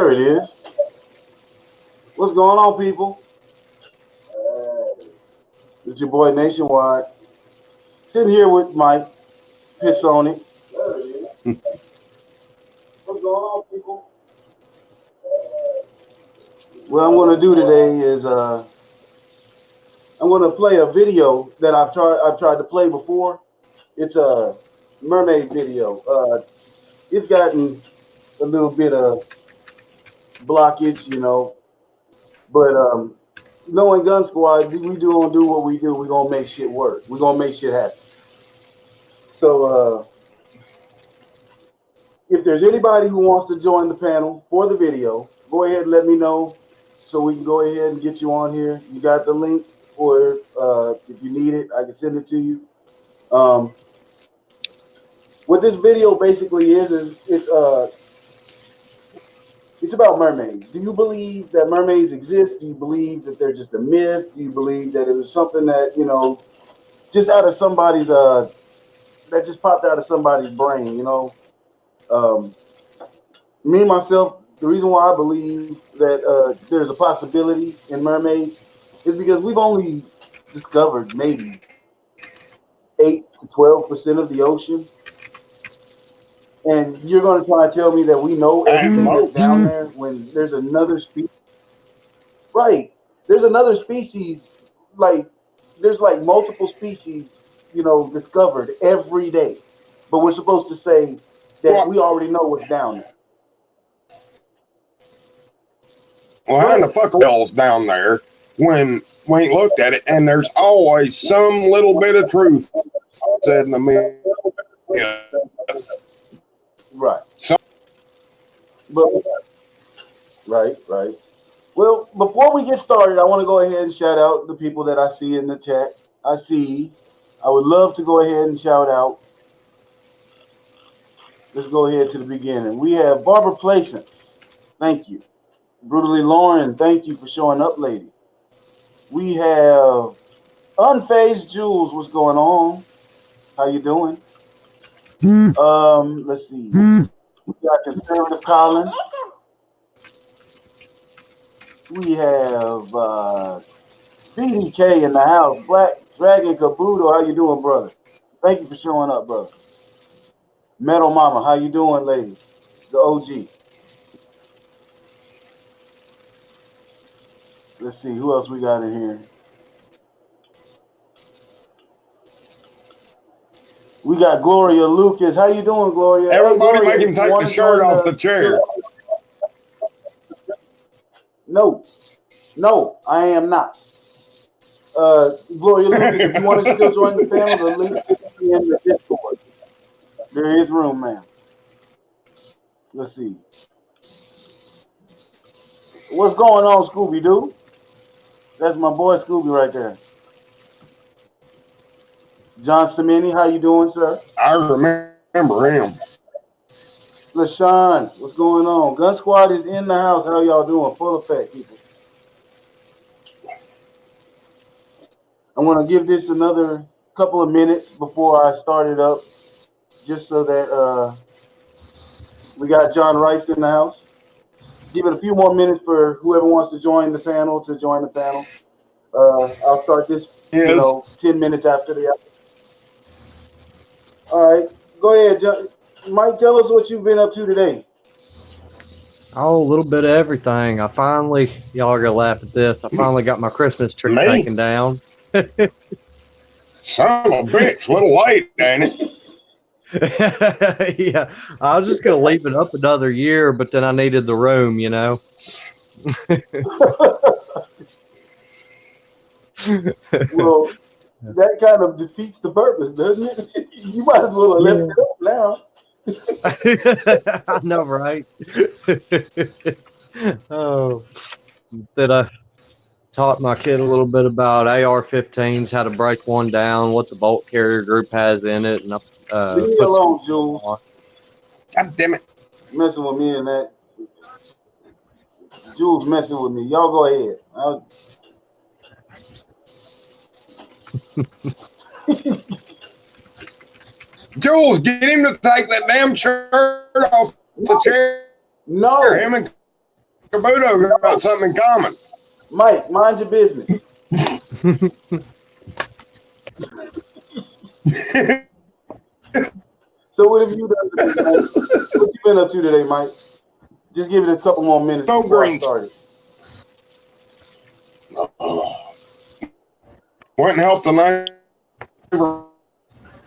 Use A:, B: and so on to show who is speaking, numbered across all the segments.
A: There it is. What's going on, people? It's your boy Nationwide. Sitting here with Mike. Piss on it. There it is. What's going on, people? What I'm going to do today is I'm going to play a video that I've tried to play before. It's a mermaid video. It's gotten a little bit of blockage, but knowing Gun Squad, we do what we do. We're gonna make shit work. We're gonna make shit happen. So if there's anybody who wants to join the panel for the video, go ahead and let me know so we can go ahead and get you on here. You got the link, or if you need it, I can send it to you. What this video basically is it's about mermaids. Do you believe that mermaids exist? Do you believe that they're just a myth? Do you believe that it was something that, just out of somebody's that just popped out of somebody's brain? Um, Me myself, the reason why I believe that there's a possibility in mermaids is because we've only discovered maybe 8 to 12% of the ocean, and you're going to try and tell me that we know
B: At
A: everything that's
B: most.
A: down there when there's another species. Right. There's another species, like, there's like multiple species, discovered every day. But we're supposed to say that
B: Well,
A: we already know what's down there.
B: well,
A: Go
B: how in the
A: ahead.
B: fuck else down there when we ain't looked at it, and there's always some little bit of truth said in the myth.
A: Right.
B: So,
A: But right. Well, before we get started, I want to go ahead and shout out the people that I see in the chat. I would love to go ahead and shout out. Let's go ahead to the beginning. We have Barbara Placence. Thank you. Brutally Lauren, thank you for showing up, lady. We have Unfazed Jules. What's going on? How you doing? Let's see. We got Conservative Colin. We have BDK in the house. Black Dragon Kabuto, how you doing, brother? Thank you for showing up, brother. Metal Mama, how you doing, lady? The OG. Let's see, who else we got in here? We got Gloria Lucas. How you doing, Gloria?
B: everybody
A: Gloria,
B: make him
A: if you
B: take
A: want
B: the
A: to
B: shirt
A: join
B: off the chair.
A: No, I am not. Gloria Lucas, if you want to still join the panel, the link is in the Discord. There is room, man. Let's see. What's going on, Scooby Doo? That's my boy Scooby right there. John Semini, how you doing, sir?
B: I remember him.
A: LaShawn, what's going on? Gun Squad is in the house. How y'all doing? Full effect, people. I'm going to give this another couple of minutes before I start it up, just so that we got John Rice in the house. Give it a few more minutes for whoever wants to join the panel to join the panel. I'll start this, 10 minutes after the episode. All right, go ahead, John. Mike, tell us what you've been up to today.
C: Oh, a little bit of everything. Y'all are gonna laugh at this. I finally got my Christmas tree taken down.
B: Son of a bitch, a little late, ain't
C: it? Yeah, I was just gonna leave it up another year, but then I needed the room,
A: Well, that kind of defeats the purpose, doesn't it? You might as well have left it up now.
C: I know, right? Oh, that I taught my kid a little bit about AR-15s, how to break one down, what the bolt carrier group has in it, and
A: leave me alone, Jules.
B: God damn it!
A: Messing with me and that. Jules messing with me. Y'all go ahead.
B: Jules, get him to take that damn shirt off the chair.
A: No.
B: Him and Kabuto got something in common.
A: Mike, mind your business. So what have you done today, Mike? What you been up to today, Mike? Just give it a couple more minutes
B: No
A: before I
B: greens.
A: start it.
B: Went and helped the neighbor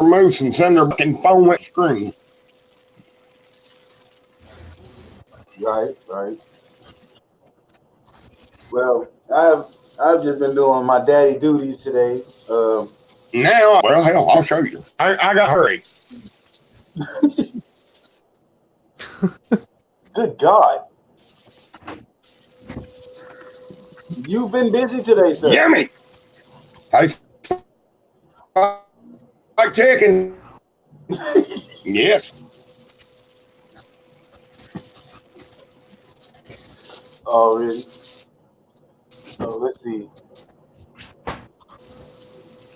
B: moose and send her fucking phone with screen.
A: Right. Well, I've just been doing my daddy duties today.
B: Now, well, hell, I'll show you. I got to hurry.
A: Good God. You've been busy today, sir.
B: Yummy. I like chicken. Yes.
A: Already. So let's see.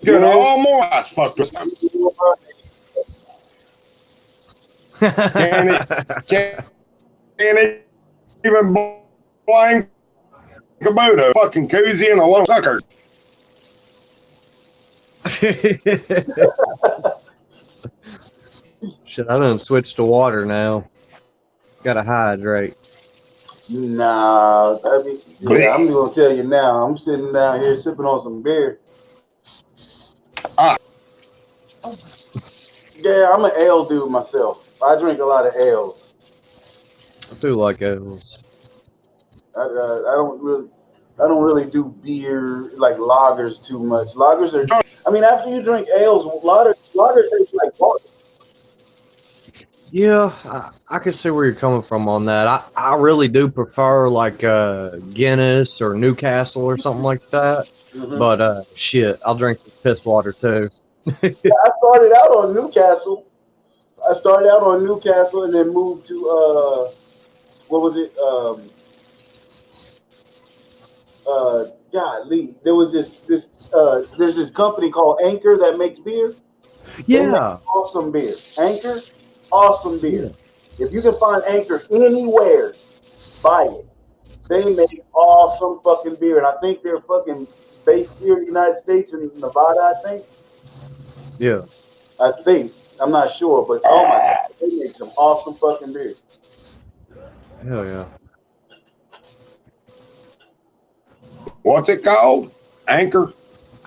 B: Good. All more ice fucked this time. Can't even blame Kabuto. Fucking koozie and a lone sucker.
C: Shit, I done switched to water now. Gotta hydrate.
A: Nah, I'm gonna tell you now. I'm sitting down here sipping on some beer.
B: Ah.
A: Yeah, I'm an ale dude myself. I drink a lot of ales.
C: I do like ales.
A: I don't really do beer like lagers too much. Lagers are. I mean, after you drink ales, lagers taste like water.
C: Yeah, I can see where you're coming from on that. I really do prefer like Guinness or Newcastle or something like that.
A: Mm-hmm.
C: But shit, I'll drink the piss water too.
A: I started out on Newcastle. And then moved to what was it? Golly, there was there's this company called Anchor that makes beer. They make
C: Yeah.
A: awesome beer. Anchor, awesome beer.
C: Yeah.
A: If you can find Anchor anywhere, buy it. They make awesome fucking beer, and I think they're fucking based here in the United States in Nevada. I think.
C: Yeah.
A: I think. I'm not sure, but oh my god, they make some awesome fucking beer.
C: Hell yeah.
B: What's it called? Anchor?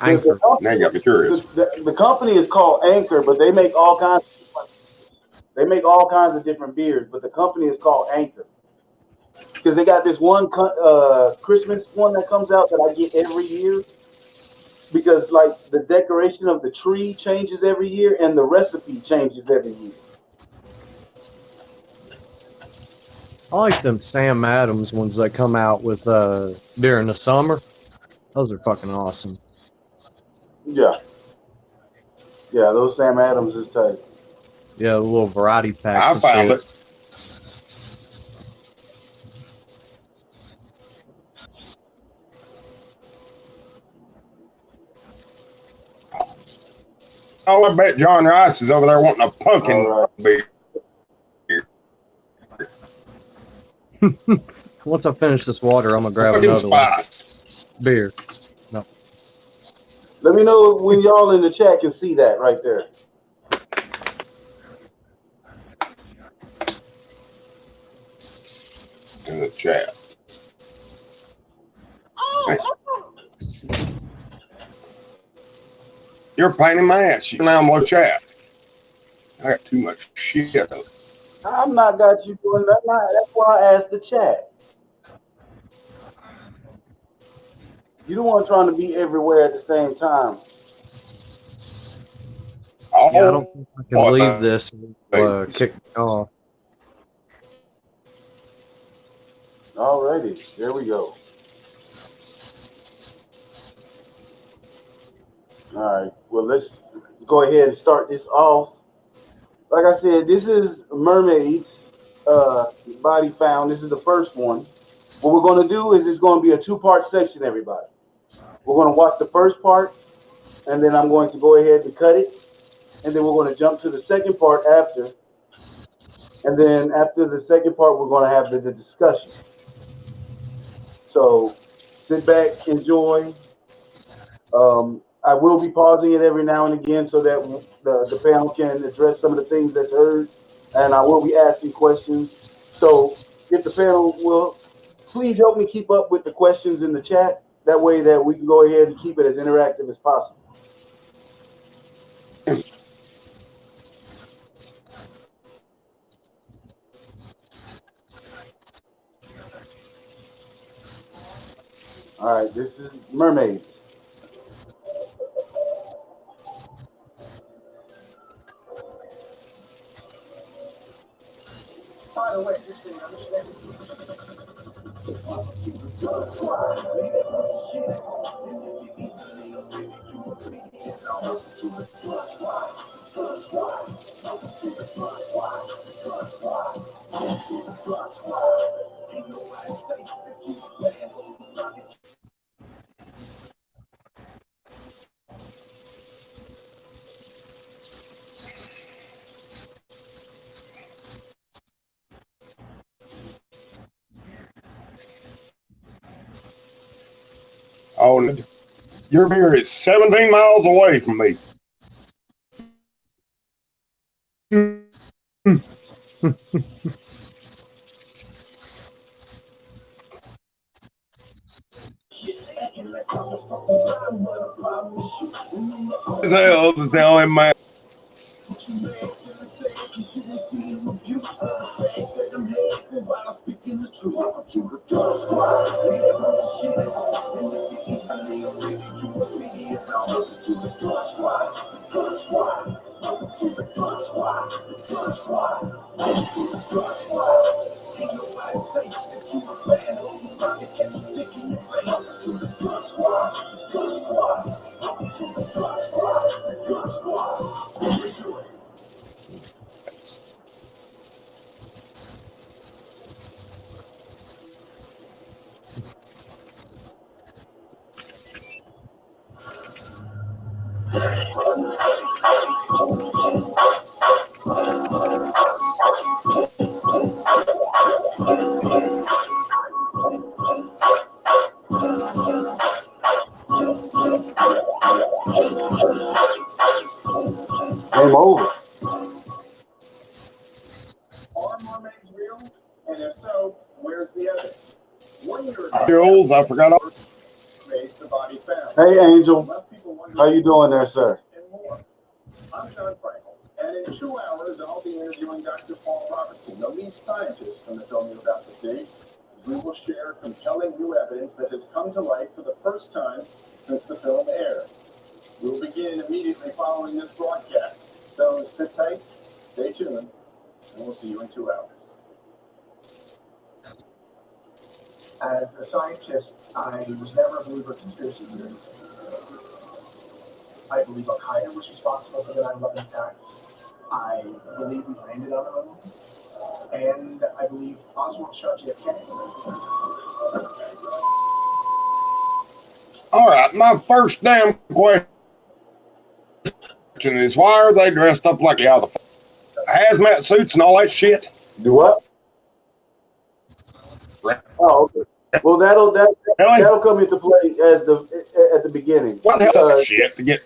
C: Anchor.
B: Now you got me curious.
A: The company is called Anchor, but they make all kinds. Of different beers, but the company is called Anchor because they got this one Christmas one that comes out that I get every year. Because like the decoration of the tree changes every year, and the recipe changes every year.
C: I like them Sam Adams ones that come out with during the summer. Those are fucking awesome.
A: Yeah, those Sam Adams is tight.
C: Yeah, the little variety pack.
B: I found it. Oh, I bet John Rice is over there wanting a pumpkin beer.
C: Once I finish this water, I'm gonna grab
B: Pumpkin
C: another one.
B: spice.
C: Beer. No.
A: Let me know when y'all in the chat can see that right there.
B: In the chat. You're a pain in my ass. You now more chat. I got too much shit.
A: I'm not got you doing that. That's why I asked the chat. You don't want trying to be everywhere at the same time.
C: Yeah, I don't think I can leave this and kick me off.
A: Alrighty, there we go. All right, well, let's go ahead and start this off. Like I said, this is Mermaid's body found. This is the first one. What we're going to do is it's going to be a two-part section, everybody. We're going to watch the first part, and then I'm going to go ahead and cut it, and then we're going to jump to the second part after. And then after the second part, we're going to have the discussion. So sit back, enjoy. I will be pausing it every now and again so that the panel can address some of the things that's heard, and I will be asking questions. So if the panel will please help me keep up with the questions in the chat. That way that we can go ahead and keep it as interactive as possible. All right, this is Mermaids.
D: By the way, just so you understand.
B: Oh, your beer is 17 miles away from me. Hell to tell him, man.
A: Game over.
D: Are mermaids real? And if so, where's the evidence? 1 year ago,
B: Jules, I forgot.
D: raised the body found.
A: Hey, Angel.
D: Left people wondering
A: How you doing there, sir?
D: and more. I'm Sean Frankel, and in 2 hours, I'll be interviewing Dr. Paul Robertson, the lead scientist from the film You're About to See. We will share compelling new evidence that has come to light for the first time since the film aired. We'll begin immediately following this broadcast. So sit tight, stay tuned, and we'll see you in 2 hours. As a scientist, I was never a believer in conspiracy theories. I believe Al-Qaeda was responsible for the 9/11 attacks. I believe we landed on the moon. And I believe Oswald shot JFK.
B: All right, my first damn question is why are they dressed up like hazmat suits and all that shit?
A: Do what? Oh, okay. Well, that'll come into play at the beginning.
B: What the hell shit to get?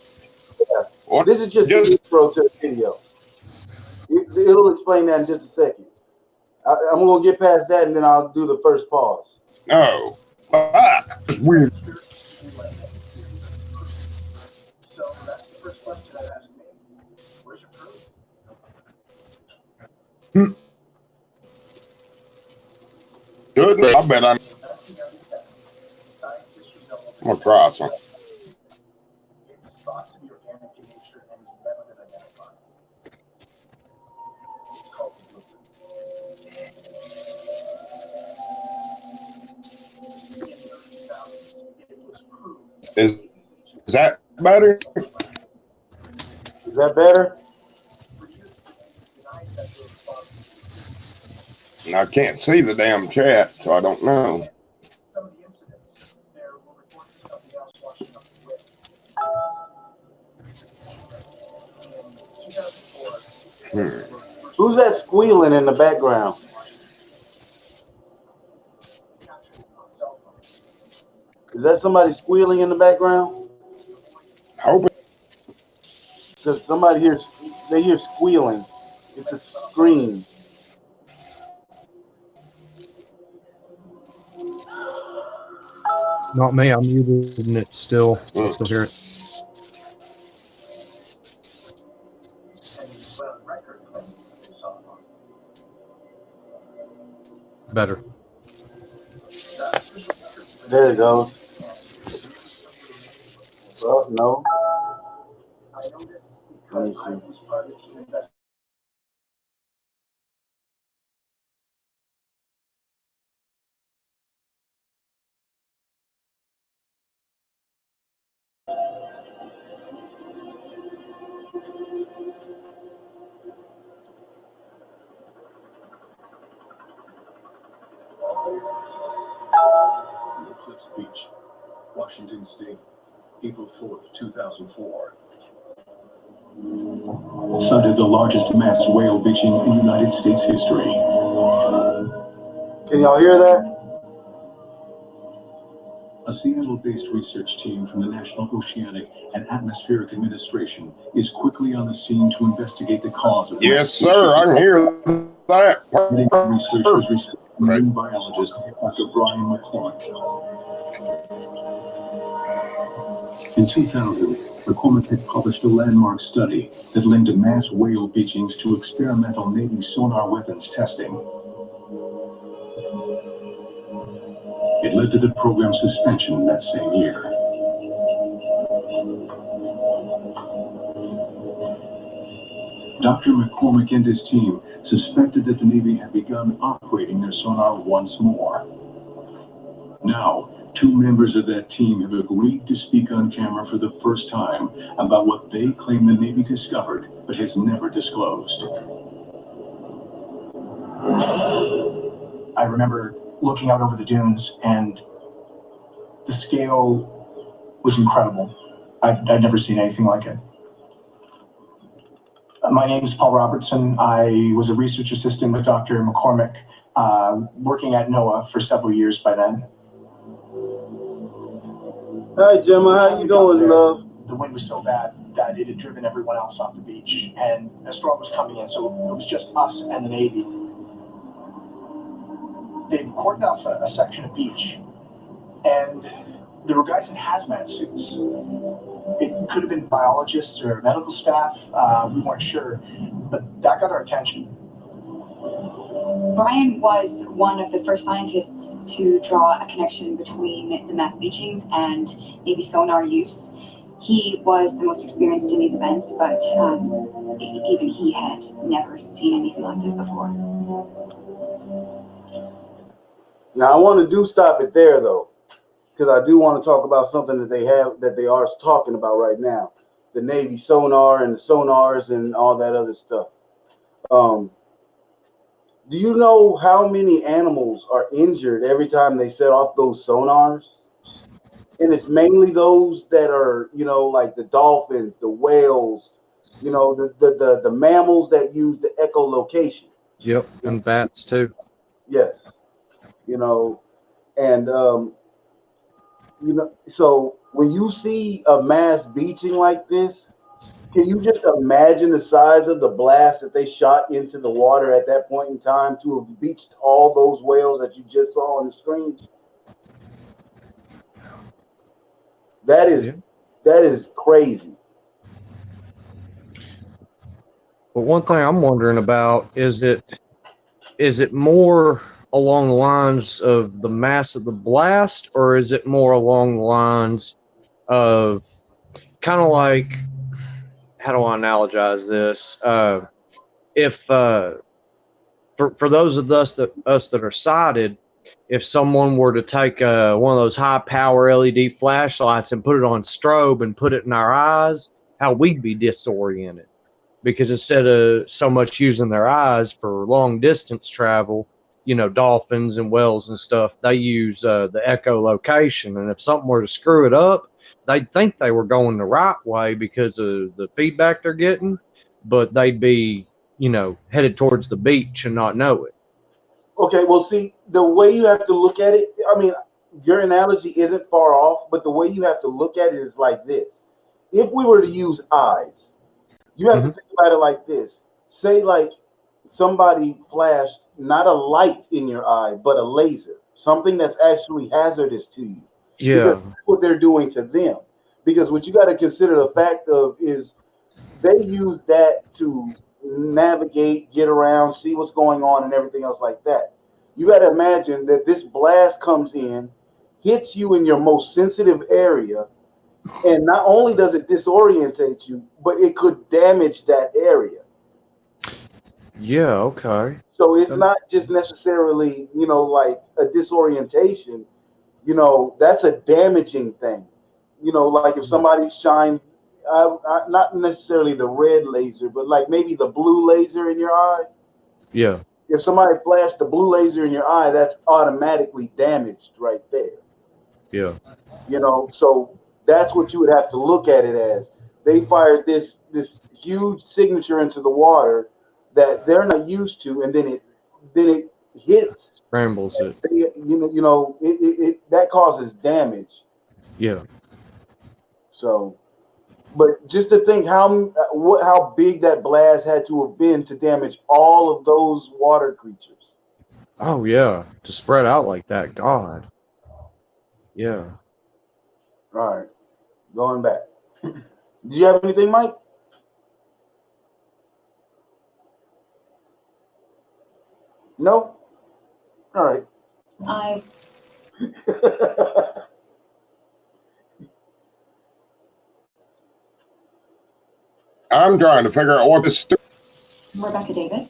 A: Yeah. This is just an intro to the video. It'll explain that in just a second. I'm gonna get past that and then I'll do the first pause.
B: Oh, that's weird.
D: So that's the first question I'd ask me. Where's your proof?
B: Good. I bet I'm gonna try some.
D: It's thought to be organic in nature and has never been identified. It's called the blueprint. In the early 2000s, it was proved.
B: Is that better?
A: Is that better?
B: I can't see the damn chat, so I don't know.
D: Some of the incidents, there were reports of something else washing up the way. In 2004,
A: Who's that squealing in the background?
D: captured on cell phone.
A: Is that somebody squealing in the background?
B: Hope it.
A: Because somebody hears, they hear squealing. It's a scream.
C: Not me. I'm muting it still. So I still hear it. Better.
A: There it goes. Well, no. Let me see.
D: Eclipse Beach, Washington State, April 4th, 2004. Cited the largest mass whale beaching in United States history.
A: Can y'all hear that?
D: A Seattle-based research team from the National Oceanic and Atmospheric Administration is quickly on the scene to investigate the cause of
B: Yes, sir. I can hear that.
D: Researchers respect marine biologist Dr. Brian McCormick. In 2000, McCormick had published a landmark study that linked mass whale beachings to experimental Navy sonar weapons testing. It led to the program's suspension that same year. Dr. McCormick and his team suspected that the Navy had begun operating their sonar once more. Now, two members of that team have agreed to speak on camera for the first time about what they claim the Navy discovered but has never disclosed.
E: I remember looking out over the dunes, and the scale was incredible. I'd never seen anything like it. My name is Paul Robertson. I was a research assistant with Dr. McCormick, working at NOAA for several years by then.
A: Hi, Gemma. How you doing, love?
E: The wind was so bad that it had driven everyone else off the beach, and a storm was coming in, so it was just us and the Navy. They cordoned off a section of beach, and there were guys in hazmat suits. It could have been biologists or medical staff. We weren't sure, but that got our attention.
F: Brian was one of the first scientists to draw a connection between the mass beachings and Navy sonar use. He was the most experienced in these events, but even he had never seen anything like this before.
A: Now I want to stop it there though, because I do want to talk about something that they are talking about right now, the Navy sonar and the sonars and all that other stuff. Do you know how many animals are injured every time they set off those sonars? And it's mainly those that are, like the dolphins, the whales, the mammals that use the echolocation.
C: Yep, and bats too.
A: Yes, and so when you see a mass beaching like this, can you just imagine the size of the blast that they shot into the water at that point in time to have beached all those whales that you just saw on the screen? That is crazy.
C: But one thing I'm wondering about is it more along the lines of the mass of the blast, or is it more along the lines of kind of like, how do I analogize this? If for those of us that are sighted, if someone were to take one of those high power LED flashlights and put it on strobe and put it in our eyes, how we'd be disoriented. Because instead of so much using their eyes for long distance travel, dolphins and whales and stuff, they use the echolocation. And if something were to screw it up, they'd think they were going the right way because of the feedback they're getting, but they'd be, headed towards the beach and not know it.
A: Okay, well, see, the way you have to look at it, I mean, your analogy isn't far off, but the way you have to look at it is like this. If we were to use eyes, you have to
C: Mhm.
A: think about it like this. Say like somebody flashed not a light in your eye, but a laser, something that's actually hazardous to you, because
C: Yeah.
A: that's what they're doing to them. Because what you got to consider the fact of is they use that to navigate, get around, see what's going on, and everything else like that. You got to imagine that this blast comes in, hits you in your most sensitive area, and not only does it disorientate you, but it could damage that area.
C: Yeah. Okay.
A: So it's
C: Um,
A: not just necessarily, like a disorientation. That's a damaging thing. Like if somebody shined, not necessarily the red laser, but like maybe the blue laser in your eye.
C: yeah.
A: If somebody flashed the blue laser in your eye, that's automatically damaged right there.
C: Yeah.
A: So that's what you would have to look at it as. They fired this huge signature into the water that they're not used to, and then it hits.
C: Scrambles it.
A: It that causes damage.
C: Yeah.
A: So, but just to think how big that blast had to have been to damage all of those water creatures.
C: Oh yeah. To spread out like that. God. Yeah.
A: All right, going back. Do you have anything, Mike? No. All right.
F: I
B: I'm trying to figure out what this.
F: Rebecca David.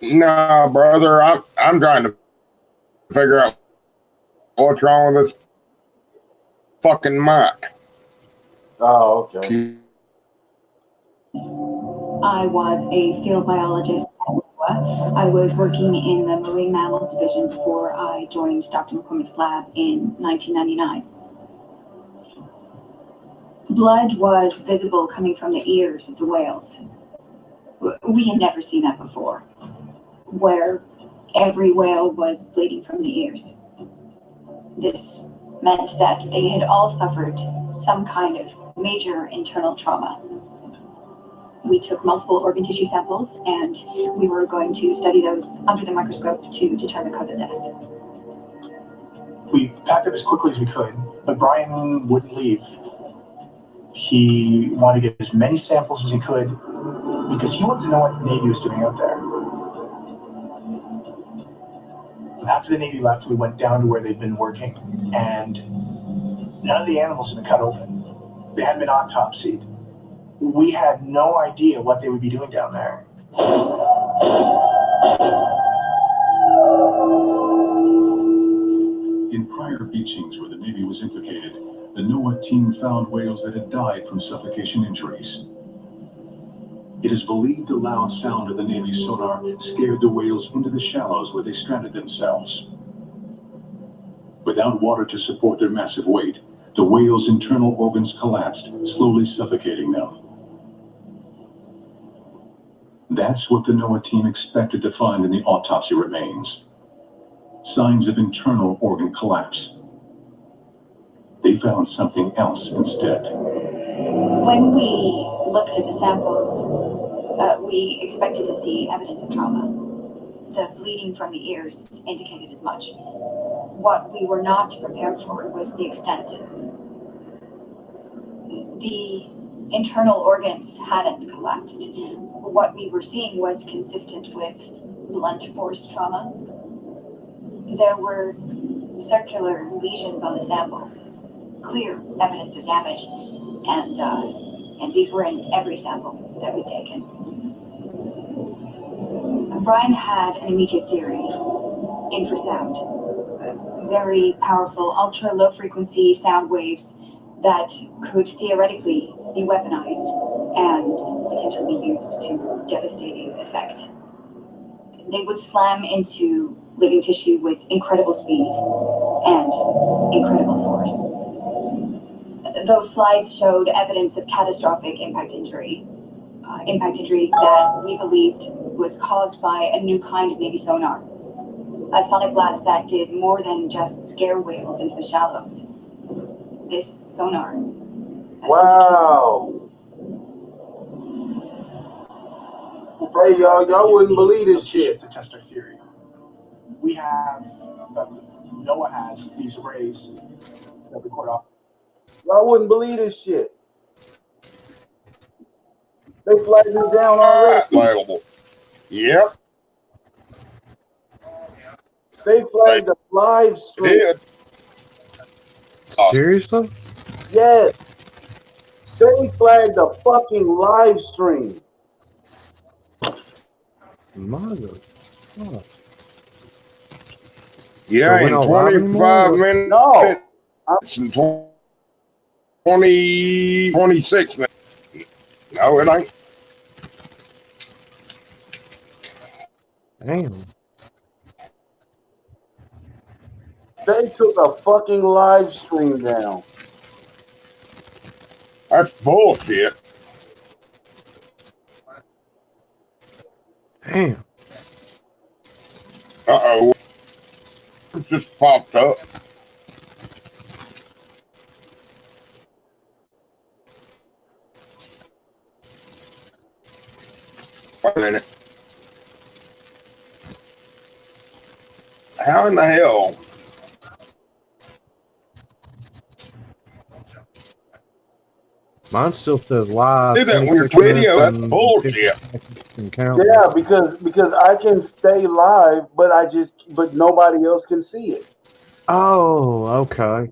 B: Nah, brother, I'm trying to figure out what's wrong with this fucking mic.
A: Oh, okay.
F: I was a field biologist at NOAA. I was working in the marine mammals division before I joined Dr. McCormick's lab in 1999. Blood was visible coming from the ears of the whales. We had never seen that before, where every whale was bleeding from the ears. This meant that they had all suffered some kind of major internal trauma. We took multiple organ tissue samples and we were going to study those under the microscope to determine cause of death.
E: We packed up as quickly as we could, but Brian wouldn't leave. He wanted to get as many samples as he could because he wanted to know what the Navy was doing out there. After the Navy left, we went down to where they'd been working, and none of the animals had been cut open. They hadn't been autopsied. We had no idea what they would be doing down there.
D: In prior beachings where the Navy was implicated, the NOAA team found whales that had died from suffocation injuries. It is believed the loud sound of the Navy's sonar scared the whales into the shallows where they stranded themselves. Without water to support their massive weight, the whales' internal organs collapsed, slowly suffocating them. That's what the NOAA team expected to find in the autopsy remains. Signs of internal organ collapse. They found something else instead.
F: When we looked at the samples, we expected to see evidence of trauma. The bleeding from the ears indicated as much. What we were not prepared for was the extent. The internal organs hadn't collapsed. What we were seeing was consistent with blunt force trauma. There were circular lesions on the samples, clear evidence of damage, and these were in every sample that we'd taken. Brian had an immediate theory: infrasound, very powerful, ultra low frequency sound waves that could theoretically be weaponized and potentially be used to devastating effect. They would slam into living tissue with incredible speed and incredible force. Those slides showed evidence of catastrophic impact injury that we believed was caused by a new kind of Navy sonar, a sonic blast that did more than just scare whales into the shallows. This sonar.
A: Wow. Hey, y'all wouldn't believe this shit.
E: To test our theory. We have, NOAA has these arrays that record off.
A: Y'all wouldn't believe this shit. They flagged me down already.
B: Available. Yep.
A: They flagged the live stream.
B: Did.
C: Seriously?
A: Yes. They flagged the fucking live stream.
C: Mother. Oh.
B: Yeah,
C: So we're
B: in
C: not live
B: 25
C: anymore?
B: minutes
A: No.
B: and 26 minutes. No, it ain't.
C: Damn.
A: They took a fucking live stream down.
B: That's bullshit.
C: Damn.
B: Uh-oh. It just popped up. Wait a minute. How in the hell?
C: Mine still says live.
B: Do that
C: 26
B: weird video. That's
C: minutes and 50
B: bullshit.
C: seconds and counting.
A: Yeah, because I can stay live, but nobody else can see it.
C: Oh, okay.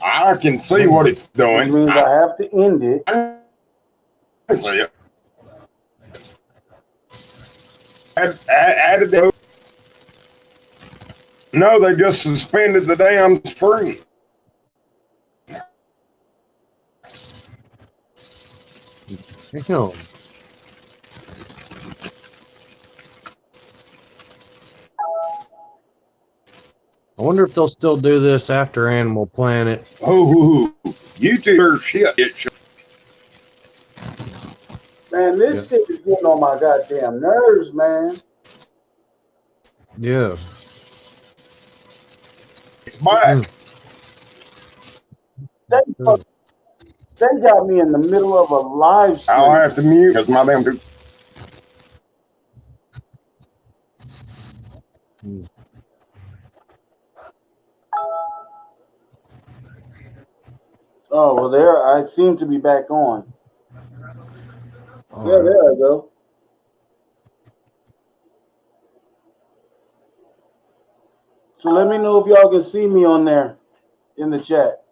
B: I can see what it's
A: Which
B: doing.
A: means I have to end it.
B: I see it. Added the. No, they just suspended the damn stream.
C: Damn. I wonder if they'll still do this after Animal Planet.
B: Oh, YouTube are shit.
A: Man, this shit is getting on my goddamn nerves, man.
C: Yeah.
B: It's back.
A: They got me in the middle of a live stream.
B: I'll have to mute because my damn.
A: Oh, well, there I seem to be back on.
C: All
A: Yeah,
C: right.
A: there I go. So let me know if y'all can see me on there in the chat.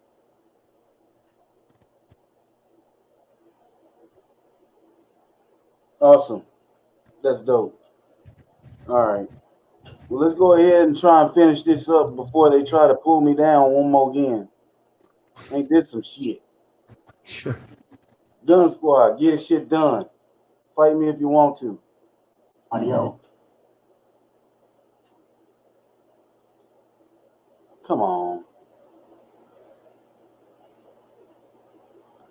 A: Awesome. That's dope. All right. Well, let's go ahead and try and finish this up before they try to pull me down one more again. Ain't this some shit?
C: Sure.
A: Gun Squad, get this shit done. Fight me if you want to.
E: Audio.
A: Come on.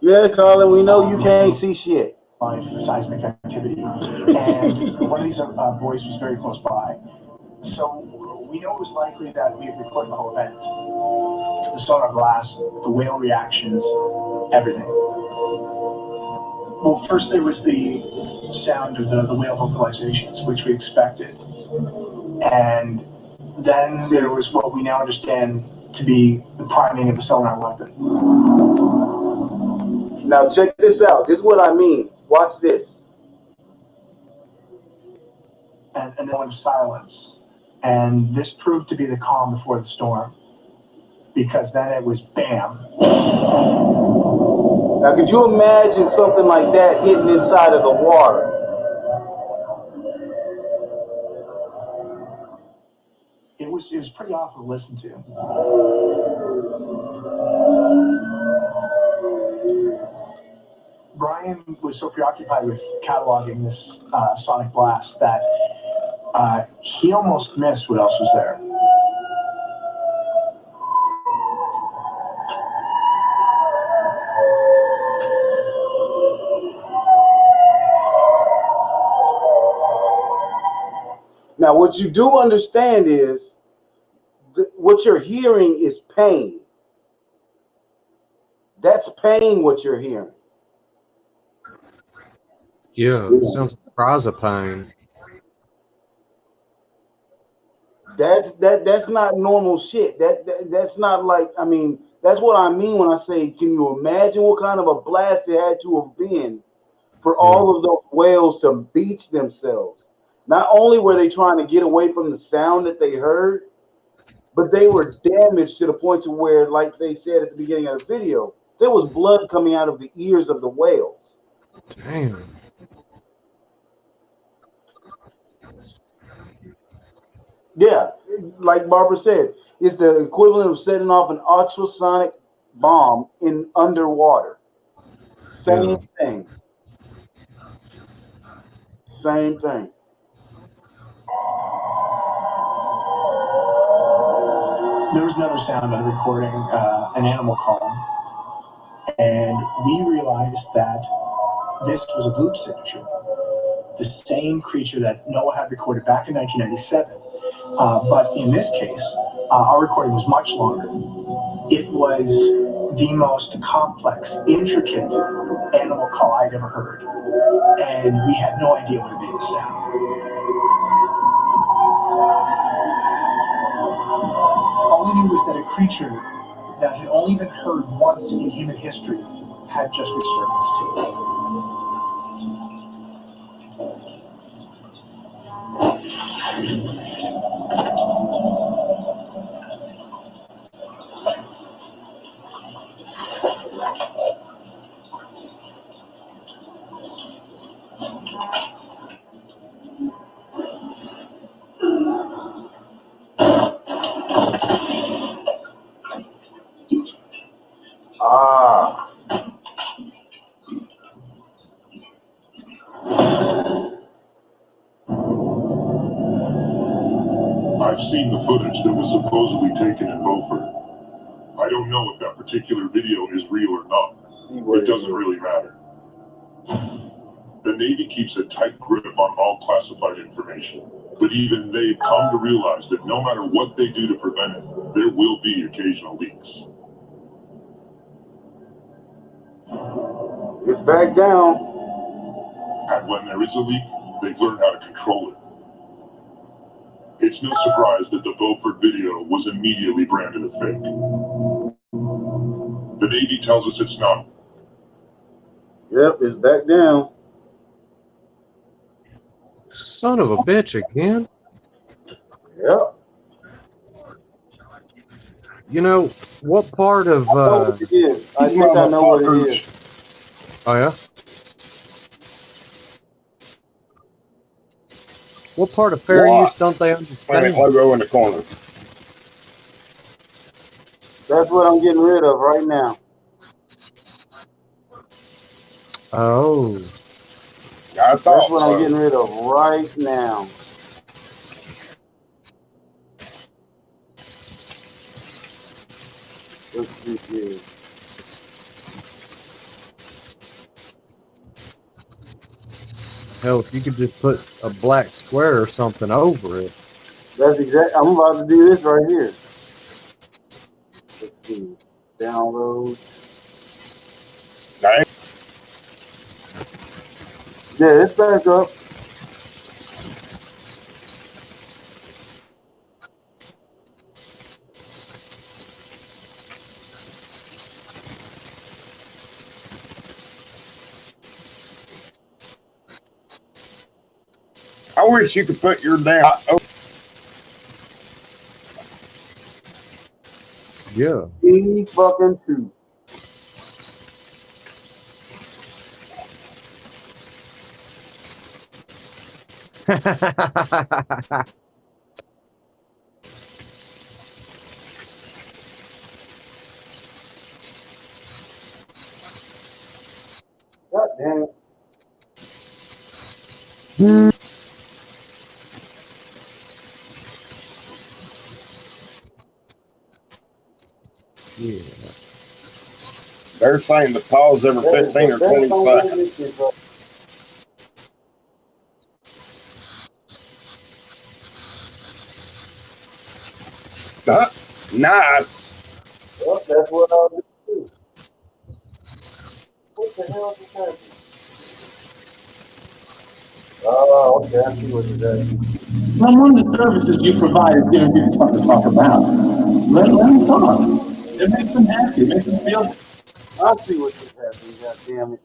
A: Yeah, Colin, we know you can't see shit.
E: Live seismic activity, and one of these boys was very close by. So we know it was likely that we had recorded the whole event. The sonar blast, the whale reactions, everything. Well, first there was the sound of the whale vocalizations, which we expected. And then there was what we now understand to be the priming of the sonar weapon.
A: Now check this out. This is what I mean. Watch this.
E: And then went silence. And this proved to be the calm before the storm. Because then it was bam.
A: Now, could you imagine something like that hitting inside of the water?
E: It was pretty awful to listen to. Brian was so preoccupied with cataloging this sonic blast that he almost missed what else was there.
A: Now, what you do understand is what you're hearing is pain. That's pain, what you're hearing.
C: Yeah, it sounds like cries of pain.
A: That's not normal shit. That's not like, I mean, that's what I mean when I say, can you imagine what kind of a blast it had to have been for all of those whales to beach themselves? Not only were they trying to get away from the sound that they heard, but they were damaged to the point to where, like they said at the beginning of the video, there was blood coming out of the ears of the whales.
C: Damn.
A: Yeah, like Barbara said, it's the equivalent of setting off an ultrasonic bomb in underwater. Same thing. Same thing.
E: There was another sound on the recording, an animal call, and we realized that this was a bloop signature, the same creature that Noah had recorded back in 1997. But in this case, our recording was much longer. It was the most complex, intricate animal call I'd ever heard, and we had no idea what it made the sound. All we knew was that a creature that had only been heard once in human history had just resurfaced.
A: Ah.
G: I've seen the footage that was supposedly taken in Beaufort. I don't know if that particular video is real or not. It doesn't really matter. The Navy keeps a tight grip on all classified information, but even they've come to realize that no matter what they do to prevent it, there will be occasional leaks.
A: It's back down.
G: And when there is a leak, they've learned how to control it. It's no surprise that the Beaufort video was immediately branded a fake. The Navy tells us it's not.
A: Yep, it's back down.
C: Son of a bitch again.
A: Yep.
C: You know, what part of...
A: I know what it is. I think I know what it is.
C: Oh, yeah? What part of fair use don't they understand?
B: Logo in the corner.
A: That's what I'm getting rid of right now.
C: Oh.
B: I thought
A: That's what
B: so.
A: I'm getting rid of right now. Let's see here.
C: Hell, if you could just put a black square or something over it.
A: That's exactly. I'm about to do this right here. Let's see. Download.
B: Dang.
A: Yeah, it's back up.
B: I wish you could put your damn.
C: Yeah.
A: E-fucking-2. God damn it.
C: Yeah.
B: They're saying to pause every 15 or 20 seconds. Nice.
A: Well, that's what I'll do too. What the hell just happened? Oh, okay, I see what just happened.
E: Well, one of the services you provide is giving people something to talk about. Let them talk. It makes them happy. It makes them feel.
A: I see what just happened. God damn it!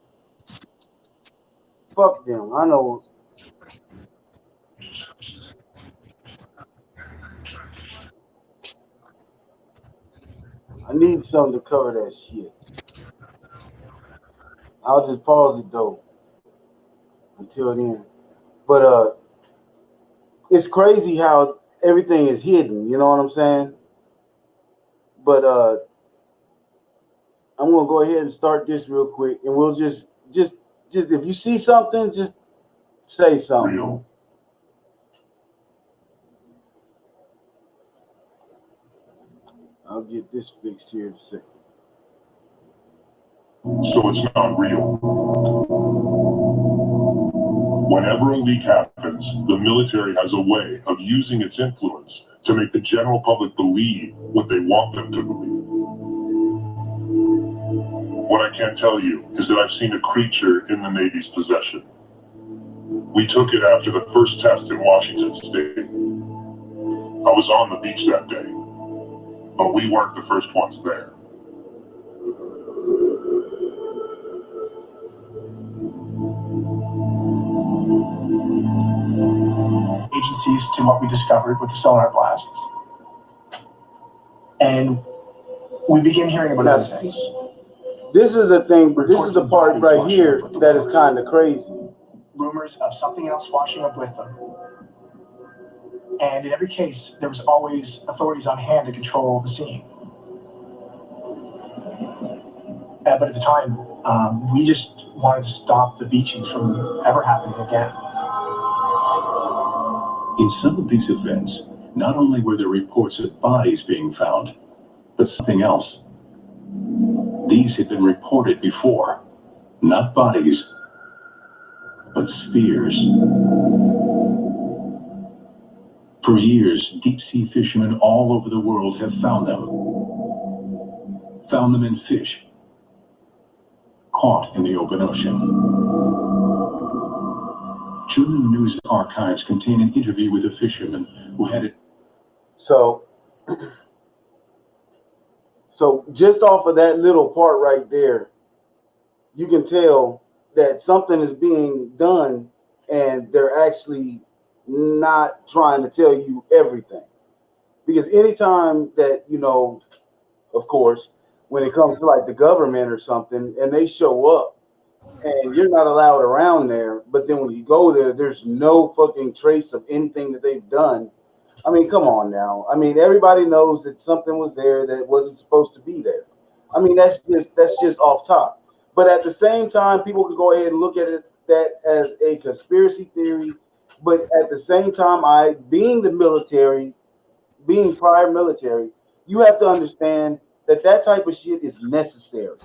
A: Fuck them. I know. I need something to cover that shit. I'll just pause it though until then. But it's crazy how everything is hidden. You know what I'm saying? But I'm gonna go ahead and start this real quick, and we'll just if you see something, just say something.
G: Real.
A: I'll get this fixed here in a second.
G: So it's not real. Whenever a leak happens, the military has a way of using its influence to make the general public believe what they want them to believe. What I can't tell you is that I've seen a creature in the Navy's possession. We took it after the first test in Washington State. I was on the beach that day, but we weren't the first ones there.
E: Agencies to what we discovered with the sonar blasts. And we begin hearing about other things.
A: This is the thing. This is the part right here that is kind of crazy.
E: Rumors of something else washing up with them. And in every case, there was always authorities on hand to control the scene. But at the time, we just wanted to stop the beachings from ever happening again.
H: In some of these events, not only were there reports of bodies being found, but something else. These had been reported before. Not bodies, but spears. For years, deep-sea fishermen all over the world have found them. Found them in fish, caught in the open ocean. German news archives contain an interview with a fisherman who had it.
A: So just off of that little part right there, you can tell that something is being done and they're actually not trying to tell you everything. Because anytime that, of course, when it comes to like the government or something and they show up and you're not allowed around there, but then when you go there, there's no fucking trace of anything that they've done. I mean, come on now. I mean, everybody knows that something was there that wasn't supposed to be there. I mean, that's just off top. But at the same time, people can go ahead and look at that as a conspiracy theory. But at the same time, being the military, being prior military, you have to understand that type of shit is necessary.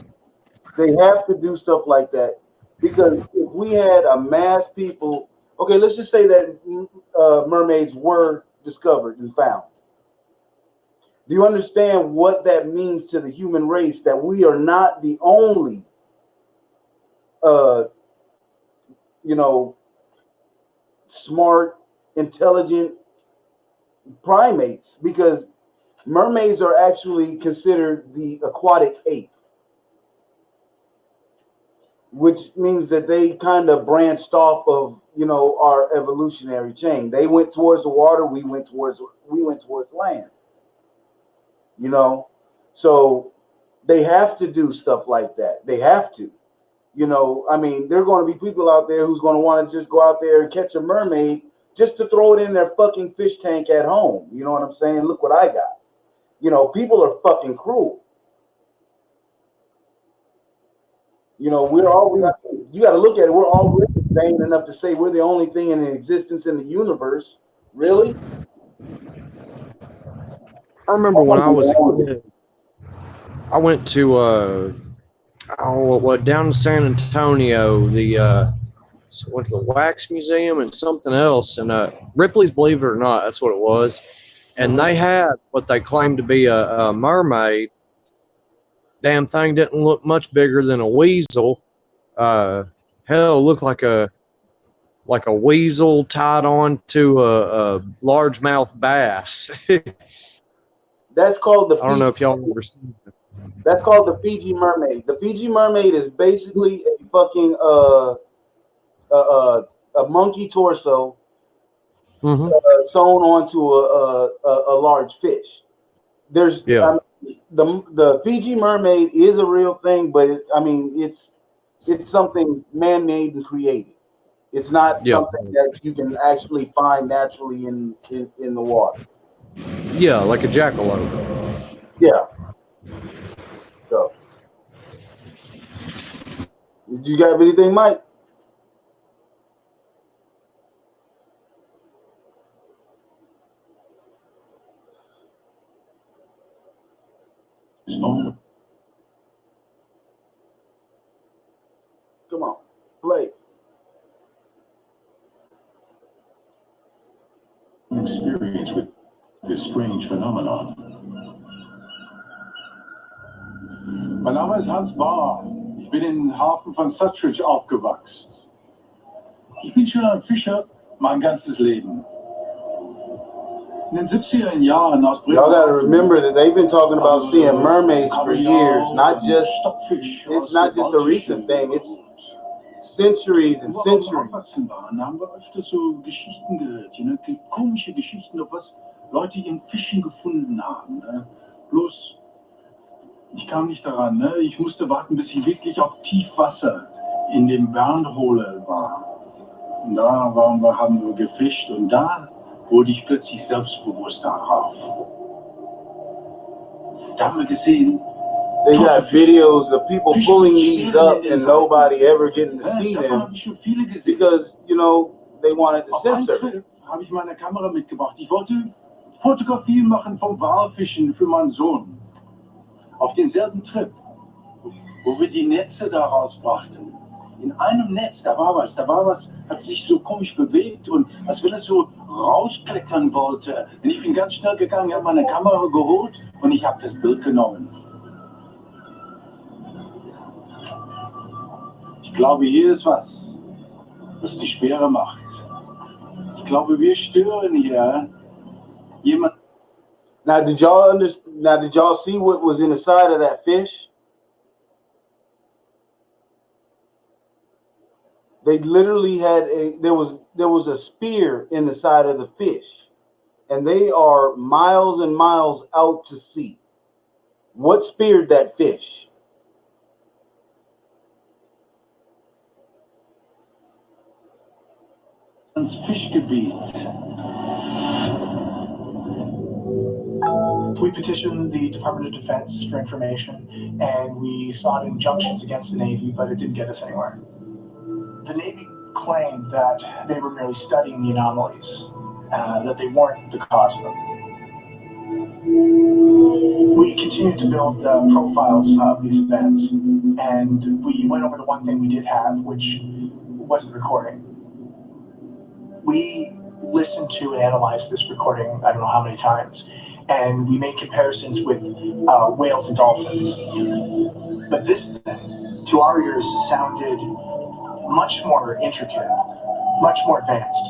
A: They have to do stuff like that because if we had a mass people, okay, let's just say that mermaids were discovered and found. Do you understand what that means to the human race? That we are not the only, smart, intelligent primates, because mermaids are actually considered the aquatic ape, which means that they kind of branched off of, our evolutionary chain. They went towards the water, we went towards land. So they have to do stuff like that. They have to. I mean, there are going to be people out there who's going to want to just go out there and catch a mermaid just to throw it in their fucking fish tank at home. You know what I'm saying? Look what I got. People are fucking cruel. We're all, you got to look at it. We're already vain enough to say we're the only thing in existence in the universe. Really?
C: I remember when I was a kid, I went to down in San Antonio, went to the Wax Museum and something else, and Ripley's Believe It or Not, that's what it was. and they had what they claimed to be a mermaid. Damn thing didn't look much bigger than a weasel. Hell, it looked like a weasel tied on to a largemouth bass.
A: That's called the
C: I don't know
A: Fiji.
C: if y'all ever seen it.
A: That's called the Fiji mermaid. The Fiji mermaid is basically a fucking a monkey torso
C: Mm-hmm.
A: sewn onto a large fish. There's
C: Yeah.
A: the Fiji mermaid is a real thing, but it's something man-made and created. It's not
C: Yeah.
A: something that you can actually find naturally in the water.
C: Yeah, like a jackalope.
A: Yeah. So, did you got anything, Mike?
H: own
A: Come on, play.
H: experience with this strange phenomenon.
I: Mein Name ist Hans Bauer. Ich bin im Hafen von Sutridge aufgewachsen. Ich bin schon ein Fischer mein ganzes Leben. In den 70er Jahren aus
A: Y'all got to remember that they've been talking about seeing mermaids for years. It's not just a recent thing. It's centuries and centuries.
I: Da haben wir öfter so Geschichten gehört, ne? Komische Geschichten, auf was Leute in Fischen gefunden haben. Ne? Bloß, ich kam nicht daran. Ne? Ich musste warten, bis ich wirklich auf Tiefwasser in dem Bernhole war. Und da haben wir gefischt und da wurde ich plötzlich selbstbewusst darauf. Da haben wir gesehen,
A: They got videos of people pulling these up and nobody ever getting to see them because, they wanted to
I: auf einen
A: censor it.
I: Trip habe ich meine Kamera mitgebracht. Ich wollte Fotografie machen vom Walfischen für meinen Sohn. Auf denselben Trip, wo wir die Netze da rausbrachten. In einem Netz, da war was, hat sich so komisch bewegt und als wenn es so rausklettern wollte. Und ich bin ganz schnell gegangen, habe meine Kamera geholt und ich habe das Bild genommen. Ich glaube, hier ist was die Speere macht. Ich glaube, wir stören hier jemand.
A: Now, did y'all see what was in the side of that fish? They literally had there was a spear in the side of the fish, and they are miles and miles out to sea. What speared that fish?
I: Ins Fischgebiet.
E: We petitioned the Department of Defense for information, and we sought injunctions against the Navy, but it didn't get us anywhere. The Navy claimed that they were merely studying the anomalies, that they weren't the cause of them. We continued to build profiles of these events, and we went over the one thing we did have, which was the recording. We listened to and analyzed this recording, I don't know how many times, and we made comparisons with whales and dolphins. But this thing, to our ears, sounded much more intricate, much more advanced.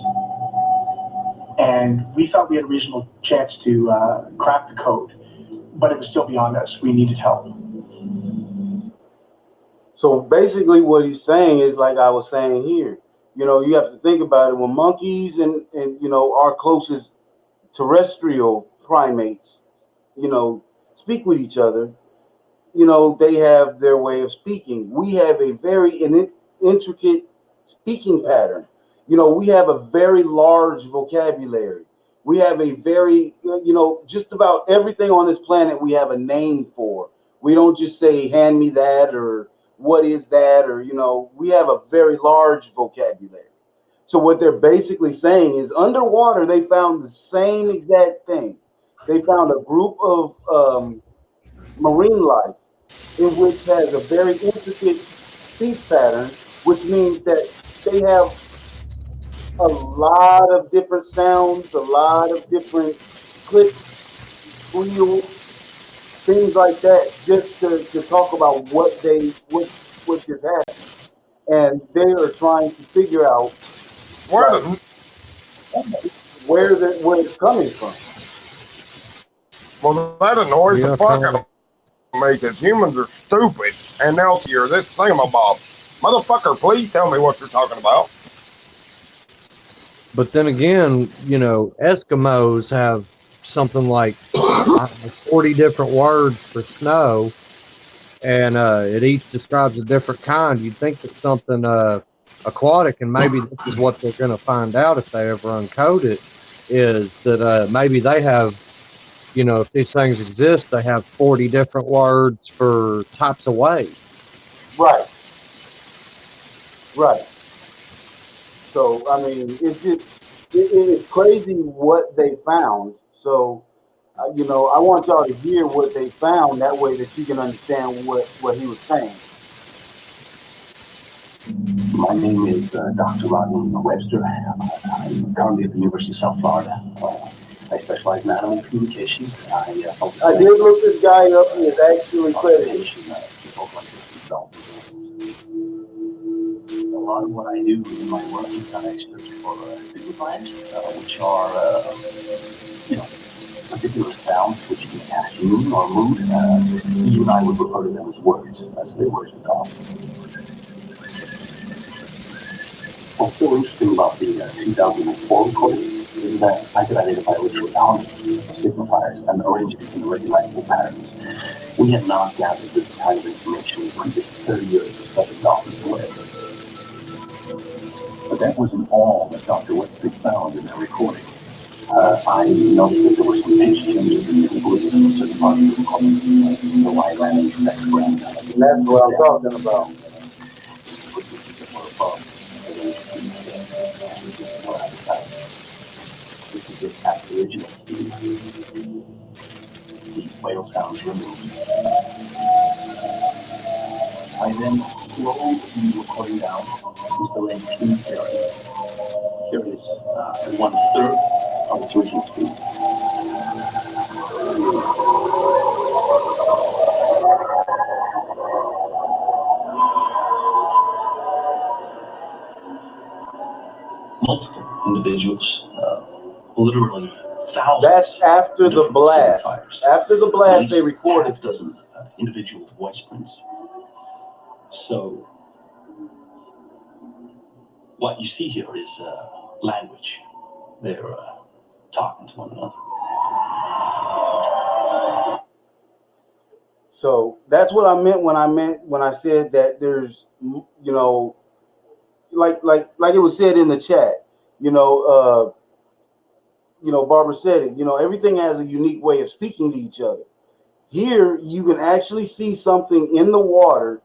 E: And we thought we had a reasonable chance to crack the code, but it was still beyond us. We needed help.
A: So basically what he's saying is like I was saying here. You have to think about it. When monkeys and our closest terrestrial primates, speak with each other, they have their way of speaking. We have a very intricate speaking pattern. We have a very large vocabulary. We have a very, just about everything on this planet we have a name for. We don't just say, hand me that, or what is that, or, we have a very large vocabulary. So what they're basically saying is underwater, they found the same exact thing. They found a group of marine life in which has a very intricate speech pattern, which means that they have a lot of different sounds, a lot of different clicks, squeals, things like that, just to talk about what just happened, and they are trying to figure out
B: Where
A: like
B: the
A: where it's coming from.
B: well, that annoys the
C: Yeah,
B: fuck
C: kind
B: out
C: of.
B: of me because humans are stupid, and they'll hear this thingamabob. Motherfucker, please tell me what you're talking about.
C: But then again, you know, Eskimos have something like I don't know, 40 different words for snow, and it each describes a different kind. You'd think that something aquatic, and maybe this is what they're going to find out if they ever uncode it, is that maybe they have, you know, if these things exist, they have 40 different words for types of waves.
A: Right, right. So I mean, it's just it's crazy what they found. So I want y'all to hear what they found. That way, that you can understand what he was saying.
H: My name is Dr. Rodney Webster. I'm currently at the University of South Florida. I specialize in animal communications. I focus
A: I did look this guy up. He is actually credited.
H: observation of both dolphins and animals. A lot of what I do in my work is that I search for signifiers, which are, you know, particular sounds which can attach meaning or mood. You and I would refer to them as words, as they words with dolphins. What's so interesting about the 2004 recording is that I could identify literally hundreds of signifiers and arrange it in recognizable patterns. We had not gathered this kind of information in the previous 30 years of studying dolphins and whales. But that wasn't all that Dr. Webster found in that recording. I noticed that there were some pitch changes in certain parts of the recording. So I ran a spectrogram.
A: And that's what I'm talking about.
H: Frequencies that were above the range of speed. And this is what I found. This is it at the original speed. The whale sounds removed. I then slowed the recording down until a key area. Here it is, 1/3 of its original speed. Multiple individuals, literally thousands.
A: That's after the blast. After the blast, they recorded this.
H: Individual voice prints. So what you see here is language. They're talking to one another.
A: So that's what I meant when I said that there's like it was said in the chat. Barbara said it. Everything has a unique way of speaking to each other. Here, you can actually see something in the water,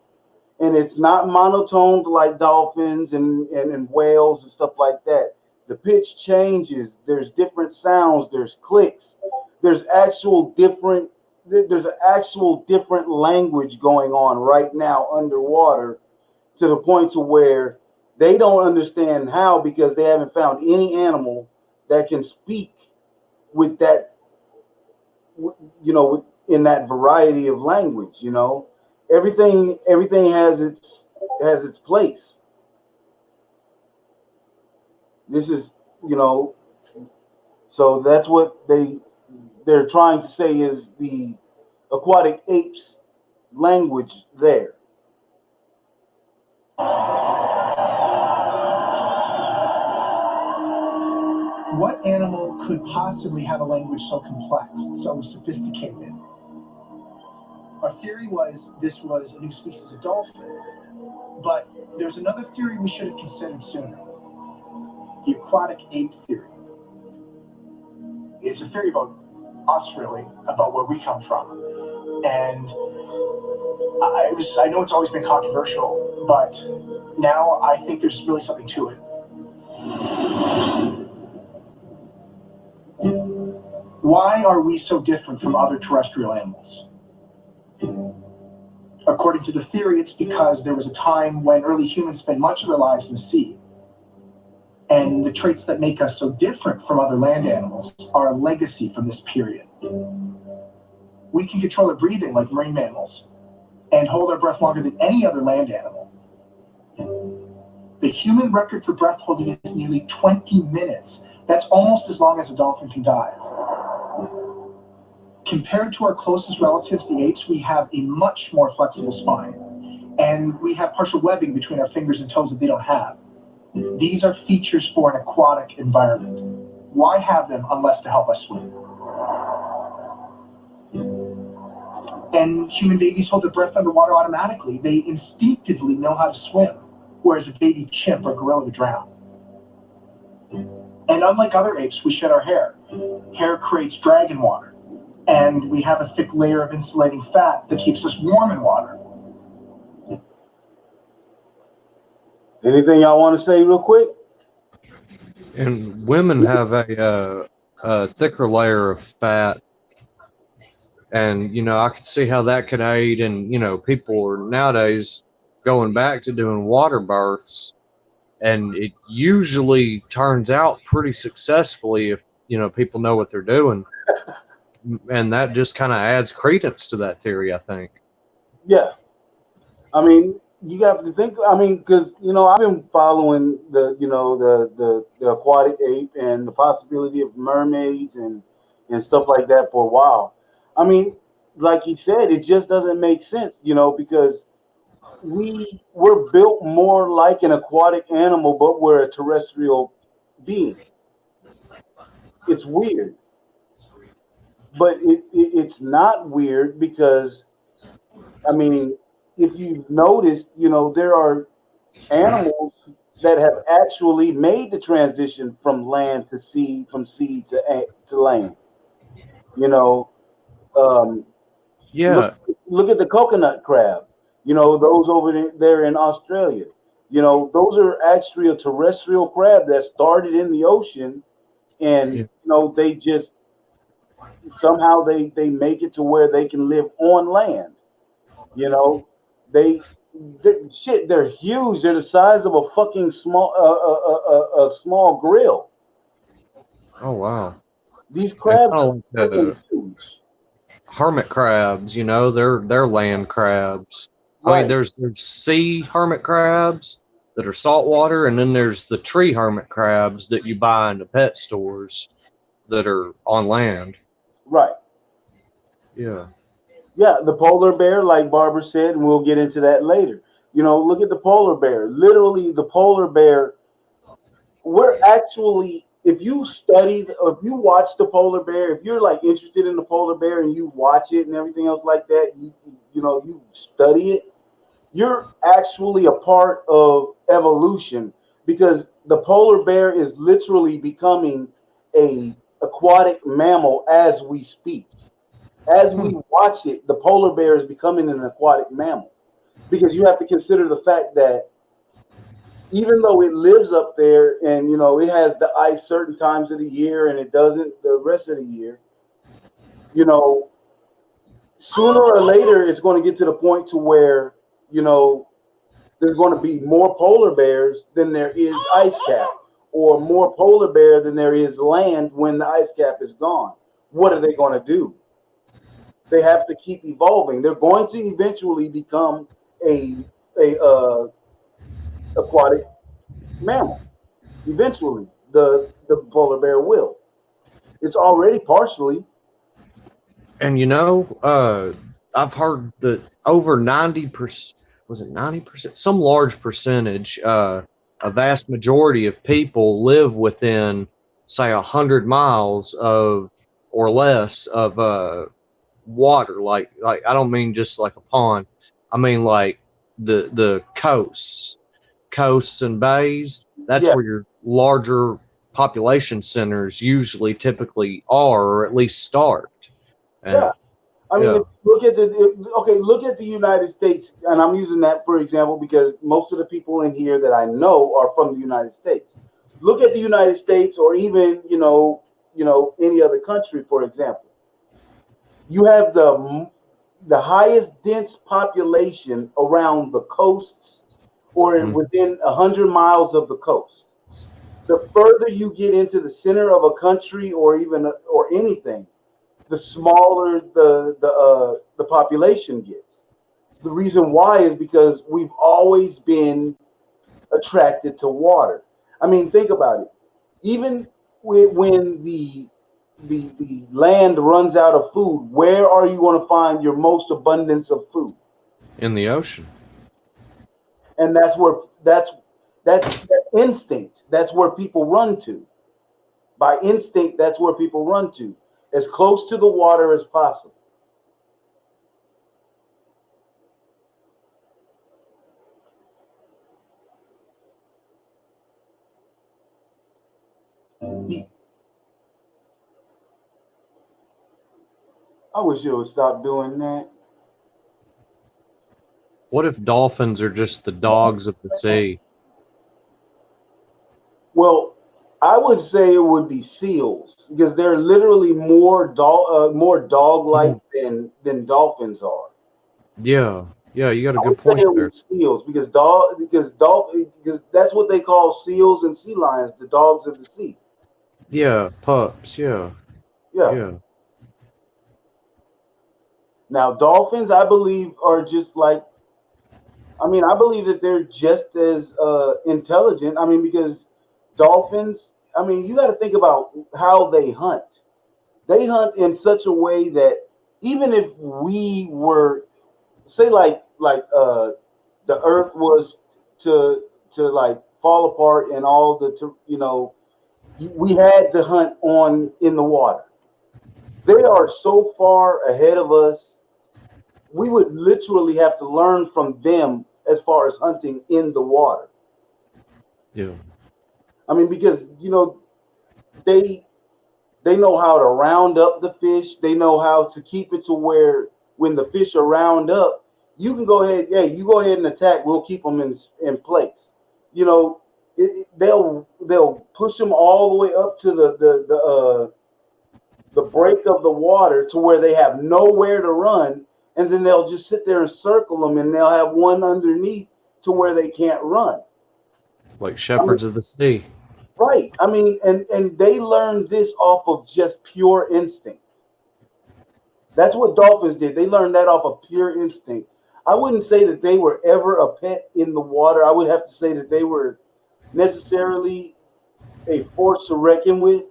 A: and it's not monotoned like dolphins and whales and stuff like that. The pitch changes. There's different sounds. There's clicks. There's actual different. There's an actual different language going on right now underwater, to the point to where they don't understand how, because they haven't found any animal that can speak with that, in that variety of language. Everything has its place. This is, so that's what they're trying to say is the aquatic apes language there.
E: What animal could possibly have a language so complex, so sophisticated? Our theory was this was a new species of dolphin, but there's another theory we should have considered sooner. The aquatic ape theory. It's a theory about us, really, about where we come from. And I know it's always been controversial, but now I think there's really something to it. Why are we so different from other terrestrial animals? According to the theory, it's because there was a time when early humans spent much of their lives in the sea. And the traits that make us so different from other land animals are a legacy from this period. We can control our breathing like marine mammals and hold our breath longer than any other land animal. The human record for breath holding is nearly 20 minutes. That's almost as long as a dolphin can dive. Compared to our closest relatives, the apes, we have a much more flexible spine. And we have partial webbing between our fingers and toes that they don't have. These are features for an aquatic environment. Why have them unless to help us swim? And human babies hold their breath underwater automatically. They instinctively know how to swim, whereas a baby chimp or gorilla would drown. And unlike other apes, we shed our hair. Hair creates drag in water. And we have a thick layer of insulating fat that keeps us warm in water.
A: Anything y'all want to say real quick?
C: And women have a thicker layer of fat, and I could see how that could aid. And people are nowadays going back to doing water births, and it usually turns out pretty successfully if people know what they're doing, and that just kind of adds credence to that theory, I think.
A: Yeah, I mean, you have to think. I mean, because I've been following the aquatic ape and the possibility of mermaids and stuff like that for a while. I mean, like he said, it just doesn't make sense, because we're built more like an aquatic animal, but we're a terrestrial being. It's weird, but it's not weird because I mean, if you've noticed, there are animals that have actually made the transition from land to sea, from sea to land. You know, um, look
C: Yeah.
A: look at the coconut crab. Those over there in Australia. Those are actually a terrestrial crab that started in the ocean, and
C: Yeah.
A: they just somehow they make it to where they can live on land. You know, they, shit. They're huge. They're the size of a fucking a small grill.
C: Oh wow.
A: These
C: And
A: crabs
C: kind
A: are
C: of like
A: freaking
C: the
A: huge.
C: hermit crabs, they're land crabs. I mean,
A: Right.
C: there's sea hermit crabs that are saltwater, and then there's the tree hermit crabs that you buy in the pet stores that are on land.
A: Right.
C: Yeah.
A: Yeah. The polar bear, like Barbara said, and we'll get into that later. Look at the polar bear. Literally, the polar bear. We're actually, if you studied, or if you watch the polar bear, if you're like interested in the polar bear and you watch it and everything else like that, you study it, you're actually a part of evolution because the polar bear is literally becoming a aquatic mammal as we speak. As we
C: Hmm.
A: watch it, the polar bear is becoming an aquatic mammal because you have to consider the fact that even though it lives up there and it has the ice certain times of the year and it doesn't the rest of the year, you know sooner or later it's going to get to the point to where you know there's going to be more polar bears than there is ice cap, or more polar bear than there is land when the ice cap is gone. What are they going to do? They have to keep evolving. They're going to eventually become a aquatic mammal. Eventually, the polar bear will. It's already partially.
C: And I've heard that over 90%, was it 90%? Some large percentage, a vast majority of people live within, say, 100 miles of or less of water. Like I don't mean just like a pond. I mean like the coasts and bays. That's
A: Yeah,
C: where your larger population centers usually typically are, or at least start.
A: yeah.
C: And
A: I mean,
C: yeah.
A: if you look at the United States, and I'm using that for example because most of the people in here that I know are from the United States. Look at the United States, or even any other country, for example. You have the highest dense population around the coasts or
C: Mm.
A: within 100 miles of the coast. the further you get into the center of a country or even or anything, the smaller the population gets. The reason why is because we've always been attracted to water. I mean, think about it. Even when the land runs out of food, where are you going to find your most abundance of food?
C: In the ocean.
A: And that's that instinct. That's where people run to. By instinct, that's where people run to, as close to the water as possible. I wish you would stop doing that.
C: What if dolphins are just the dogs of the sea?
A: Well, I would say it would be seals because they're literally more dog-like than dolphins are.
C: Yeah, yeah, you got a
A: I would
C: good
A: say
C: point
A: it
C: there.
A: was seals because that's what they call seals and sea lions, the dogs of the sea.
C: Yeah, pups. Yeah,
A: Yeah.
C: yeah,
A: Now dolphins, I believe, are just like. I mean, I believe that they're just as intelligent. I mean, because dolphins. I mean, you got to think about how they hunt. They hunt in such a way that even if we were, say, the Earth was to like fall apart and all the we had to hunt on in the water. They are so far ahead of us. We would literally have to learn from them as far as hunting in the water.
C: yeah.
A: I mean, because they they know how to round up the fish. They know how to keep it to where when the fish are round up, you can go ahead. Yeah, you go ahead and attack. We'll keep them in place. You know, they'll push them all the way up to the break of the water to where they have nowhere to run, and then they'll just sit there and circle them, and they'll have one underneath to where they can't run.
C: Like
A: I mean,
C: shepherds of the sea.
A: right. I mean, and they learn this off of just pure instinct. That's what dolphins did. They learned that off of pure instinct. I wouldn't say that they were ever a pet in the water. I would have to say that they were necessarily a force to reckon with.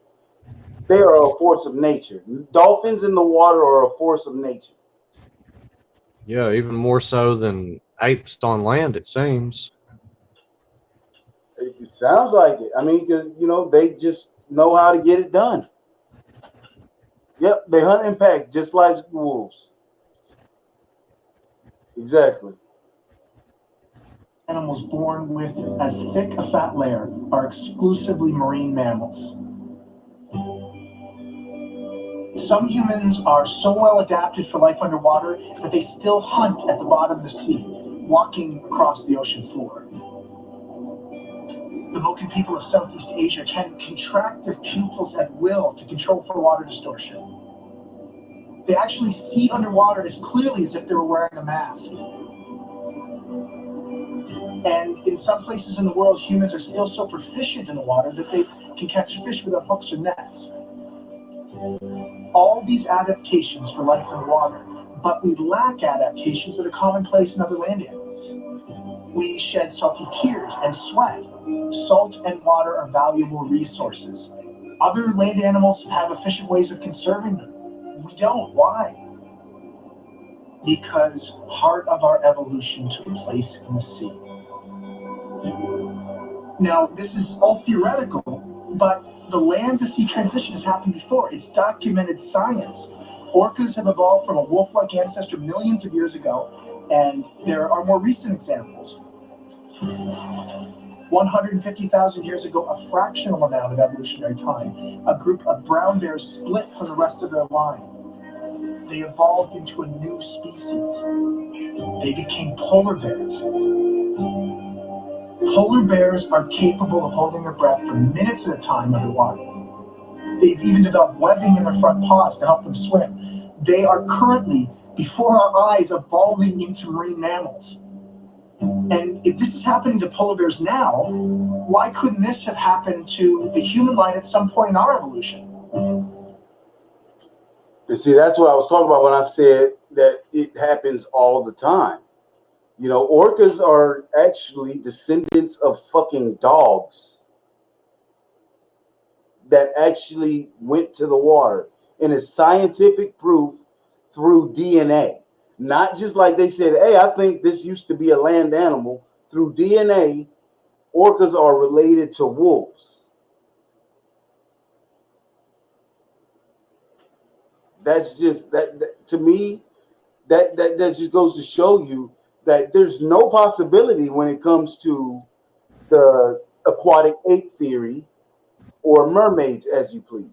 A: They are a force of nature. Dolphins in the water are a force of nature.
C: Yeah, even more so than apes on land, it seems.
A: It sounds like it. I mean, because they just know how to get it done. Yep, they hunt in packs just like wolves. Exactly.
E: Animals born with as thick a fat layer are exclusively marine mammals. Some humans are so well adapted for life underwater that they still hunt at the bottom of the sea, walking across the ocean floor. The Moken people of Southeast Asia can contract their pupils at will to control for water distortion. They actually see underwater as clearly as if they were wearing a mask. And in some places in the world, humans are still so proficient in the water that they can catch fish without hooks or nets. All these adaptations for life in water, but we lack adaptations that are commonplace in other land animals. We shed salty tears and sweat. Salt and water are valuable resources. Other land animals have efficient ways of conserving them. We don't. Why? Because part of our evolution took place in the sea. Now, this is all theoretical, but the land to sea transition has happened before. It's documented science. Orcas have evolved from a wolf-like ancestor millions of years ago, and there are more recent examples. 150,000 years ago, a fractional amount of evolutionary time, a group of brown bears split from the rest of their line. They evolved into a new species. They became polar bears. Polar bears are capable of holding their breath for minutes at a time underwater. They've even developed webbing in their front paws to help them swim. They are currently, before our eyes, evolving into marine mammals. And if this is happening to polar bears now, why couldn't this have happened to the human line at some point in our evolution?
A: And see, that's what I was talking about when I said that it happens all the time. You know, orcas are actually descendants of fucking dogs that actually went to the water. And it's scientific proof through DNA. Not just like they said, hey, I think this used to be a land animal. Through DNA, orcas are related to wolves. That's just that to me, that just goes to show you that there's no possibility when it comes to the aquatic ape theory or mermaids as you please.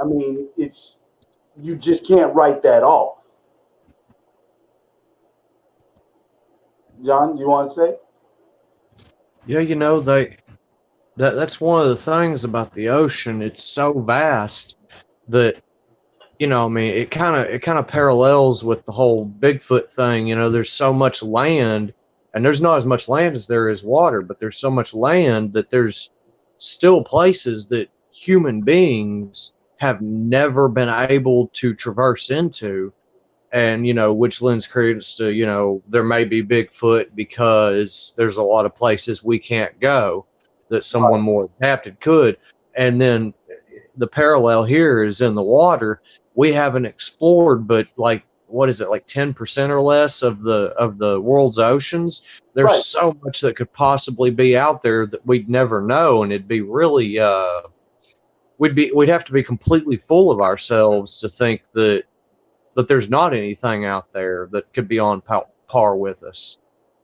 A: I mean, it's you just can't write that off. John, you want to say?
C: Yeah, that's one of the things about the ocean. It's so vast that I mean, it kind of parallels with the whole Bigfoot thing. There's so much land, and there's not as much land as there is water, but there's so much land that there's still places that human beings have never been able to traverse into, and which lends credence to there may be Bigfoot because there's a lot of places we can't go that someone more adapted could. And then the parallel here is in the water. We haven't explored, but like, what is it, like 10% or less of the world's oceans? There's
A: Right.
C: so much that could possibly be out there that we'd never know, and it'd be really we'd have to be completely full of ourselves to think that there's not anything out there that could be on par with us.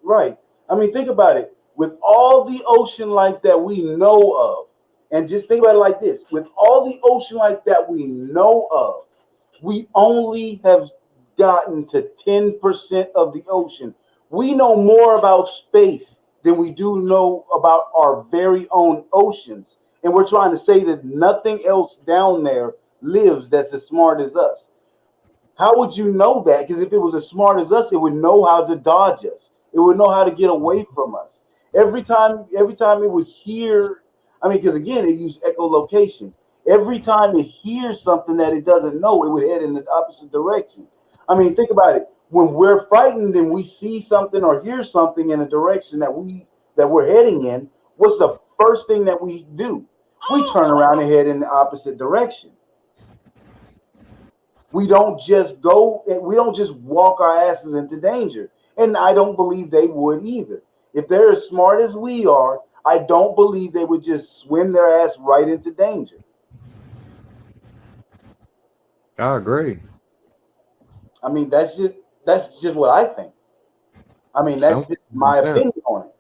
A: Right. I mean, think about it. With all the ocean life that we know of, and just think about it like this: with all the ocean life that we know of, we only have gotten to 10% of the ocean. We know more about space than we do know about our very own oceans. And we're trying to say that nothing else down there lives that's as smart as us. How would you know that? Because if it was as smart as us, it would know how to dodge us. It would know how to get away from us. Every time it would hear, I mean, because again, it used echolocation. Every time it hears something that it doesn't know, it would head in the opposite direction. I mean, think about it. When we're frightened and we see something or hear something in a direction that we're heading in, what's the first thing that we do? We turn around and head in the opposite direction. We don't just walk our asses into danger. And I don't believe they would either. If they're as smart as we are, I don't believe they would just swim their ass right into danger.
C: I agree.
A: I mean, that's just what I think. I mean, that's
C: So
A: just my
C: 100%.
A: opinion on it.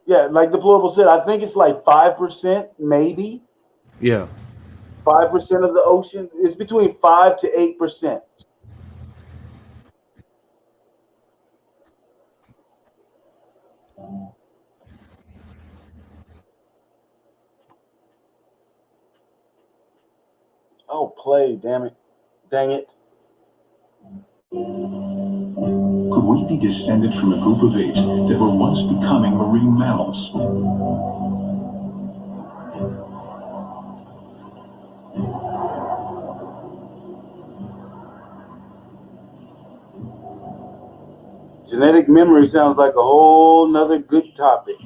A: Yeah, like Deplorable said, I think it's like 5%, maybe
C: Yeah.
A: 5% of the ocean. It's between 5 to 8%. Oh, play, damn it, dang it.
H: Could we be descended from a group of apes that were once becoming marine mammals?
A: Genetic memory sounds like a whole nother good topic.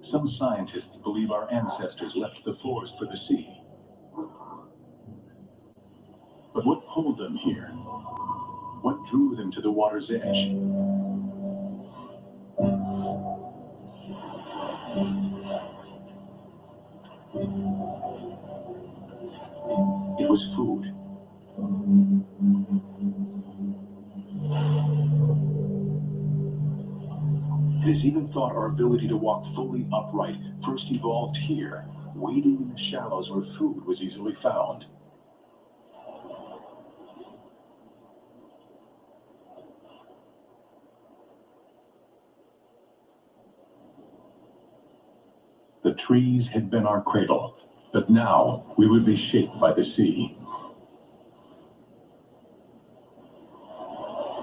H: Some scientists believe our ancestors left the forest for the sea. But what pulled them here? What drew them to the water's edge? It was food. It is even thought our ability to walk fully upright first evolved here, wading in the shallows where food was easily found. The trees had been our cradle, but now we would be shaped by the sea.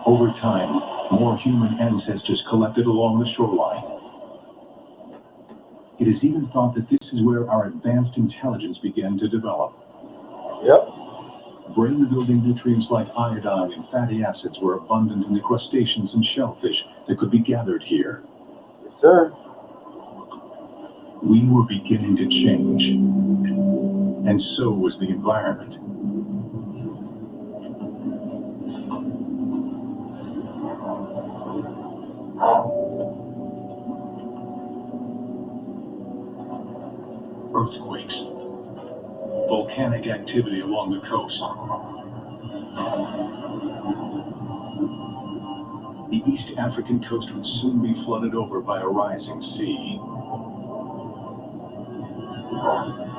H: Over time, more human ancestors collected along the shoreline. It is even thought that this is where our advanced intelligence began to develop.
A: Yep.
H: Brain-building nutrients like iodine and fatty acids were abundant in the crustaceans and shellfish that could be gathered here.
A: Yes, sir.
H: We were beginning to change, and so was the environment. Earthquakes, volcanic activity along the coast. The East African coast would soon be flooded over by a rising sea.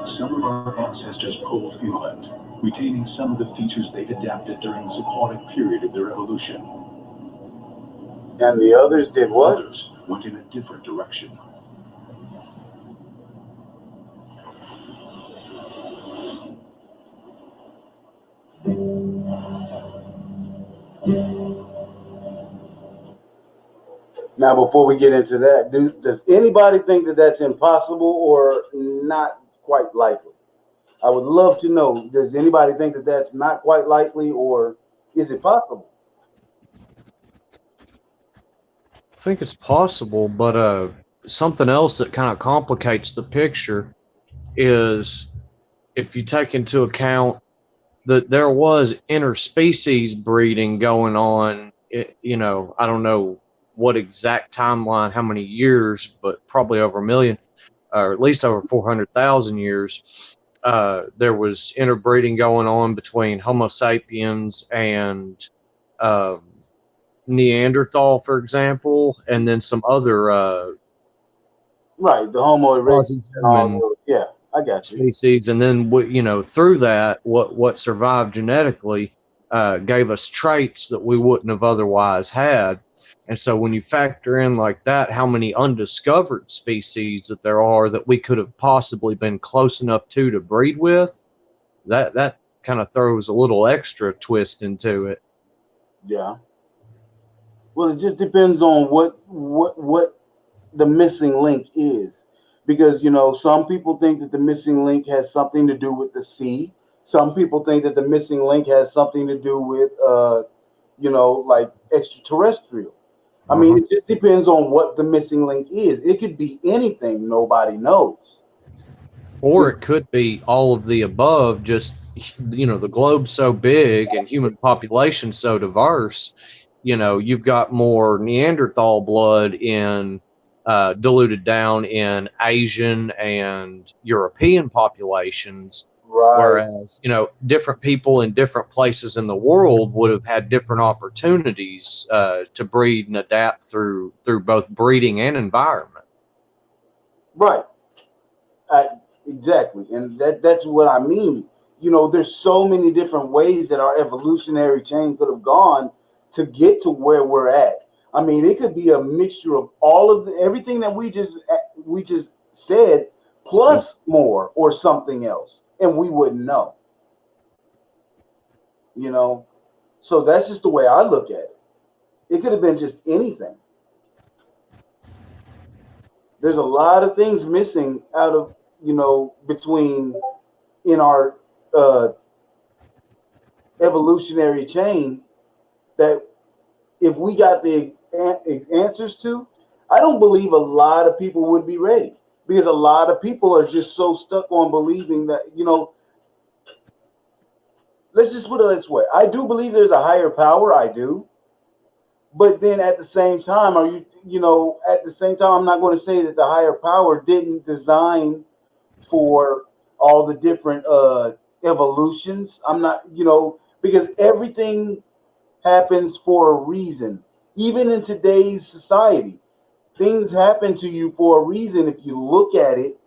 H: Some of our ancestors pulled inland, retaining some of the features they'd adapted during this aquatic period of their evolution.
A: And the others did what?
H: Others went in a different direction.
A: Now, before we get into that, does anybody think that that's impossible or not quite likely? I would love to know. Does anybody think that that's not quite likely, or is it possible?
C: I think it's possible, but something else that kind of complicates the picture is if you take into account that there was interspecies breeding going on. I don't know what exact timeline, how many years, but probably over 1 million, or at least over 400,000 years. There was interbreeding going on between Homo sapiens and Neanderthal, for example, and then some other
A: Right, the Homo erectus and all
C: quasi-human
A: those. Yeah, I got you.
C: species, and then through that, what survived genetically gave us traits that we wouldn't have otherwise had. And so when you factor in like that, how many undiscovered species that there are that we could have possibly been close enough to breed with, that kind of throws a little extra twist into it.
A: Yeah. Well, it just depends on what the missing link is, because some people think that the missing link has something to do with the sea. Some people think that the missing link has something to do with like extraterrestrial. I mean, it just depends on what the missing link is. It could be anything, nobody knows.
C: Or it could be all of the above, just the globe's so big and human population so diverse. You've got more Neanderthal blood in diluted down in Asian and European populations,
A: Right.
C: whereas different people in different places in the world would have had different opportunities to breed and adapt through both breeding and environment.
A: Right. Exactly. And that's what I mean. There's so many different ways that our evolutionary chain could have gone to get to where we're at. I mean, it could be a mixture of all of everything that we just said, plus more or something else, and we wouldn't know. So that's just the way I look at it. It could have been just anything. There's a lot of things missing out of between in our evolutionary chain that if we got the answers to, I don't believe a lot of people would be ready, because a lot of people are just so stuck on believing that let's just put it this way. I do believe there's a higher power. I do. But then at the same time, I'm not going to say that the higher power didn't design for all the different evolutions. I'm not, because everything happens for a reason. Even in today's society, things happen to you for a reason. If you look at it,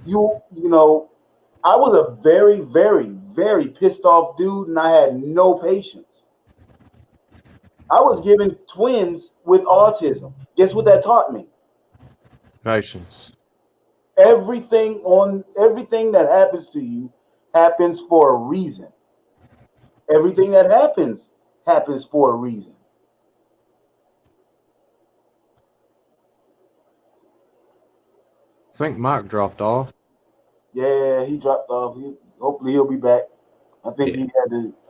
A: I was a very, very, very pissed off dude, and I had no patience. I was given twins with autism. Guess what that taught me?
C: Patience.
A: Everything that happens to you happens for a reason. Everything that happens for a reason.
C: I think Mike dropped off.
A: Yeah, he dropped off. Hopefully he'll be back. I think
C: Yeah.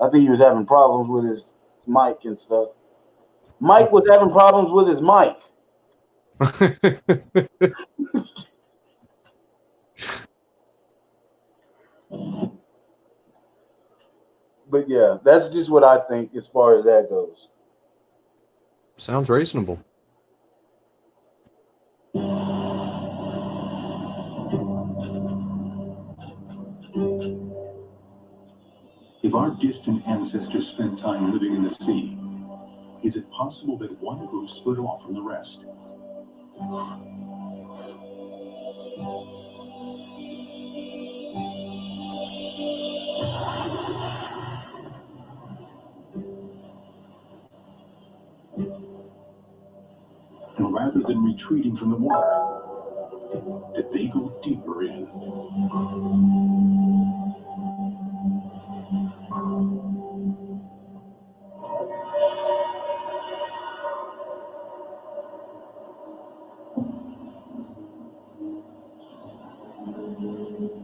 A: I think he was having problems with his mic and stuff. Mike was having problems with his mic. But yeah, that's just what I think as far as that goes.
C: Sounds reasonable.
H: If our distant ancestors spent time living in the sea, is it possible that one group split off from the rest? And rather than retreating from the water, did they go deeper in?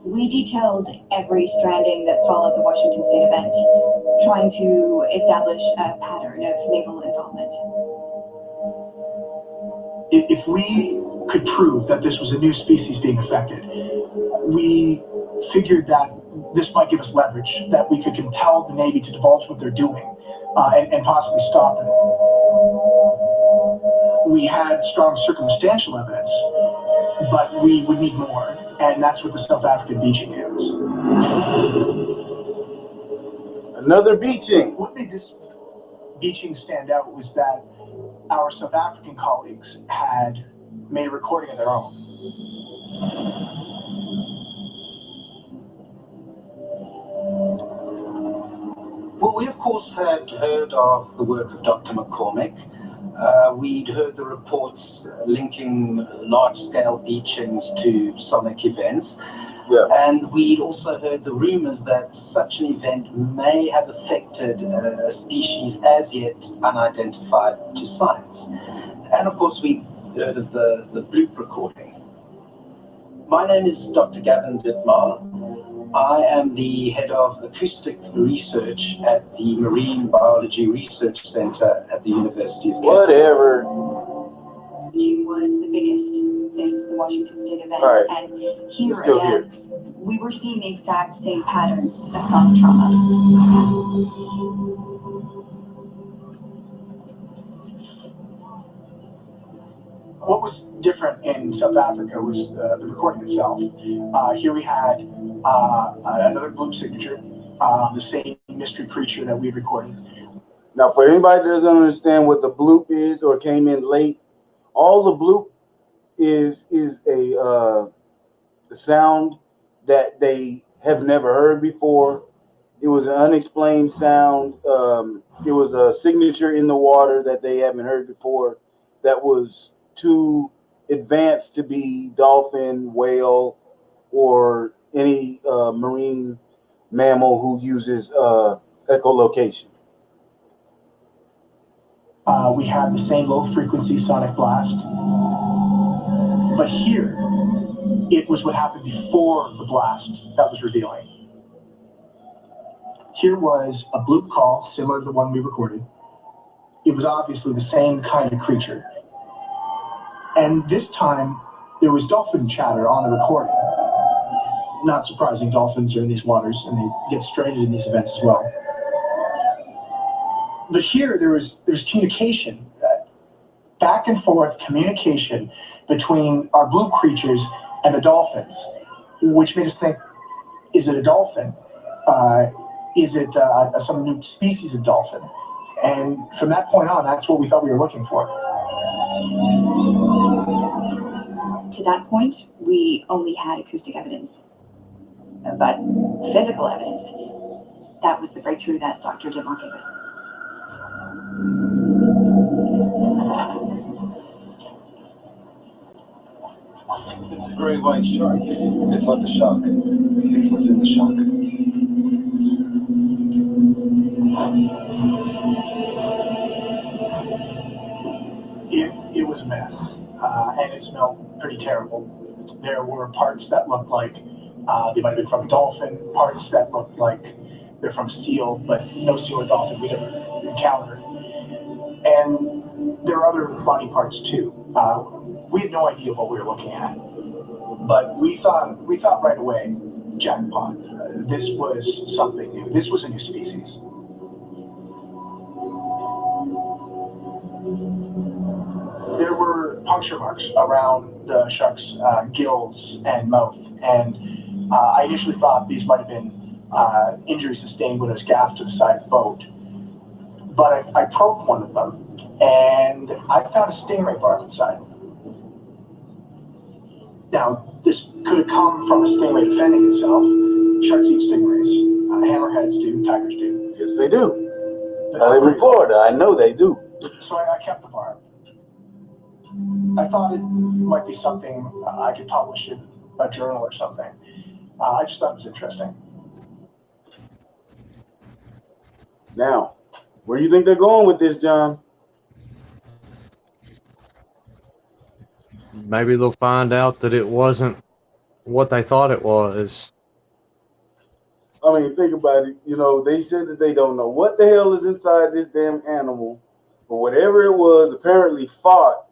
F: We detailed every stranding that followed the Washington State event, trying to establish a pattern of naval involvement.
E: If we could prove that this was a new species being affected, we figured that this might give us leverage, that we could compel the Navy to divulge what they're doing and possibly stop it. We had strong circumstantial evidence, but we would need more, and that's what the South African beaching gave us.
A: Another beaching.
E: What made this beaching stand out was that our South African colleagues had made a recording of their own.
J: Well, we of course had heard of the work of Dr. McCormick. We'd heard the reports linking large-scale beachings to sonic events.
A: Yeah.
J: And we'd also heard the rumors that such an event may have affected a species as yet unidentified to science. And of course, we heard of the bloop recording. My name is Dr. Gavin Dittmar. I am the head of acoustic research at the Marine Biology Research Center at the University of Cape Town.
A: Whatever.
F: She was the biggest since the Washington State event,
A: Right.
F: and here
A: Still
F: again, we were seeing the exact same patterns of sonic trauma.
E: What was different in South Africa was the recording itself. Here we had another bloop signature, the same mystery creature that we had recorded.
A: Now, for anybody that doesn't understand what the bloop is or came in late, all the bloop is a sound that they have never heard before. It was an unexplained sound. It was a signature in the water that they haven't heard before. That was too advanced to be dolphin, whale, or any marine mammal who uses echolocation.
E: We had the same low frequency sonic blast, but here it was what happened before the blast that was revealing. Here was a bloop call similar to the one we recorded. It was obviously the same kind of creature. And this time, there was dolphin chatter on the recording. Not surprising, dolphins are in these waters and they get stranded in these events as well. But here, there was communication, back and forth communication between our bloop creatures and the dolphins, which made us think, is it a dolphin? Is it some new species of dolphin? And from that point on, that's what we thought we were looking for.
F: To that point, we only had acoustic evidence. But physical evidence, that was the breakthrough that Dr. Dittmar gave us.
K: It's a great white shark. It's not the shark. It's what's in the shark.
E: It was a mess, and it smelled pretty terrible. There were parts that looked like they might have been from a dolphin, parts that looked like they're from a seal, but no seal or dolphin we'd ever encountered. And there are other body parts too. We had no idea what we were looking at, but we thought right away, jackpot. This was something new. This was a new species. There were puncture marks around the shark's gills and mouth, and I initially thought these might have been injuries sustained when it was gaffed to the side of the boat. But I probed one of them, and I found a stingray barb inside. Now, this could have come from a stingray defending itself. Sharks eat stingrays. Hammerheads do. Tigers do.
A: Yes, they do. I live in Florida. I know they do.
E: So I kept the barb. I thought it might be something I could publish in a journal or something. I just thought it was interesting.
A: Now, where do you think they're going with this, John?
C: Maybe they'll find out that it wasn't what they thought it was.
A: I mean, think about it. You know, they said that they don't know what the hell is inside this damn animal, but whatever it was, apparently fought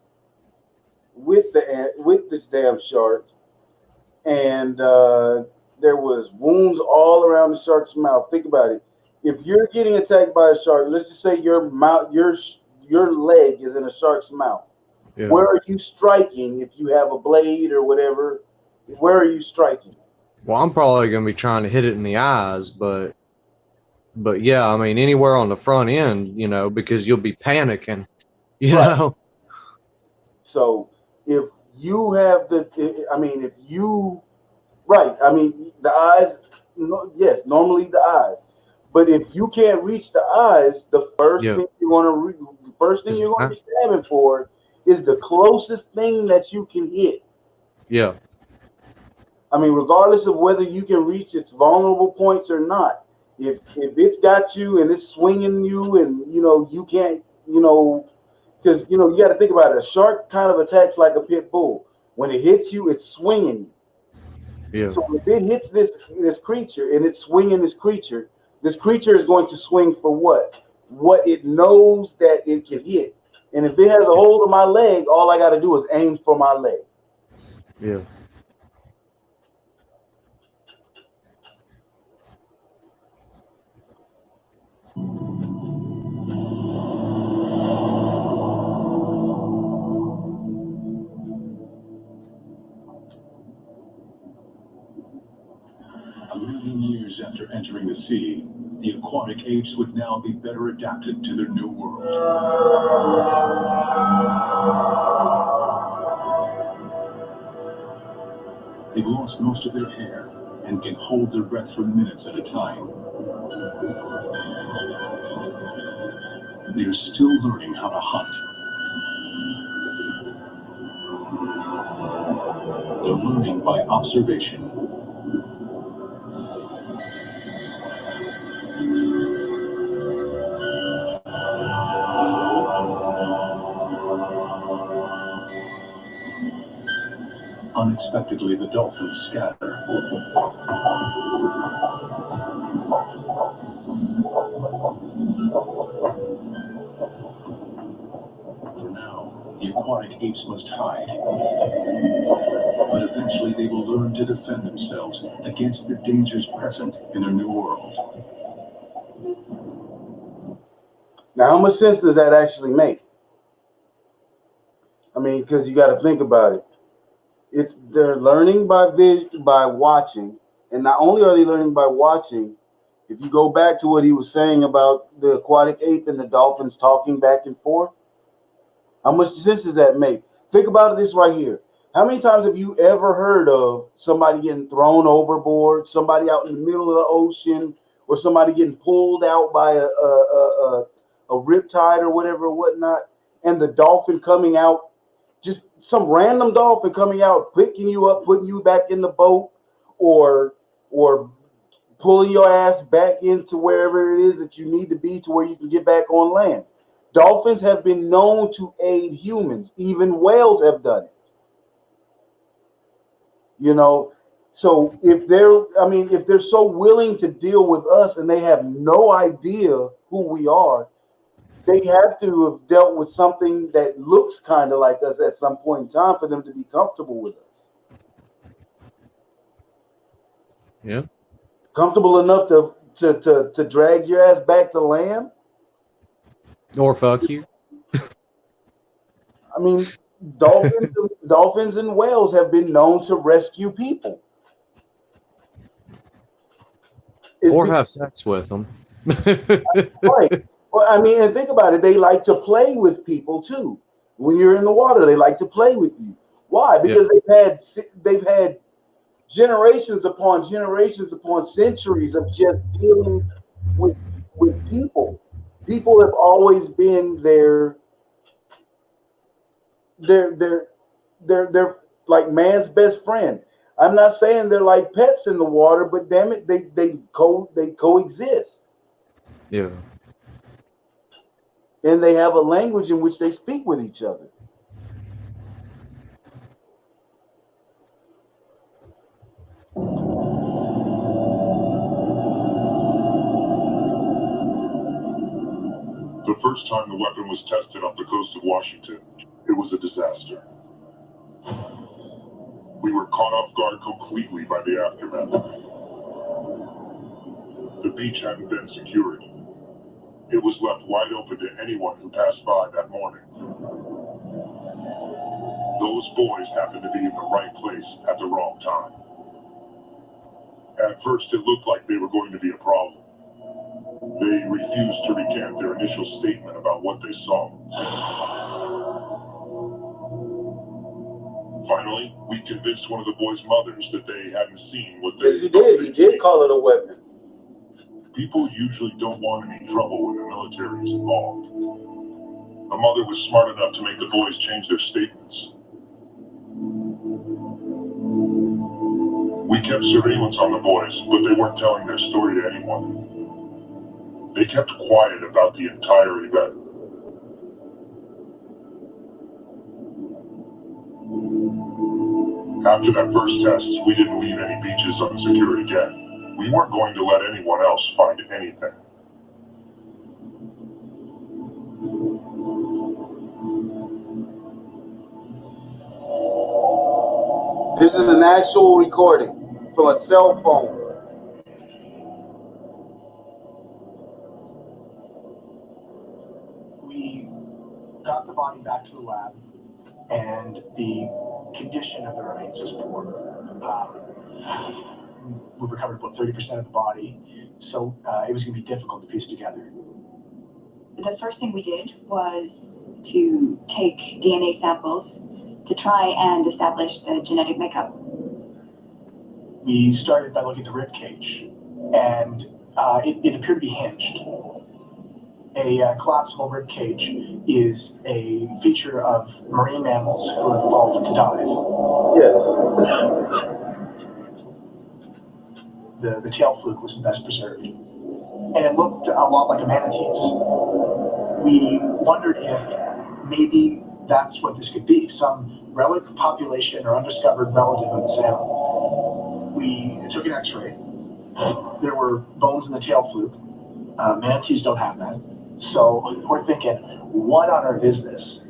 A: with this damn shark, and there was wounds all around the shark's mouth. Think about it. If you're getting attacked by a shark, let's just say your mouth, your leg is in a shark's mouth. Yeah. Where are you striking if you have a blade or whatever? Where are you striking?
C: Well, I'm probably going to be trying to hit it in the eyes, but yeah, I mean, anywhere on the front end, you know, because you'll be panicking, you know.
A: So if you have if you, right, I mean, the eyes, yes, normally the eyes. But if you can't reach the eyes, the first thing you're going to be stabbing for is the closest thing that you can hit.
C: Yeah. I
A: mean, regardless of whether you can reach its vulnerable points or not, if it's got you and it's swinging you and, you know, you can't, you know, because, you know, you got to think about it. A shark kind of attacks like a pit bull. When it hits you, it's swinging you. Yeah. So if it hits this creature and it's swinging this creature is going to swing for what? What it knows that it can hit. And if it has a hold of my leg, all I got to do is aim for my leg.
C: Yeah.
H: A million years after entering the sea, the aquatic apes would now be better adapted to their new world. They've lost most of their hair and can hold their breath for minutes at a time. They're still learning how to hunt. They're learning by observation. Unexpectedly, the dolphins scatter. For now, the aquatic apes must hide. But eventually they will learn to defend themselves against the dangers present in their new world.
A: Now, how much sense does that actually make? I mean, because you got to think about it. They're learning by watching, and not only are they learning by watching. If you go back to what he was saying about the aquatic ape and the dolphins talking back and forth, how much sense does that make? Think about this right here. How many times have you ever heard of somebody getting thrown overboard, somebody out in the middle of the ocean, or somebody getting pulled out by a riptide or whatever, whatnot, and the dolphin coming out just some random dolphin coming out, picking you up, putting you back in the boat, or pulling your ass back into wherever it is that you need to be to where you can get back on land. Dolphins have been known to aid humans. Even whales have done it. You know, so if they're so willing to deal with us and they have no idea who we are, they have to have dealt with something that looks kind of like us at some point in time for them to be comfortable with us.
C: Yeah.
A: Comfortable enough to drag your ass back to land.
C: Or fuck you.
A: I mean, dolphins and whales have been known to rescue people. It's
C: Or have sex with them.
A: right. Well, I mean, and think about it. They like to play with people too. When you're in the water, they like to play with you. Why?
C: Yeah.
A: Because they've had generations upon centuries of just dealing with people. People have always been they're like man's best friend. I'm not saying they're like pets in the water, but damn it, they coexist.
C: Yeah.
A: And they have a language in which they speak with each other.
G: The first time the weapon was tested off the coast of Washington, it was a disaster. We were caught off guard completely by the aftermath. The beach hadn't been secured. It was left wide open to anyone who passed by that morning. Those boys happened to be in the right place at the wrong time. At first, it looked like they were going to be a problem. They refused to recant their initial statement about what they saw. Finally, we convinced one of the boys' mothers that they hadn't seen what they
A: Yes, he did. He did call it a weapon.
G: People usually don't want any trouble when the military is involved. The mother was smart enough to make the boys change their statements. We kept surveillance on the boys, but they weren't telling their story to anyone. They kept quiet about the entire event. After that first test, we didn't leave any beaches unsecured again. We weren't going to let anyone else find anything.
A: This is an actual recording from a cell phone.
E: We got the body back to the lab, and the condition of the remains was poor. We recovered about 30% of the body, so it was going to be difficult to piece together.
F: The first thing we did was to take DNA samples to try and establish the genetic makeup.
E: We started by looking at the rib cage, and it appeared to be hinged. A collapsible rib cage is a feature of marine mammals who have evolved to dive.
A: Yes.
E: The tail fluke was the best preserved, and it looked a lot like a manatee's. We wondered if maybe that's what this could be, some relic population or undiscovered relative of this animal. We took an x-ray. There were bones in the tail fluke. Manatees don't have that. So we're thinking, what on earth is this?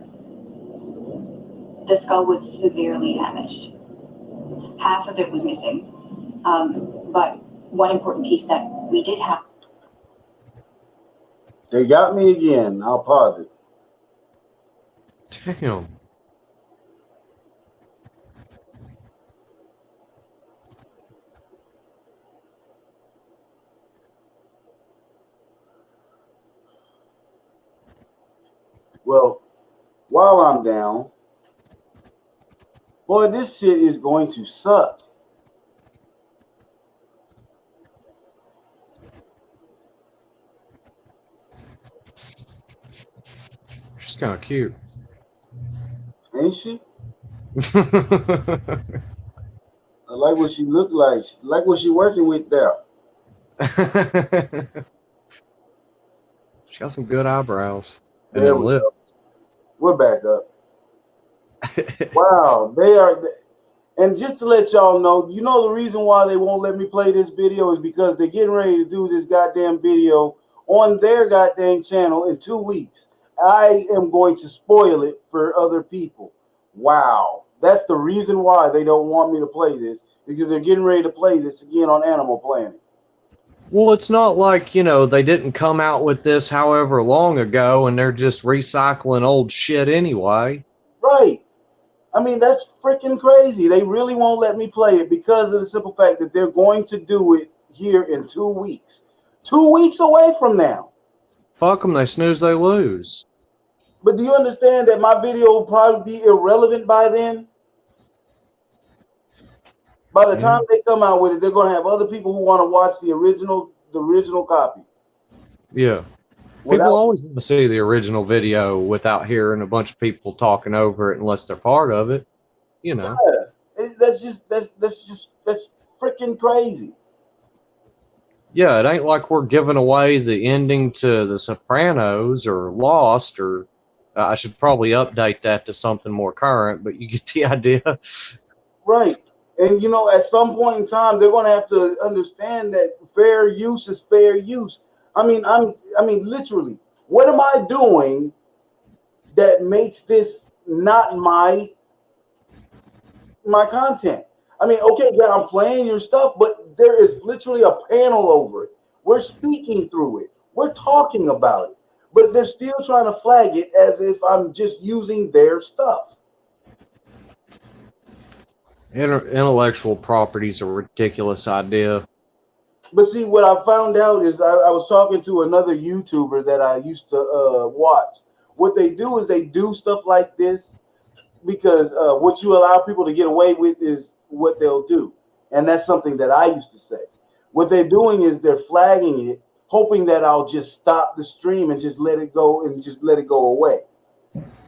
F: The skull was severely damaged. Half of it was missing. But one important piece that we did have.
A: They got me again. I'll pause it.
C: Damn.
A: Well, while I'm down, boy, this shit is going to suck.
C: She's kind of cute.
A: Ain't she? I like what she looked like. I like what she working with there.
C: She got some good eyebrows and
A: There
C: them
A: we
C: lips.
A: go. We're back up. Wow, they are. And just to let y'all know, you know the reason why they won't let me play this video is because they're getting ready to do this goddamn video on their goddamn channel in 2 weeks. I am going to spoil it for other people. Wow. That's the reason why they don't want me to play this, because they're getting ready to play this again on Animal Planet.
C: Well, it's not like, they didn't come out with this however long ago and they're just recycling old shit anyway.
A: Right. I mean, that's freaking crazy. They really won't let me play it because of the simple fact that they're going to do it here in 2 weeks. 2 weeks away from now.
C: Fuck them, they snooze, they lose.
A: But do you understand that my video will probably be irrelevant by then? By the time they come out with it, they're going to have other people who want to watch the original copy.
C: Yeah. People always want to see the original video without hearing a bunch of people talking over it unless they're part of it.
A: Yeah, that's freaking crazy.
C: Yeah, it ain't like we're giving away the ending to The Sopranos or Lost, or I should probably update that to something more current, but you get the idea.
A: Right. And at some point in time, they're going to have to understand that fair use is fair use. I mean, literally, what am I doing that makes this not my content? I mean, okay, yeah, I'm playing your stuff, but there is literally a panel over it. We're speaking through it. We're talking about it, but they're still trying to flag it as if I'm just using their stuff.
C: Intellectual property is a ridiculous idea.
A: But see, what I found out is I was talking to another YouTuber that I used to watch. What they do is they do stuff like this because what you allow people to get away with is what they'll do. And that's something that I used to say. What they're doing is they're flagging it, hoping that I'll just stop the stream and just let it go and just let it go away.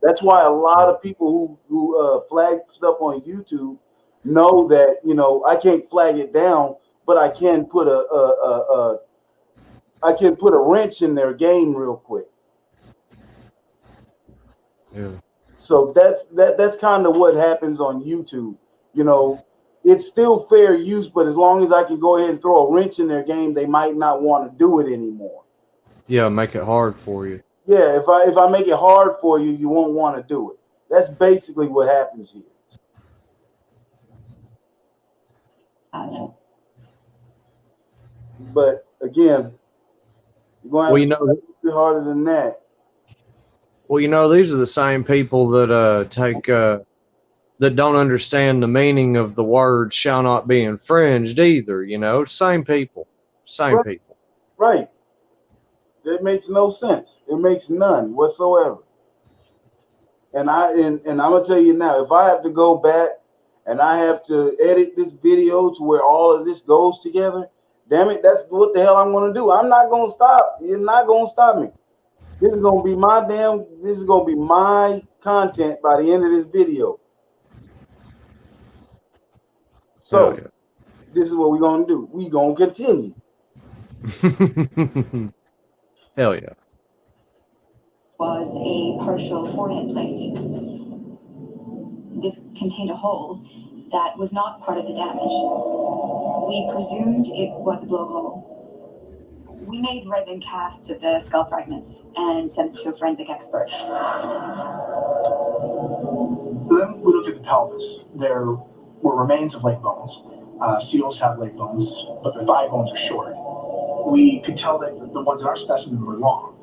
A: That's why a lot of people who flag stuff on YouTube know that I can't flag it down, but I can put a wrench in their game real quick.
C: Yeah.
A: So that's kind of what happens on YouTube. It's still fair use, but as long as I can go ahead and throw a wrench in their game, they might not want to do it anymore.
C: Yeah, make it hard for you.
A: Yeah, if I make it hard for you, you won't want to do it. That's basically what happens here. But again, you're going to have to be harder than that.
C: Well, these are the same people that that don't understand the meaning of the word "shall not be infringed" either. Same people, people.
A: Right. It makes no sense. It makes none whatsoever. And I'm gonna tell you now, if I have to go back and I have to edit this video to where all of this goes together, damn it, that's what the hell I'm gonna do. I'm not gonna stop. You're not gonna stop me. This is gonna be my content by the end of this video. So this is what we're gonna do. We're gonna continue.
C: Hell yeah.
F: Was a partial forehead plate. This contained a hole that was not part of the damage. We presumed it was a blowhole. We made resin casts of the skull fragments and sent them to a forensic expert.
E: Then we looked at the pelvis. There were remains of leg bones. Seals have leg bones, but their thigh bones are short. We could tell that the ones in our specimen were long.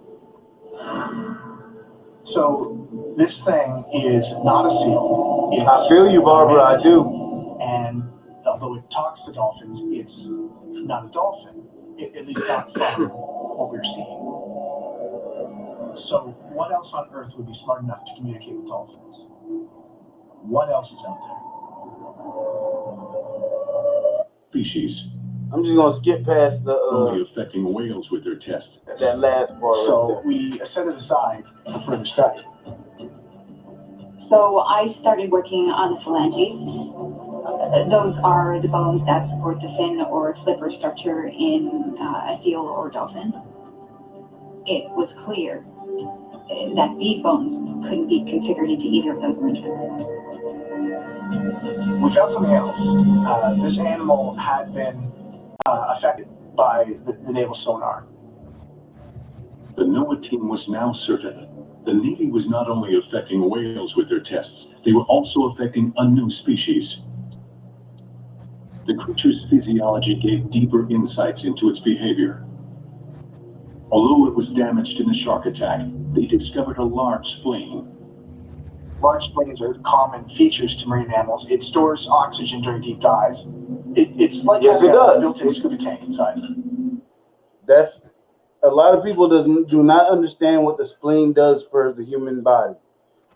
E: So this thing is not a seal.
A: I feel you, Barbara. I do.
E: And although it talks to dolphins, it's not a dolphin. At least not from what we're seeing. So what else on Earth would be smart enough to communicate with dolphins? What else is out there?
H: Species.
A: I'm just gonna skip past the
H: only affecting whales with their tests.
A: That last part.
E: So we set it aside for further study.
F: So I started working on the phalanges. Those are the bones that support the fin or flipper structure in a seal or dolphin. It was clear that these bones couldn't be configured into either of those arrangements.
E: We found something else. This animal had been affected by the naval sonar.
H: The NOAA team was now certain the Navy was not only affecting whales with their tests, they were also affecting a new species. The creature's physiology gave deeper insights into its behavior. Although it was damaged in the shark attack, they discovered a large spleen.
E: Large spleens are common features to marine mammals. It stores oxygen during deep dives. It's like
A: Yes,
E: having
A: it does.
E: a built-in scuba tank inside.
A: That's a lot of people do not understand what the spleen does for the human body.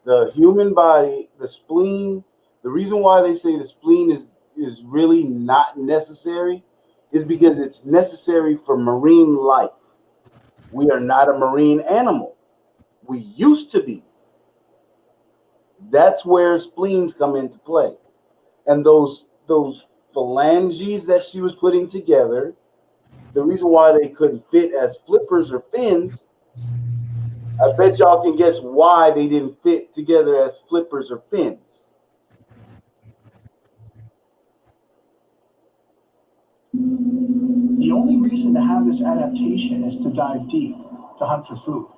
A: The human body, the spleen, the reason why they say the spleen is really not necessary is because it's necessary for marine life. We are not a marine animal. We used to be. That's where spleens come into play. And those phalanges that she was putting together, the reason why they couldn't fit as flippers or fins, I bet y'all can guess why they didn't fit together as flippers or fins.
E: The only reason to have this adaptation is to dive deep, to hunt for food.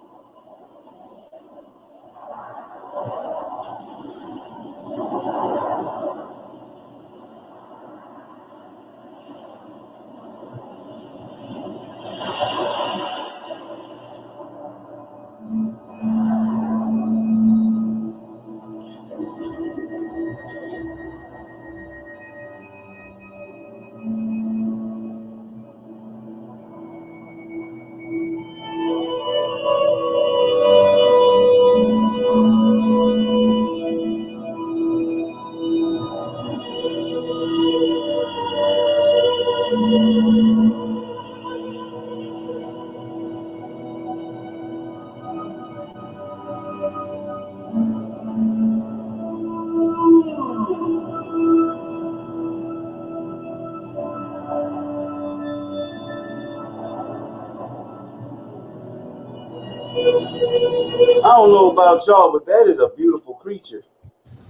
A: I don't know about y'all, but that is a beautiful creature.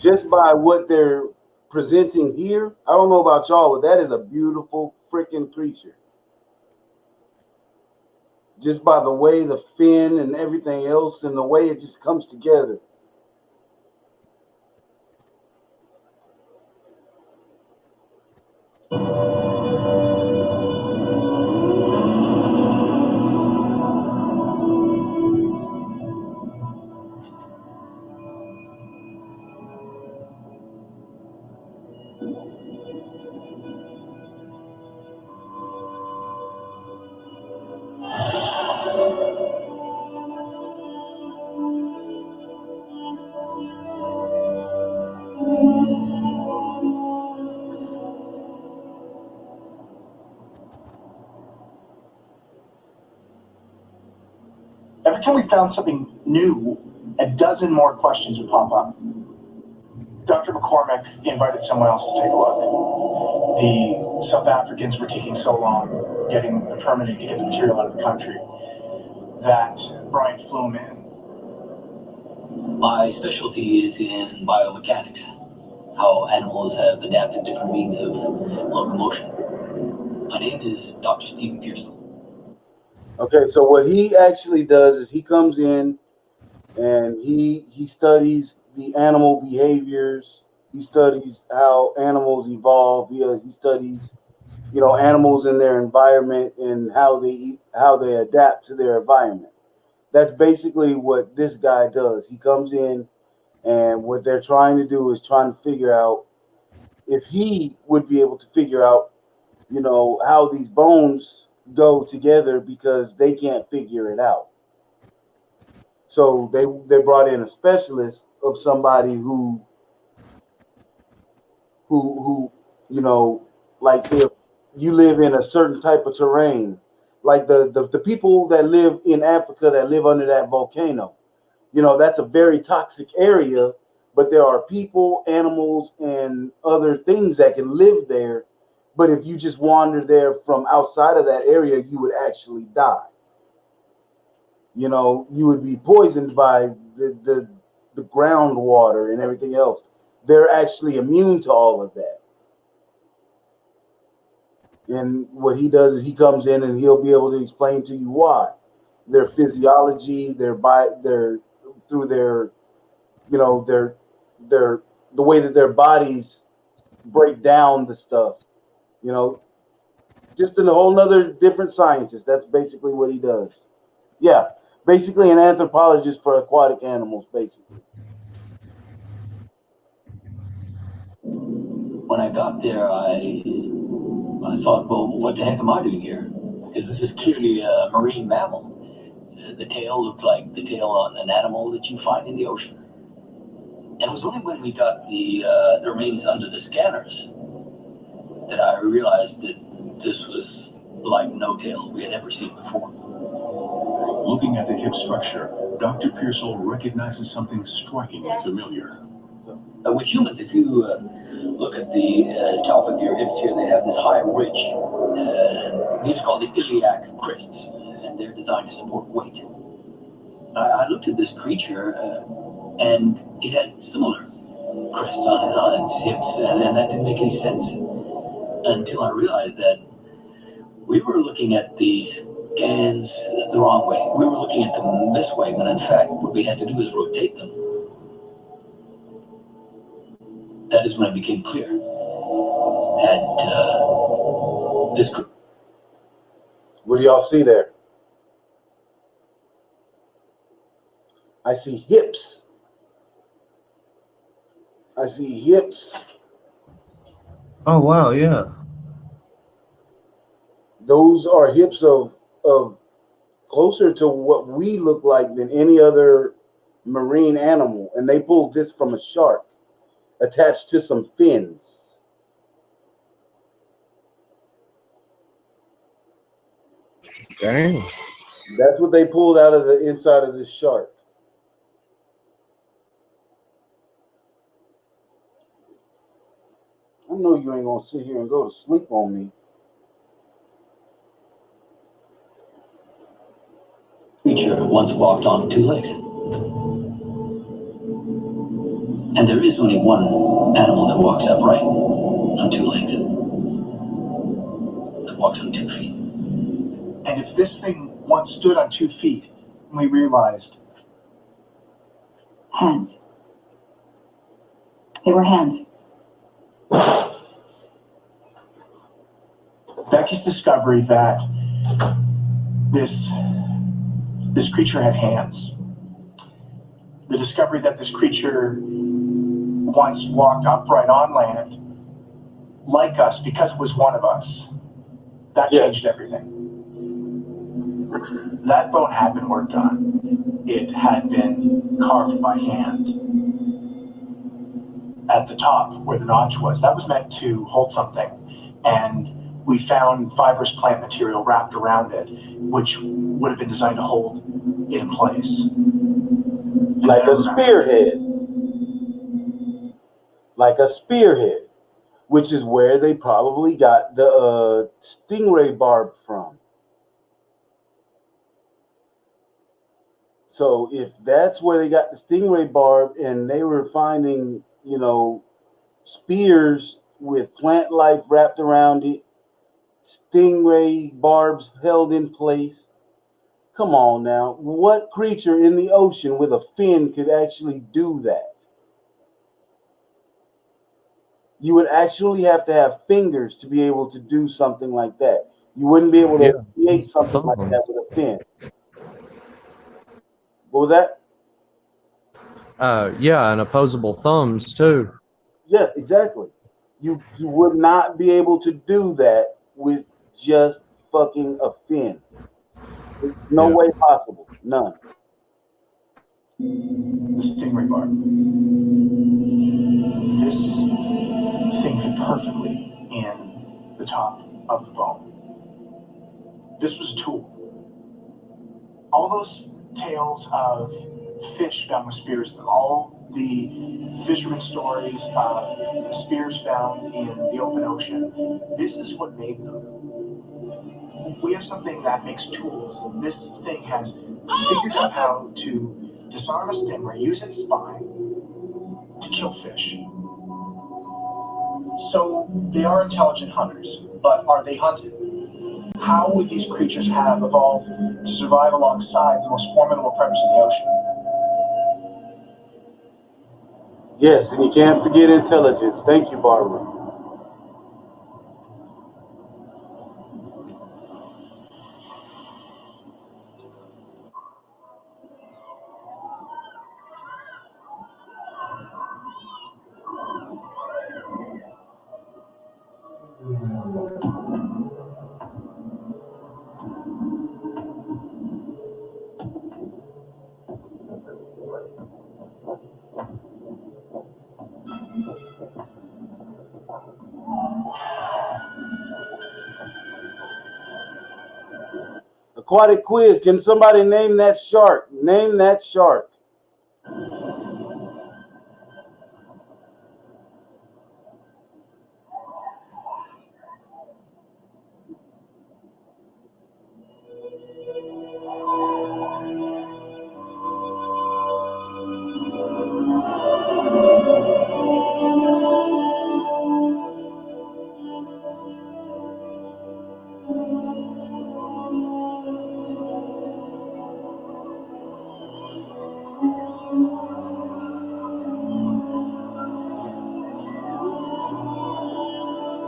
A: Just by what they're presenting here, I don't know about y'all, but that is a beautiful freaking creature. Just by the way the fin and everything else and the way it just comes together.
E: Every time we found something new, a dozen more questions would pop up. Dr. McCormick invited someone else to take a look. The South Africans were taking so long getting the permitting to get the material out of the country that Brian flew him in.
L: My specialty is in biomechanics, how animals have adapted different means of locomotion. My name is Dr. Stephen Pearson.
A: Okay, so what he actually does is he comes in and he studies the animal behaviors. He studies how animals evolve. He studies, animals in their environment and how they adapt to their environment. That's basically what this guy does. He comes in, and what they're trying to do is trying to figure out if he would be able to figure out, how these bones go together because they can't figure it out. So they brought in a specialist of somebody who like if you live in a certain type of terrain, like the people that live in Africa that live under that volcano, that's a very toxic area but there are people, animals, and other things that can live there. But if you just wander there from outside of that area, you would actually die. You know, you would be poisoned by the groundwater and everything else. They're actually immune to all of that. And what he does is he comes in and he'll be able to explain to you why. Their physiology, their through their you know their the way that their bodies break down the stuff. You know, just a whole nother different scientist. That's basically what he does. Yeah, basically an anthropologist for aquatic animals, basically.
L: When I got there, I thought, well, what the heck am I doing here? Because this is clearly a marine mammal. The tail looked like the tail on an animal that you find in the ocean. And it was only when we got the remains under the scanners that I realized that this was like no tail we had ever seen before.
H: Looking at the hip structure, Dr. Pearsall recognizes something strikingly familiar.
L: With humans, if you look at the top of your hips here, they have this high ridge. These are called the iliac crests, and they're designed to support weight. I looked at this creature, and it had similar crests on its hips, and that didn't make any sense until I realized that we were looking at these scans the wrong way. We were looking at them this way, when in fact what we had to do is rotate them. That is when it became clear that this.
A: What do y'all see there? I see hips. I see hips.
C: Oh wow, yeah.
A: Those are hips of closer to what we look like than any other marine animal, and they pulled this from a shark attached to some fins.
C: Dang.
A: That's what they pulled out of the inside of this shark. I know you ain't gonna sit here and go to sleep on me.
L: Creature once walked on two legs. And there is only one animal that walks upright on two legs. That walks on 2 feet.
E: And if this thing once stood on 2 feet, we realized.
F: Hands. They were hands.
E: Becky's discovery that this creature had hands. The discovery that this creature once walked upright on land like us because it was one of us. That changed everything. That bone had been worked on. It had been carved by hand. At the top where the notch was, that was meant to hold something. And we found fibrous plant material wrapped around it, which would have been designed to hold it in place.
A: Like a spearhead. Like a spearhead, which is where they probably got the stingray barb from. So if that's where they got the stingray barb and they were finding, you know, spears with plant life wrapped around it, stingray barbs held in place. Come on now. What creature in the ocean with a fin could actually do that? You would actually have to have fingers to be able to do something like that. You wouldn't be able to create something like that with a fin. What was that?
C: Yeah, and opposable thumbs too.
A: Yeah, exactly. You would not be able to do that with just fucking a fin. There's no way possible. None.
E: The stingray barb. This thing fit perfectly in the top of the bone. This was a tool. All those tales of fish found with spears, all the fishermen stories of spears found in the open ocean. This is what made them. We have something that makes tools, and this thing has figured out how to disarm a stingray, use its spine to kill fish. So they are intelligent hunters, but are they hunted? How would these creatures have evolved to survive alongside the most formidable predators in the ocean?
A: Yes, and you can't forget intelligence. Thank you, Barbara. Aquatic quiz. Can somebody name that shark? Name that shark.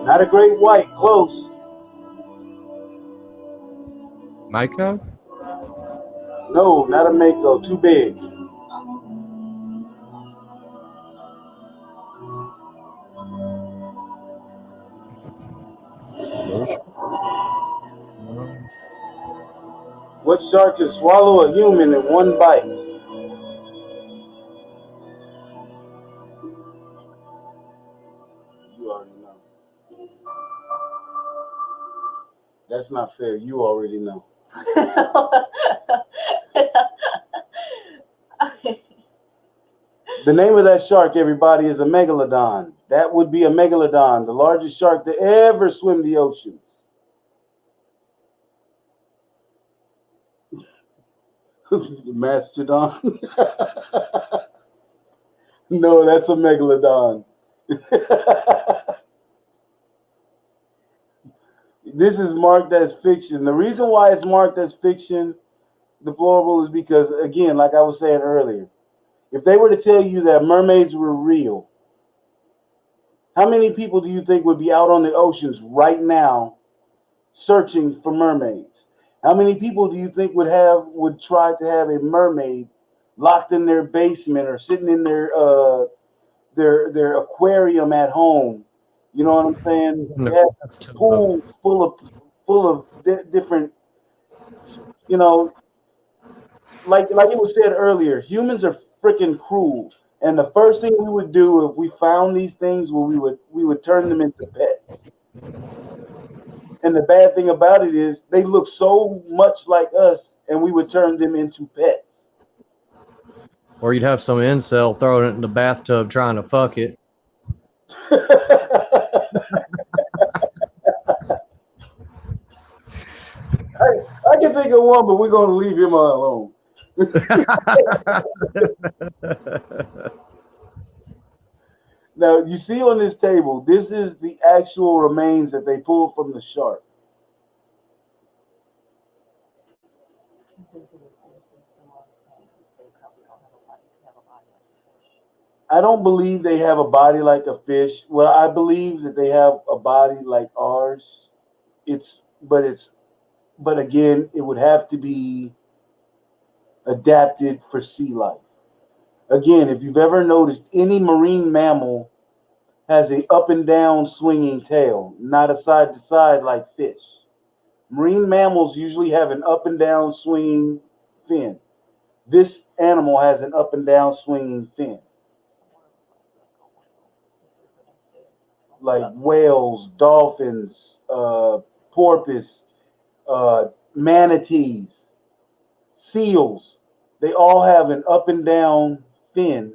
A: Not a great white. Close.
C: Mako?
A: No, not a mako. Too big.
C: Bullshit.
A: What shark can swallow a human in one bite? You already know. That's not fair. You already know. The name of that shark, everybody, is a megalodon. That would be a megalodon, the largest shark to ever swim the oceans. Mastodon. No, that's a megalodon. This is marked as fiction. The reason why it's marked as fiction, deplorable, is because, again, like I was saying earlier, if they were to tell you that mermaids were real, how many people do you think would be out on the oceans right now searching for mermaids? How many people do you think would try to have a mermaid locked in their basement or sitting in their aquarium at home? You know what I'm saying? They have pools full of different, you know, like it was said earlier, humans are freaking cruel. And the first thing we would do if we found these things, we would turn them into pets. And the bad thing about it is they look so much like us, and we would turn them into pets.
C: Or you'd have some incel throwing it in the bathtub trying to fuck it.
A: I can think of one, but we're going to leave him alone. Now, you see on this table, this is the actual remains that they pulled from the shark. I don't believe they have a body like a fish. Well, I believe that they have a body like ours. But again, it would have to be adapted for sea life. Again, if you've ever noticed, any marine mammal has a up and down swinging tail, not a side to side like fish. Marine mammals usually have an up and down swinging fin. This animal has an up and down swinging fin. Like whales, dolphins, porpoise, manatees, seals, they all have an up and down fin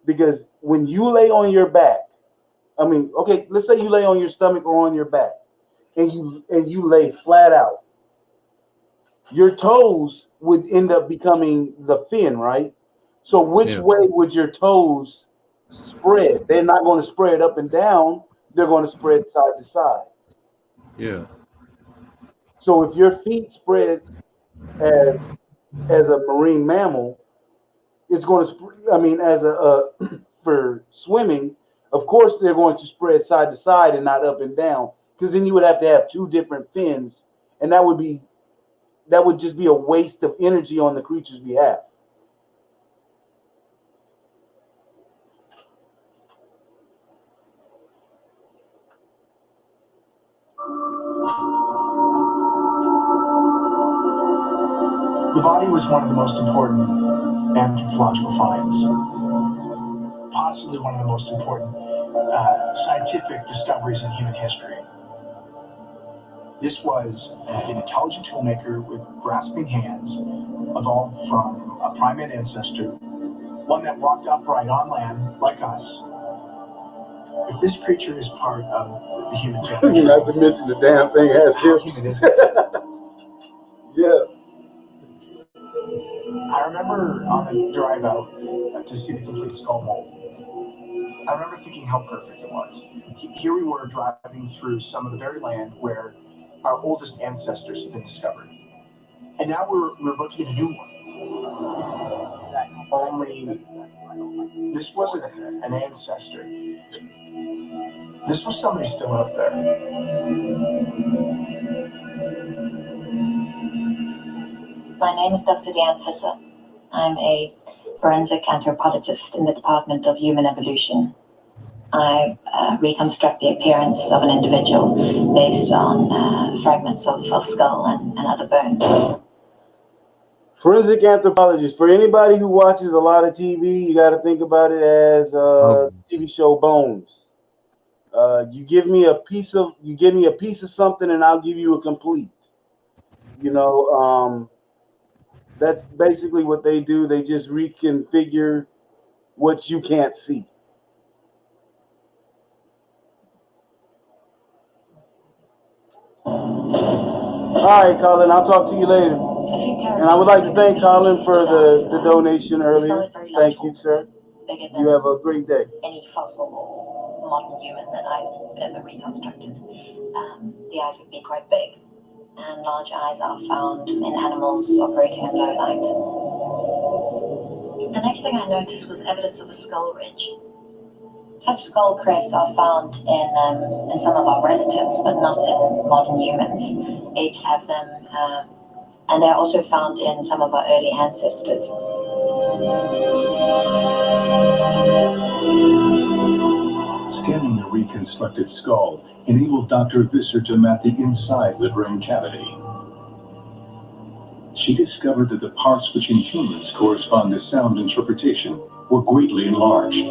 A: because when you lay on your back, I mean, okay, let's say you lay on your stomach or on your back, and you lay flat out, your toes would end up becoming the fin, right? So which
C: Yeah.
A: way would your toes spread? They're not going to spread up and down. They're going to spread side to side.
C: Yeah.
A: So if your feet spread as a marine mammal, it's going to. I mean, as a for swimming, of course they're going to spread side to side and not up and down, because then you would have to have two different fins, and that would just be a waste of energy on the creature's behalf.
E: The body was one of the most important anthropological finds, possibly one of the most important scientific discoveries in human history. This was an intelligent toolmaker with grasping hands, evolved from a primate ancestor, one that walked upright on land like us. If this creature is part of the human family tree,
A: Not to mention the damn thing has
E: how human is
A: hips.
E: it?
A: Yeah.
E: I remember on the drive out to see the complete skull mold, I remember thinking how perfect it was. Here we were driving through some of the very land where our oldest ancestors have been discovered. And now we're about to get a new one. Only this wasn't an ancestor. This was somebody still out there.
M: My name is Dr. Diane Fisser. I'm a forensic anthropologist in the Department of Human Evolution. I reconstruct the appearance of an individual based on fragments of skull and other bones.
A: Forensic anthropologist. For anybody who watches a lot of TV, you got to think about it as TV show Bones. You give me a piece of something, and I'll give you a complete. You know, that's basically what they do. They just reconfigure what you can't see. All right, Colin. I'll talk to you later. And I would like to thank Colin for the donation earlier. Thank you, sir. You have a great day.
M: Any fossil or modern human that I've ever reconstructed. The eyes would be quite big, and large eyes are found in animals operating in low light. The next thing I noticed was evidence of a skull ridge. Such skull crests are found in some of our relatives, but not in modern humans. Apes have them, and they're also found in some of our early ancestors.
H: Scanning the reconstructed skull enabled Dr. Visser to map the inside of the brain cavity. She discovered that the parts which in humans correspond to sound interpretation were greatly enlarged.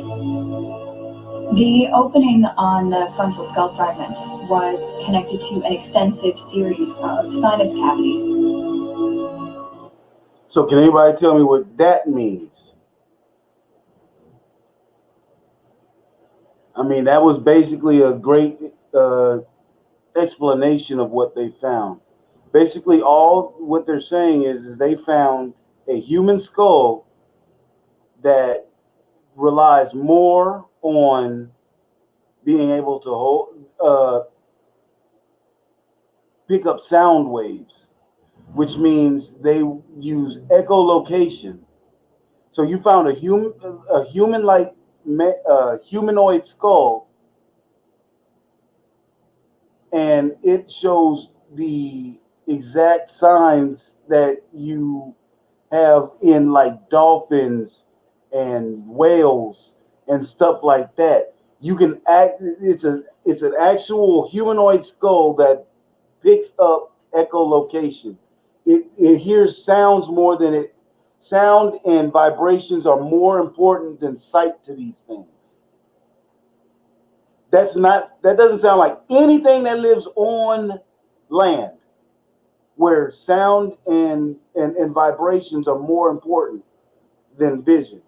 F: The opening on the frontal skull fragment was connected to an extensive series of sinus cavities.
A: So, can anybody tell me what that means? I mean, that was basically a great explanation of what they found. Basically, all what they're saying is they found a human skull that relies more on being able to pick up sound waves, which means they use echolocation. So you found a human-like humanoid skull, and it shows the exact signs that you have in like dolphins and whales and stuff like that. You can act. It's an actual humanoid skull that picks up echolocation. It hears sounds more than it. Sound and vibrations are more important than sight to these things. That doesn't sound like anything that lives on land, where sound and vibrations are more important than vision.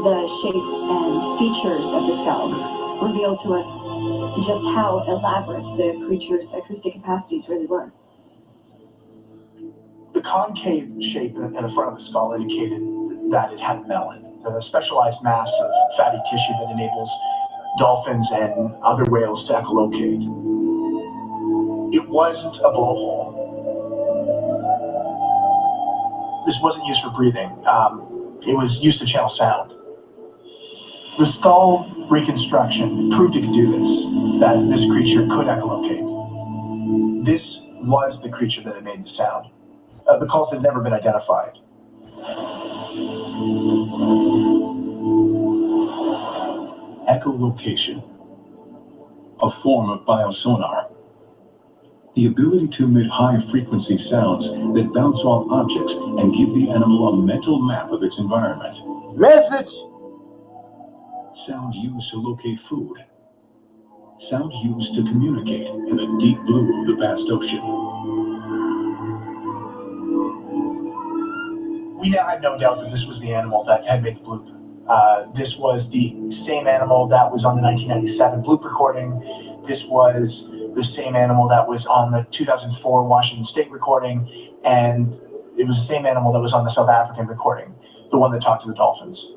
F: The shape and features of the skull revealed to us just how elaborate the creature's acoustic capacities really were.
E: The concave shape in the front of the skull indicated that it had a melon, a specialized mass of fatty tissue that enables dolphins and other whales to echolocate. It wasn't a blowhole. This wasn't used for breathing. It was used to channel sound. The skull reconstruction proved it could do this, that this creature could echolocate. This was the creature that had made the sound. The calls had never been identified.
H: Echolocation, a form of biosonar. The ability to emit high-frequency sounds that bounce off objects and give the animal a mental map of its environment.
A: Message!
H: Sound used to locate food. Sound used to communicate in the deep blue of the vast ocean.
E: We now had no doubt that this was the animal that had made the bloop. This was the same animal that was on the 1997 bloop recording. This was the same animal that was on the 2004 Washington State recording, and it was the same animal that was on the South African recording, the one that talked to the dolphins.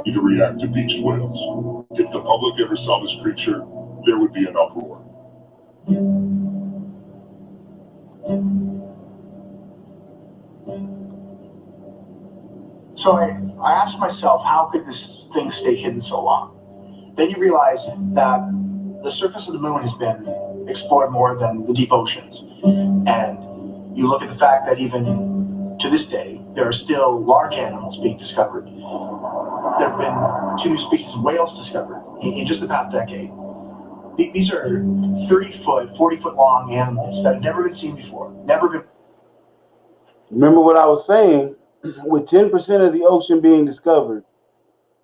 G: To react to beached whales. If the public ever saw this creature, there would be an uproar.
E: So I asked myself, how could this thing stay hidden so long? Then you realize that the surface of the moon has been explored more than the deep oceans. And you look at the fact that even to this day, there are still large animals being discovered. There have been 2 new species of whales discovered in just the past decade. These are 30-foot, 40-foot long animals that have never been seen before. Never been.
A: Remember what I was saying? With 10% of the ocean being discovered,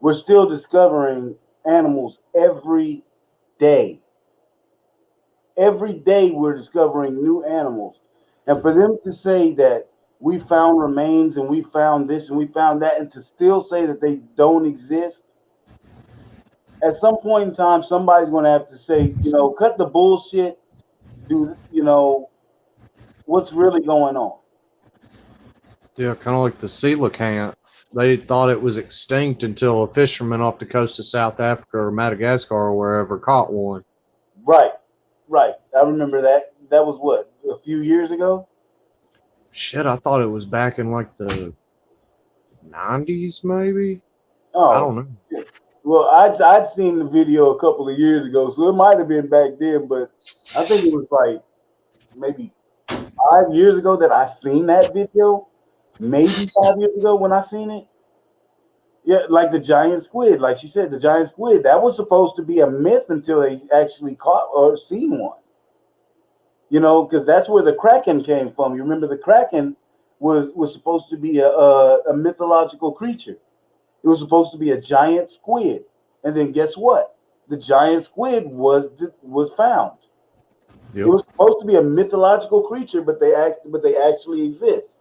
A: we're still discovering animals every day. Every day we're discovering new animals. And for them to say that we found remains and we found this and we found that, and to still say that they don't exist, at some point in time, somebody's going to have to say, cut the bullshit. What's really going on?
C: Yeah, kind of like the coelacanth. They thought it was extinct until a fisherman off the coast of South Africa or Madagascar or wherever caught one.
A: Right. I remember that. That was what, a few years ago?
C: Shit, I thought it was back in like the 90s, maybe?
A: Oh,
C: I don't know.
A: Well, I'd seen the video a couple of years ago, so it might have been back then, but I think it was like maybe 5 years ago that I seen that video. Maybe 5 years ago when I seen it. Yeah, like the giant squid, like she said, the giant squid. That was supposed to be a myth until they actually caught or seen one. Because that's where the kraken came from. You remember the kraken was supposed to be a mythological creature. It was supposed to be a giant squid, and then guess what? The giant squid was found.
C: Yep.
A: It was supposed to be a mythological creature, but they actually exist.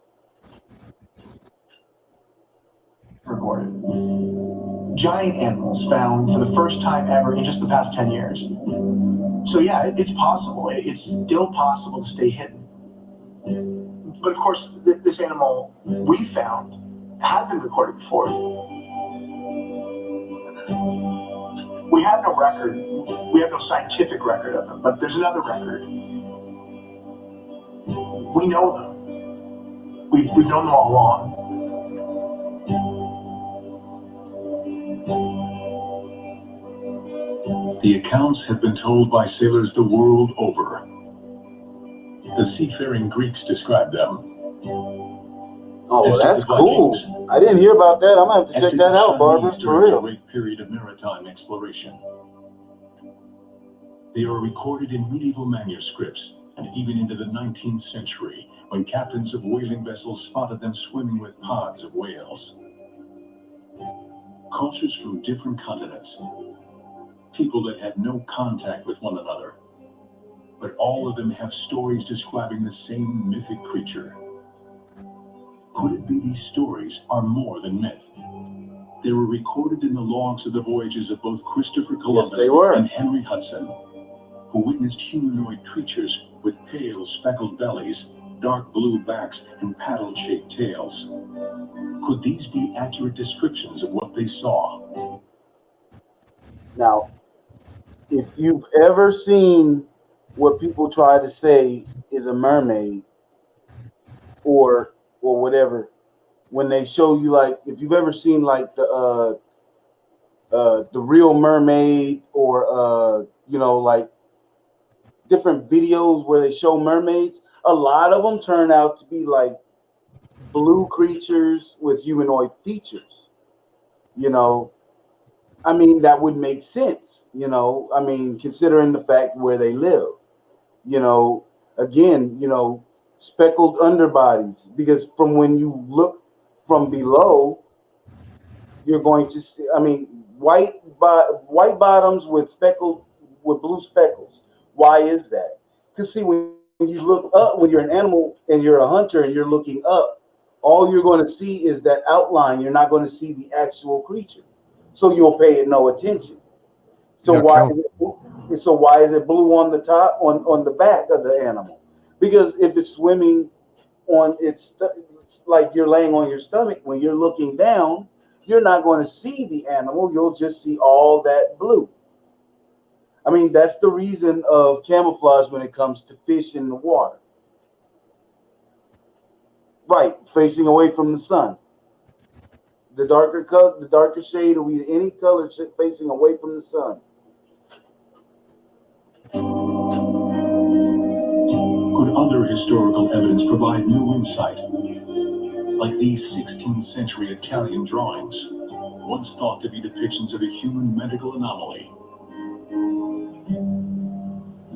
E: Recorded. Giant animals found for the first time ever in just the past 10 years. So yeah, it's possible. It's still possible to stay hidden. But of course, this animal we found had been recorded before. We have no record. We have no scientific record of them, but there's another record. We know them. We've known them all along.
H: The accounts have been told by sailors the world over. The seafaring Greeks described them.
A: Oh, that's cool. I didn't hear about that. I'm going to have to check that out, Barbara, for real.
H: A great period of maritime exploration. They are recorded in medieval manuscripts and even into the 19th century, when captains of whaling vessels spotted them swimming with pods of whales. Cultures from different continents, people that had no contact with one another, but all of them have stories describing the same mythic creature. Could it be these stories are more than myth? They were recorded in the logs of the voyages of both Christopher Columbus and Henry Hudson, who witnessed humanoid creatures with pale speckled bellies, dark blue backs, and paddle-shaped tails. Could these be accurate descriptions of what they saw?
A: Now, if you've ever seen what people try to say is a mermaid or whatever, when they show you, like, if you've ever seen like the real mermaid, or like different videos where they show mermaids, a lot of them turn out to be like blue creatures with humanoid features. I mean, that would make sense. I mean, considering the fact where they live. Again, speckled underbodies, because from when you look from below, you're going to see, I mean, white bottoms with blue speckles. Why is that? Because see, when you look up, when you're an animal and you're a hunter and you're looking up, all you're going to see is that outline. You're not going to see the actual creature, so you'll pay it no attention. So why is it blue on the top, on the back of the animal? Because if it's swimming on it's like you're laying on your stomach, when you're looking down, you're not going to see the animal. You'll just see all that blue. I mean, that's the reason of camouflage when it comes to fish in the water. Right, facing away from the sun. The darker color, the darker shade will be any color facing away from the sun.
H: Could other historical evidence provide new insight? Like these 16th century Italian drawings, once thought to be depictions of a human medical anomaly.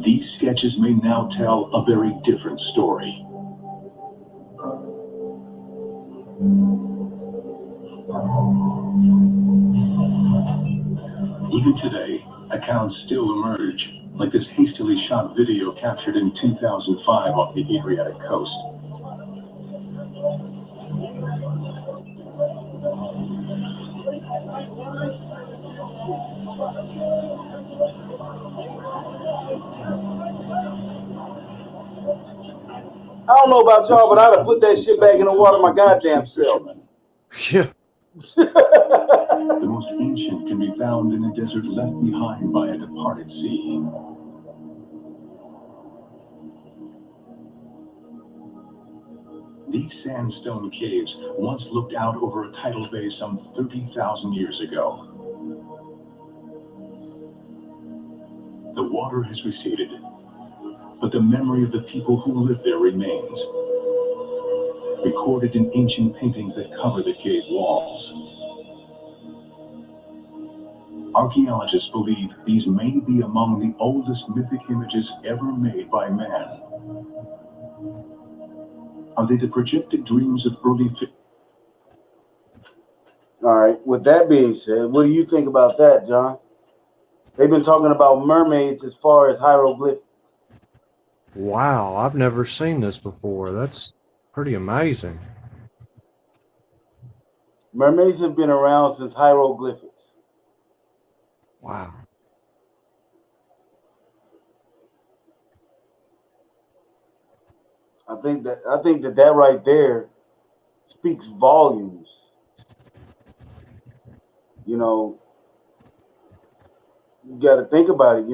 H: These sketches may now tell a very different story. Even today, accounts still emerge, like this hastily shot video captured in 2005 off the Adriatic coast.
A: I don't know about y'all, but I'd have put that shit back in the water my goddamn self.
C: Yeah.
H: The most ancient can be found in a desert left behind by a departed sea. These sandstone caves once looked out over a tidal bay some 30,000 years ago. The water has receded, but the memory of the people who lived there remains, recorded in ancient paintings that cover the cave walls. Archaeologists believe these may be among the oldest mythic images ever made by man. Are they the projected dreams of early...
A: All right, with that being said, what do you think about that, John? They've been talking about mermaids as far as hieroglyphics.
C: Wow, I've never seen this before. That's pretty amazing.
A: Mermaids have been around since hieroglyphics.
C: Wow.
A: I think that right there speaks volumes. You got to think about it.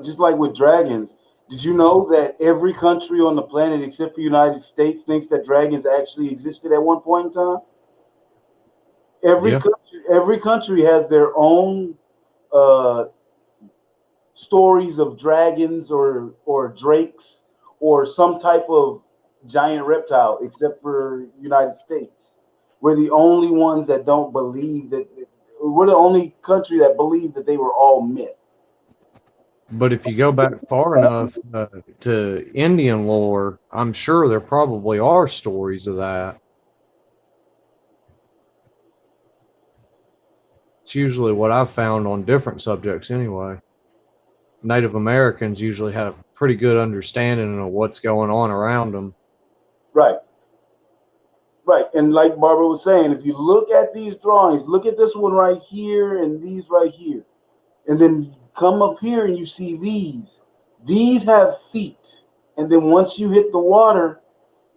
A: Just like with dragons. Did you know that every country on the planet except for the United States thinks that dragons actually existed at one point in time? Every country has their own stories of dragons or drakes or some type of giant reptile, except for United States. We're the only ones that don't believe that. We're the only country that believed that they were all myth.
C: But if you go back far enough to Indian lore, I'm sure there probably are stories of that. It's usually what I've found on different subjects anyway. Native Americans usually have a pretty good understanding of what's going on around them.
A: Right. And and like Barbara was saying, if you look at these drawings, look at this one right here and these right here, and then come up here and you see these. These have feet, and then once you hit the water,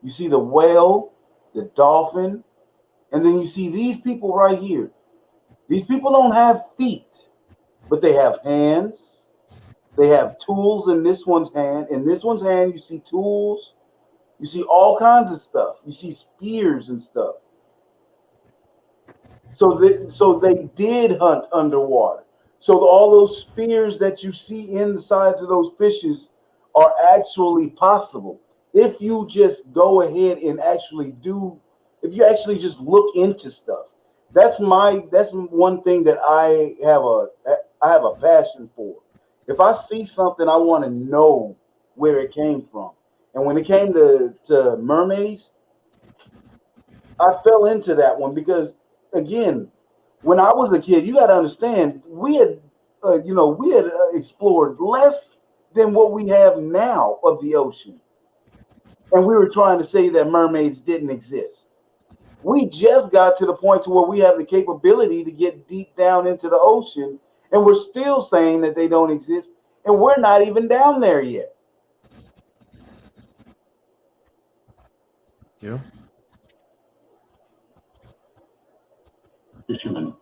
A: you see the whale, the dolphin, and then you see these people right here. These people don't have feet, but they have hands. They have tools in this one's hand. In this one's hand, you see tools. You see all kinds of stuff. You see spears and stuff. So they did hunt underwater. So all those spears that you see in the sides of those fishes are actually possible if you just go ahead and actually do. If you actually just look into stuff. That's one thing that I have a passion for. If I see something, I want to know where it came from. And when it came to mermaids, I fell into that one because, again, when I was a kid, you got to understand, we had explored less than what we have now of the ocean, and we were trying to say that mermaids didn't exist. We just got to the point to where we have the capability to get deep down into the ocean, and we're still saying that they don't exist, and we're not even down there yet.
C: Yeah.
H: Fishermen.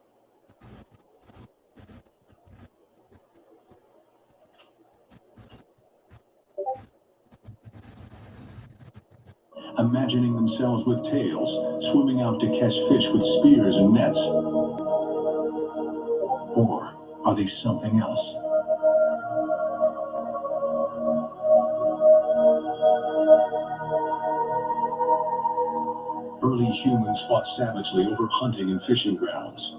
H: Imagining themselves with tails, swimming out to catch fish with spears and nets. Or are they something else? Early humans fought savagely over hunting and fishing grounds.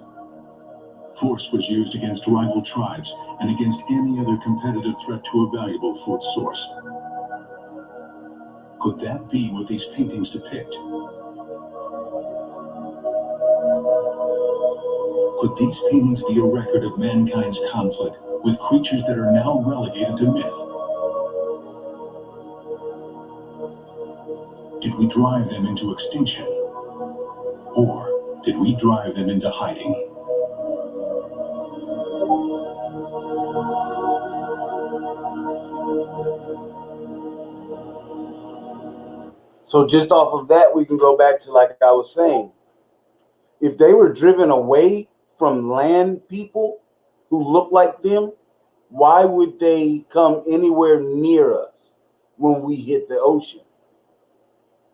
H: Force was used against rival tribes and against any other competitive threat to a valuable food source. Could that be what these paintings depict? Could these paintings be a record of mankind's conflict with creatures that are now relegated to myth? Did we drive them into extinction? Or did we drive them into hiding?
A: So just off of that, we can go back to, like I was saying, if they were driven away from land people who look like them, why would they come anywhere near us when we hit the ocean?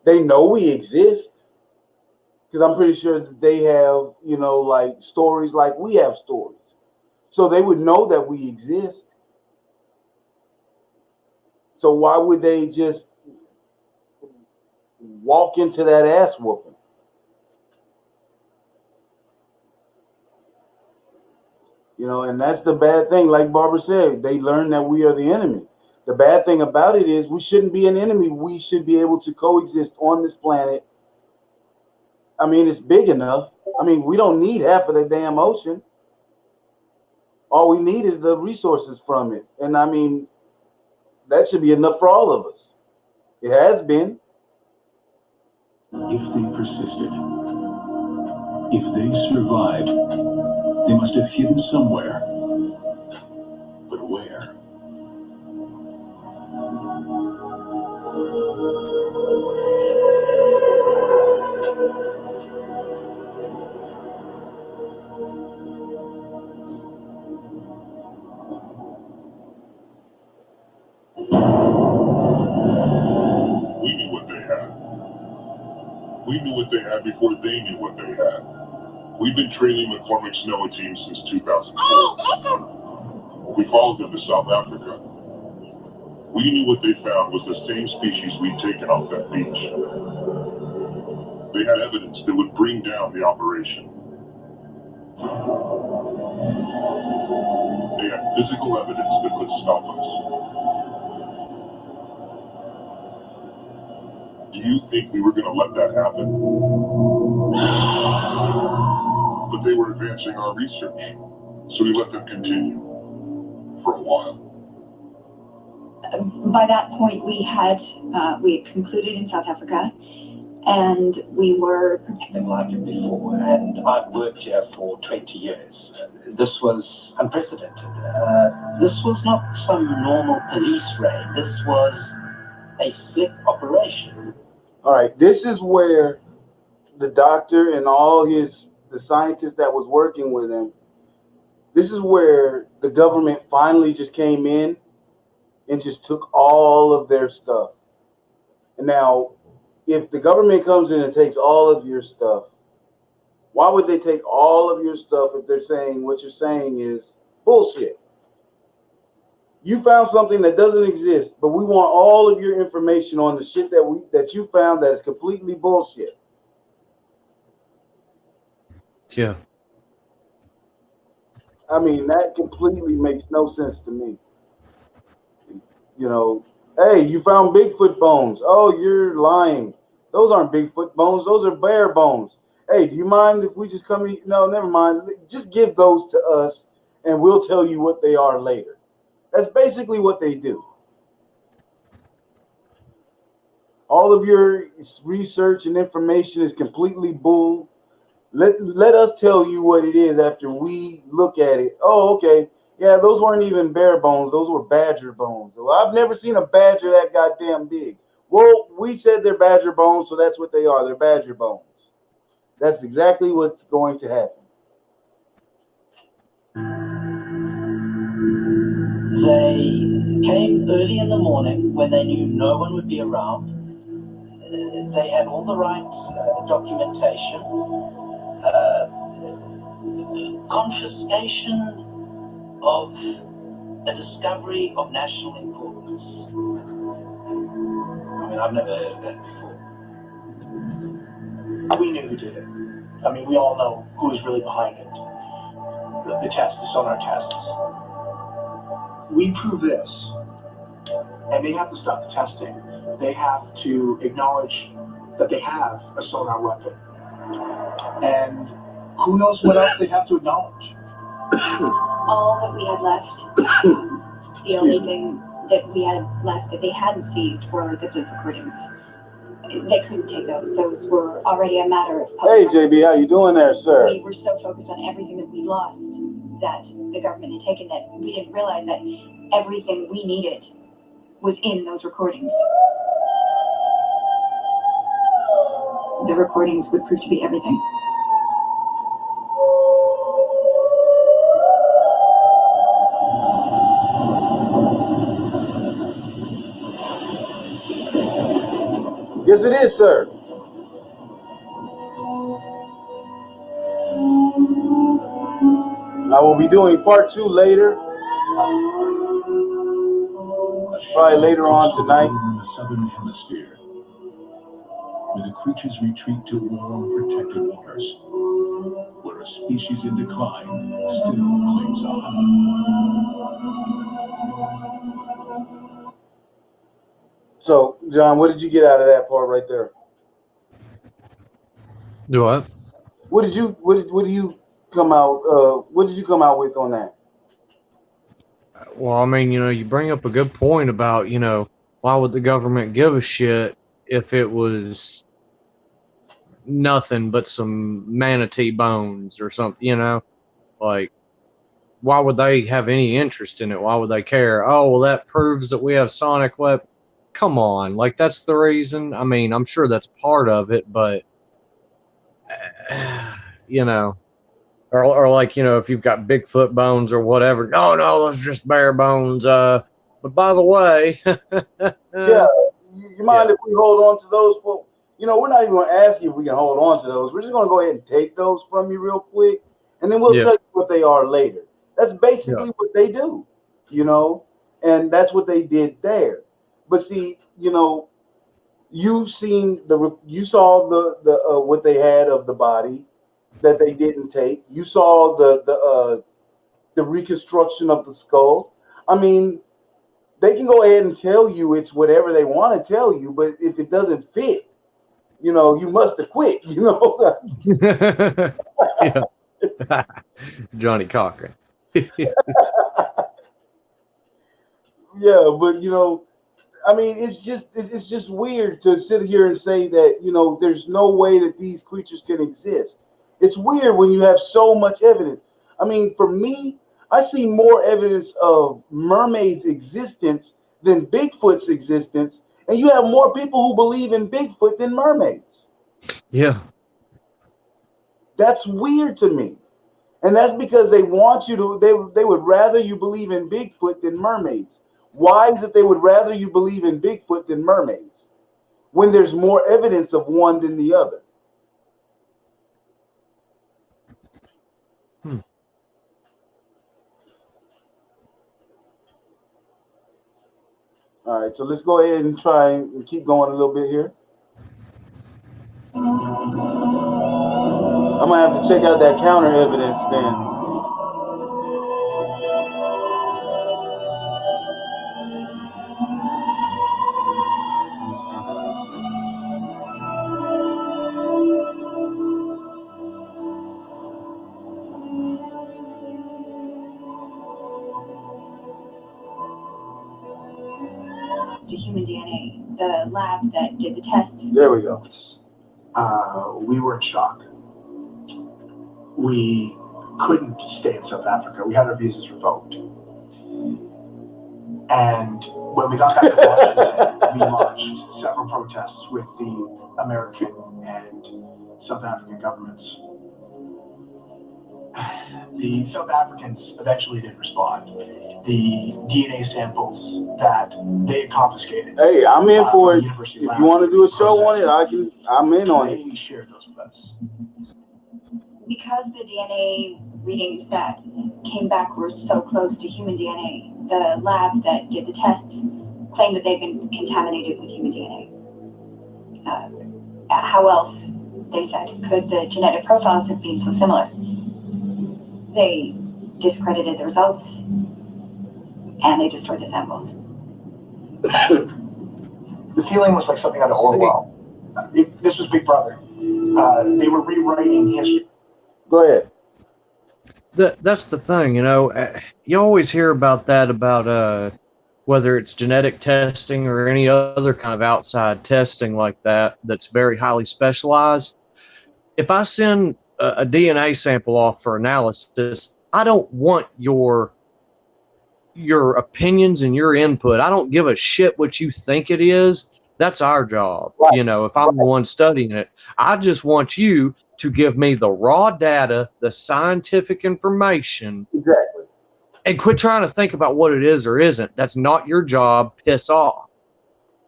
A: They know we exist because I'm pretty sure that they have, like stories like we have stories. So they would know that we exist. So why would they just walk into that ass whooping? And that's the bad thing. Like Barbara said, they learn that we are the enemy. The bad thing about it is we shouldn't be an enemy. We should be able to coexist on this planet. I mean, it's big enough. I mean, we don't need half of the damn ocean. All we need is the resources from it. And I mean, that should be enough for all of us. It has been.
H: If they persisted, if they survived, they must have hidden somewhere. But where?
G: We knew what they had. We knew what they had before they knew what they had. We've been trailing McCormick's NOAA team since 2004. We followed them to South Africa. We knew what they found was the same species we'd taken off that beach. They had evidence that would bring down the operation. They had physical evidence that could stop us. Do you think we were going to let that happen? But they were advancing our research, so we let them continue for a while.
F: By that point, we had concluded in South Africa, and we were
J: Nothing like it before, and I've worked here for 20 years. This was unprecedented. This was not some normal police raid. This was a slick operation.
A: All right, this is where the doctor and all the scientists that was working with him, this is where the government finally just came in and just took all of their stuff. And now, if the government comes in and takes all of your stuff, why would they take all of your stuff if they're saying what you're saying is bullshit? You found something that doesn't exist, but we want all of your information on the shit that you found that is completely bullshit.
C: Yeah.
A: I mean, that completely makes no sense to me. You know, hey, you found Bigfoot bones. Oh, you're lying. Those aren't Bigfoot bones. Those are bear bones. Hey, do you mind if we just come in? No, never mind. Just give those to us and we'll tell you what they are later. That's basically what they do. All of your research and information is completely bull. Let us tell you what it is after we look at it. Oh, okay. Yeah, those weren't even bear bones. Those were badger bones. Well, I've never seen a badger that goddamn big. Well, we said they're badger bones, so that's what they are. They're badger bones. That's exactly what's going to happen.
J: They came early in the morning when they knew no one would be around. They had all the right documentation. Confiscation of a discovery of national importance. I mean, I've never heard of that before.
E: We knew who did it. I mean, we all know who was really behind it. The test, the sonar tests. We prove this, and they have to stop the testing. They have to acknowledge that they have a sonar weapon. And who knows what else they have to acknowledge.
F: all that we had left. The only thing that we had left that they hadn't seized were the loop recordings. They couldn't take those. Those were already a matter of
A: public. Hey, JB, how you doing there, sir?
F: We were so focused on everything that we lost that the government had taken that we didn't realize that everything we needed was in those recordings. The recordings would prove to be everything.
A: Yes, it is, sir. I will be doing part 2 later. Probably later on tonight.
H: In the southern hemisphere, where the creatures retreat to warm, protected waters, where a species in decline still clings on.
A: So, John, what did you get out of that part right there?
C: Do what?
A: What did you come out? What did you come out with on that?
C: Well, I mean, you bring up a good point about, why would the government give a shit if it was nothing but some manatee bones or something, like, why would they have any interest in it? Why would they care? Oh, well, that proves that we have sonic weapons. Come on, like, that's the reason. I mean, I'm sure that's part of it, but or like, if you've got Bigfoot bones or whatever, no, those are just bear bones. But by the way,
A: yeah, you mind if we hold on to those? Well, we're not even going to ask you if we can hold on to those. We're just going to go ahead and take those from you real quick, and then we'll tell you what they are later. That's basically what they do, and that's what they did there. But see, you saw the what they had of the body that they didn't take. You saw the reconstruction of the skull. I mean, they can go ahead and tell you it's whatever they want to tell you, but if it doesn't fit, you must have quit.
C: Johnny Cochran.
A: Yeah, but I mean, it's just weird to sit here and say that, there's no way that these creatures can exist. It's weird when you have so much evidence. I mean, for me, I see more evidence of mermaids' existence than Bigfoot's existence, and you have more people who believe in Bigfoot than mermaids.
C: Yeah.
A: That's weird to me. And that's because they want you to, they would rather you believe in Bigfoot than mermaids. Why is it they would rather you believe in Bigfoot than mermaids when there's more evidence of one than the other? All right, so let's go ahead and try and keep going a little bit here. I'm going to have to check out that counter evidence then.
F: To human DNA, the lab that did the tests.
A: There we go.
E: We were in shock. We couldn't stay in South Africa. We had our visas revoked. And when we got back to Washington, we launched several protests with the American and South African governments. The South Africans eventually did respond. The DNA samples that they had confiscated.
A: Hey, I'm in for it. If you want to do a show on it, I'm in on it.
E: They shared those with us.
F: Because the DNA readings that came back were so close to human DNA, the lab that did the tests claimed that they'd been contaminated with human DNA. How else, they said, could the genetic profiles have been so similar? They discredited the results, and they destroyed the samples.
E: The feeling was like something out of Orwell. This was Big Brother. They were rewriting history.
A: Go ahead.
C: That's the thing, you always hear about that, about whether it's genetic testing or any other kind of outside testing like that that's very highly specialized. If I send a DNA sample off for analysis, I don't want your opinions and your input. I don't give a shit what you think it is. That's our job.
A: Right.
C: If I'm the one studying it, I just want you to give me the raw data, the scientific information.
A: Exactly.
C: And quit trying to think about what it is or isn't. That's not your job. Piss off.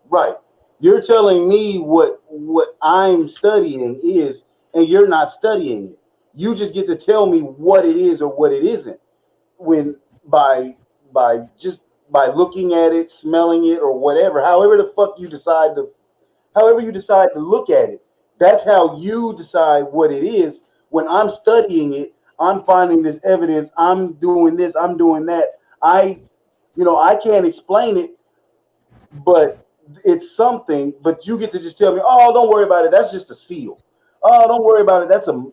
A: Right. You're telling me what I'm studying is, and you're not studying it. You just get to tell me what it is or what it isn't. When by looking at it, smelling it, or whatever, however you decide to look at it, that's how you decide what it is. When I'm studying it, I'm finding this evidence, I'm doing this, I'm doing that. I can't explain it, but it's something. But you get to just tell me, oh, don't worry about it, that's just a seal. Oh, don't worry about it, that's a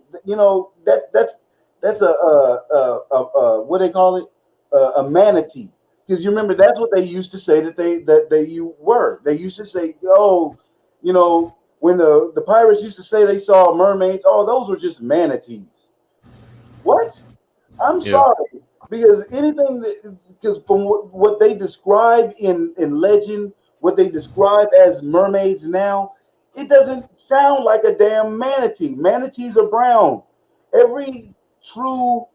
A: that's a what they call it, a manatee. Because you remember, that's what they used to say that they were. They used to say, oh, when the pirates used to say they saw mermaids, oh, those were just manatees. What? I'm sorry, because because from what they describe in legend, what they describe as mermaids now, it doesn't sound like a damn manatee. Manatees are brown. Every true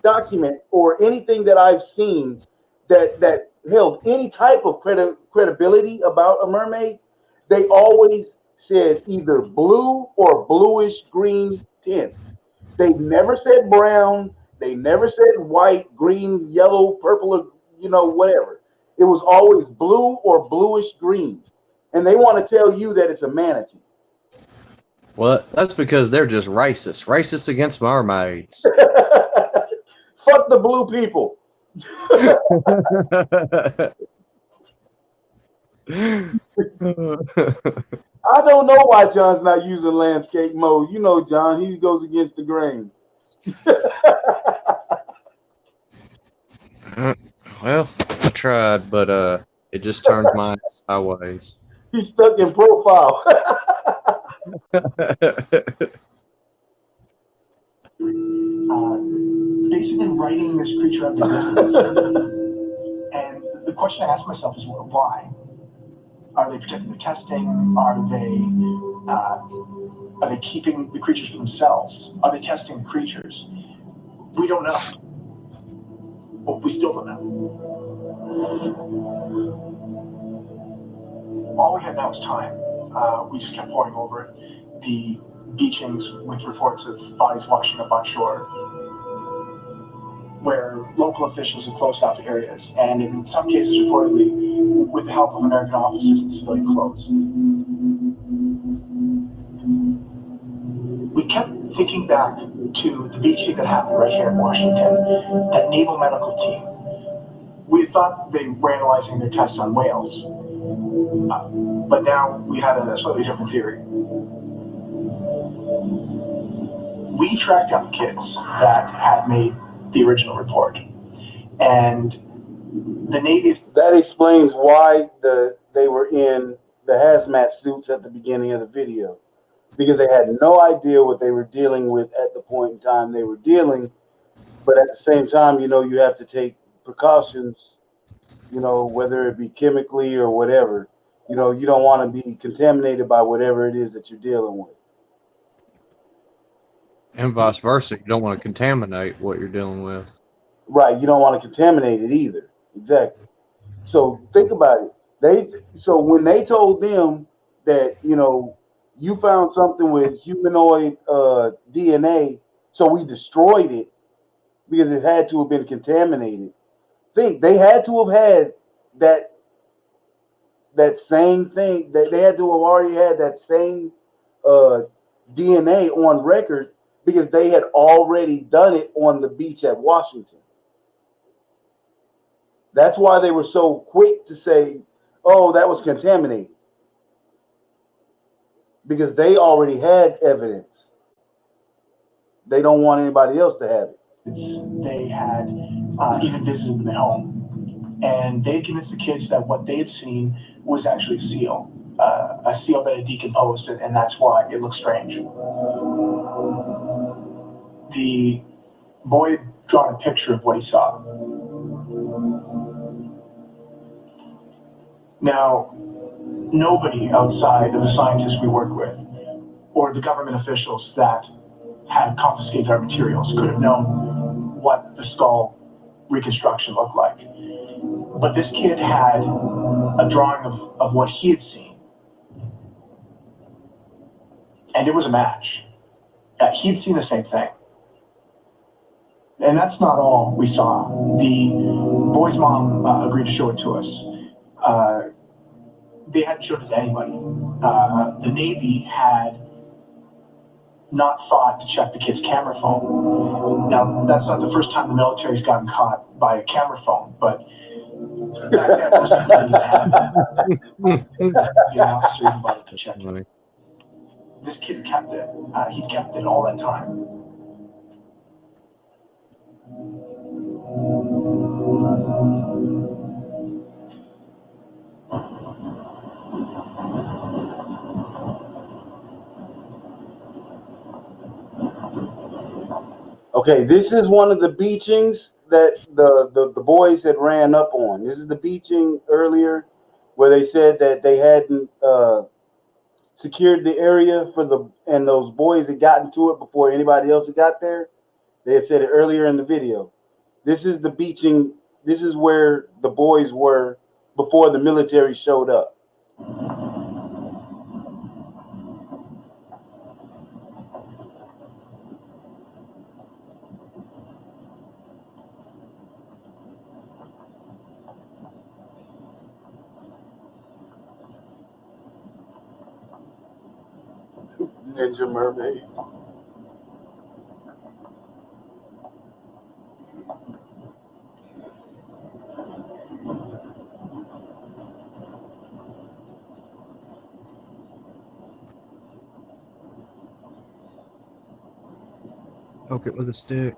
A: document or anything that I've seen that held any type of credibility about a mermaid, they always said either blue or bluish green tint. They never said brown. They never said white, green, yellow, purple, or whatever. It was always blue or bluish green. And they want to tell you that it's a manatee.
C: Well, that's because they're just racist against mermaids.
A: Fuck the blue people. I don't know why John's not using landscape mode. John, he goes against the grain.
C: Well, tried, but it just turns mine sideways.
A: He's stuck in profile.
E: Basically writing this creature of existence. And the question I ask myself is, why? Are they protecting their testing? Are they keeping the creatures for themselves? Are they testing the creatures? We don't know. Well, we still don't know. All we had now was time. We just kept poring over it. The beachings with reports of bodies washing up on shore, where local officials had closed off areas, and in some cases, reportedly, with the help of American officers in civilian clothes. We kept thinking back to the beaching that happened right here in Washington, that naval medical team. We thought they were analyzing their tests on whales, but now we had a slightly different theory. We tracked down the kids that had made the original report, and the Navy.
A: That explains why they were in the hazmat suits at the beginning of the video, because they had no idea what they were dealing with at the point in time they were dealing. But at the same time, you have to take precautions, whether it be chemically or whatever. You don't want to be contaminated by whatever it is that you're dealing with.
C: And vice versa. You don't want to contaminate what you're dealing with.
A: Right. You don't want to contaminate it either. Exactly. So think about it. So when they told them that, you found something with humanoid DNA, so we destroyed it because it had to have been contaminated. They had to have had that same thing. They had to have already had that same DNA on record because they had already done it on the beach at Washington. That's why they were so quick to say, "Oh, that was contaminated," because they already had evidence. They don't want anybody else to have it.
E: They had even visited them at home, and they had convinced the kids that what they had seen was actually a seal that had decomposed, and that's why it looked strange. The boy had drawn a picture of what he saw. Now, nobody outside of the scientists we worked with or the government officials that had confiscated our materials could have known what the skull reconstruction looked like. But this kid had a drawing of what he had seen, and it was a match. He'd seen the same thing. And that's not all we saw. The boy's mom agreed to show it to us. They hadn't showed it to anybody. The Navy had not thought to check the kid's camera phone. Now, that's not the first time the military's gotten caught by a camera phone, but back then, most people didn't even have the officer even bothered to check it. This kid kept it. He kept it all that time.
A: Okay, this is one of the beachings that the boys had ran up on. This is the beaching earlier where they said that they hadn't secured the area and those boys had gotten to it before anybody else had got there. They had said it earlier in the video. This is the beaching. This is where the boys were before the military showed up. Ninja mermaids.
C: Poke it with a stick.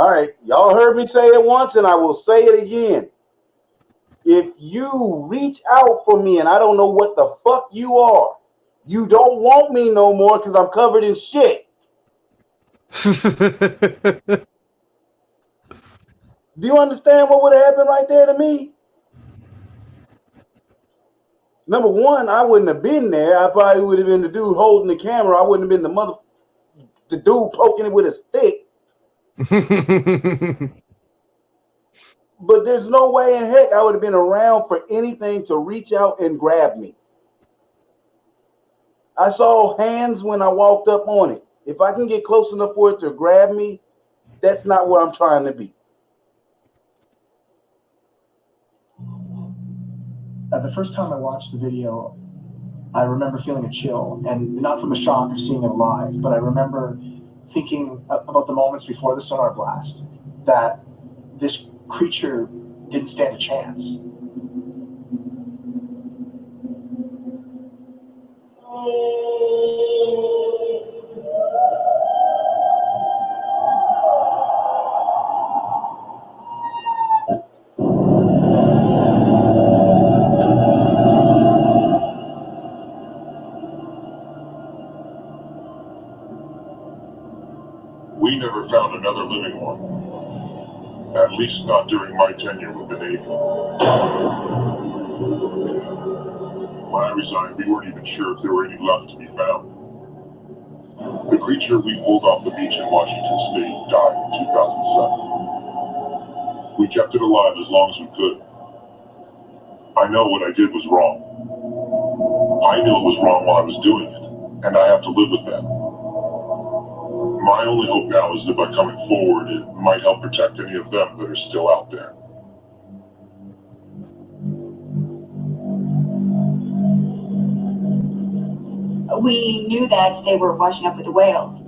A: All right, y'all heard me say it once, and I will say it again. If you reach out for me and I don't know what the fuck you are, you don't want me no more because I'm covered in shit. Do you understand what would have happened right there to me? Number one, I wouldn't have been there. I probably would have been the dude holding the camera. I wouldn't have been the dude poking it with a stick. But there's no way in heck I would have been around for anything to reach out and grab me. I saw hands when I walked up on it. If I can get close enough for it to grab me, that's not where I'm trying to be.
E: The first time I watched the video, I remember feeling a chill, and not from the shock of seeing it alive, but I remember thinking about the moments before the sonar blast, that this creature didn't stand a chance.
G: We never found another living one. At least not during my tenure with the Navy. When I resigned, we weren't even sure if there were any left to be found. The creature we pulled off the beach in Washington State died in 2007. We kept it alive as long as we could. I know what I did was wrong. I knew it was wrong while I was doing it, and I have to live with that. My only hope now is that by coming forward, it might help protect any of them that are still out there.
F: We knew that they were washing up with the whales.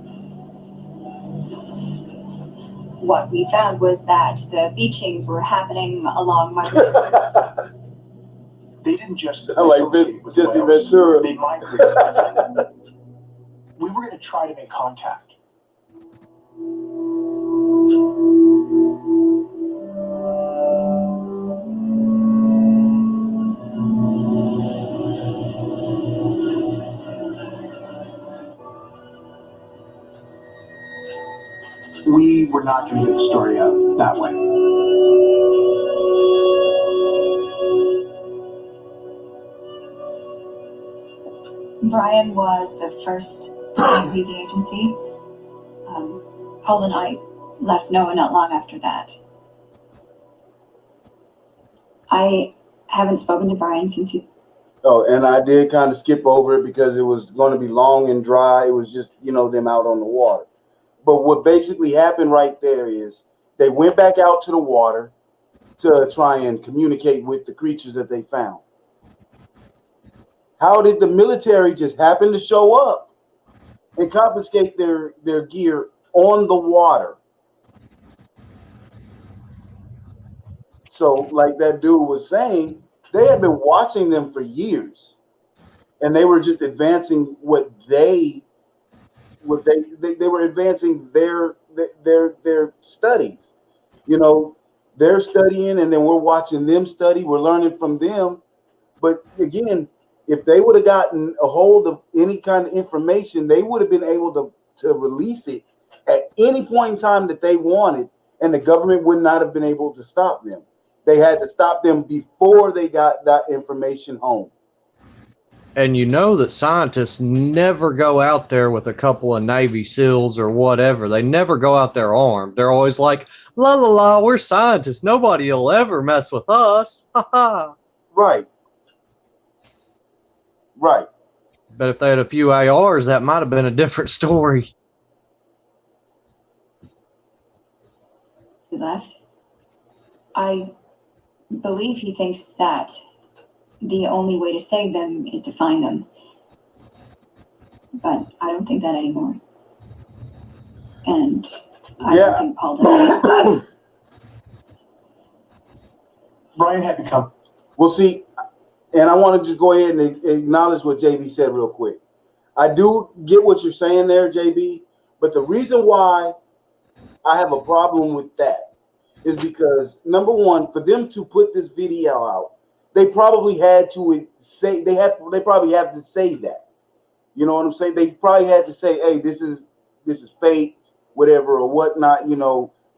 F: What we found was that the beachings were happening along migratory routes.
E: They didn't just
A: like
E: associate with
A: Jesse
E: whales.
A: Ventura.
E: They migrated with them. We were going to try to make contact. We were not going to get the story out that way.
F: Brian was the first to leave the agency. Paul and I left NOAA not long after that. I haven't spoken to Brian since he...
A: Oh, and I did kind of skip over it because it was going to be long and dry. It was just, them out on the water. But what basically happened right there is they went back out to the water to try and communicate with the creatures that they found. How did the military just happen to show up and confiscate their gear on the water? So, like that dude was saying, they had been watching them for years, and they were just advancing they were advancing their studies. They're studying, and then we're watching them study. We're learning from them. But again, if they would have gotten a hold of any kind of information, they would have been able to release it at any point in time that they wanted, and the government would not have been able to stop them. They had to stop them before they got that information home.
C: And you know that scientists never go out there with a couple of Navy SEALs or whatever. They never go out there armed. They're always like, la la la, we're scientists. Nobody will ever mess with us. Ha ha.
A: Right. Right.
C: But if they had a few ARs, that might have been a different story.
F: He left. I believe he thinks that the only way to save them is to find them. But I don't think that anymore. And I don't think Paul does.
E: Brian had to come.
A: Well, see, and I want to just go ahead and acknowledge what JB said real quick. I do get what you're saying there, JB, but the reason why I have a problem with that. Is because number one, for them to put this video out, they probably had to say they probably have to say that. You know what I'm saying? They probably had to say, "Hey, this is fake, whatever or whatnot."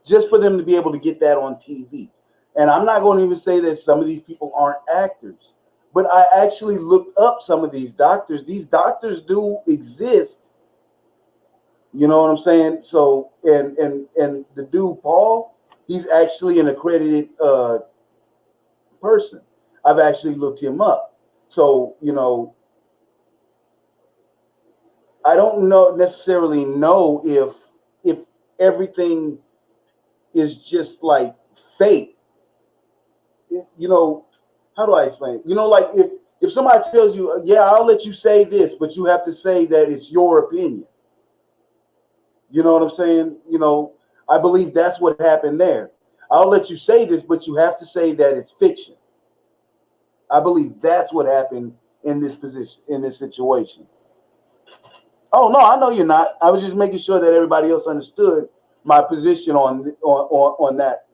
A: Just for them to be able to get that on TV. And I'm not going to even say that some of these people aren't actors, but I actually looked up some of these doctors. These doctors do exist. You know what I'm saying? So, and the dude Paul, he's actually an accredited person. I've actually looked him up. So, I don't necessarily know if everything is just like fake. How do I explain? Like if somebody tells you, yeah, I'll let you say this, but you have to say that it's your opinion. You know what I'm saying? I believe that's what happened there. I'll let you say this, but you have to say that it's fiction. I believe that's what happened in this position, in this situation. Oh no, I know you're not. I was just making sure that everybody else understood my position on that.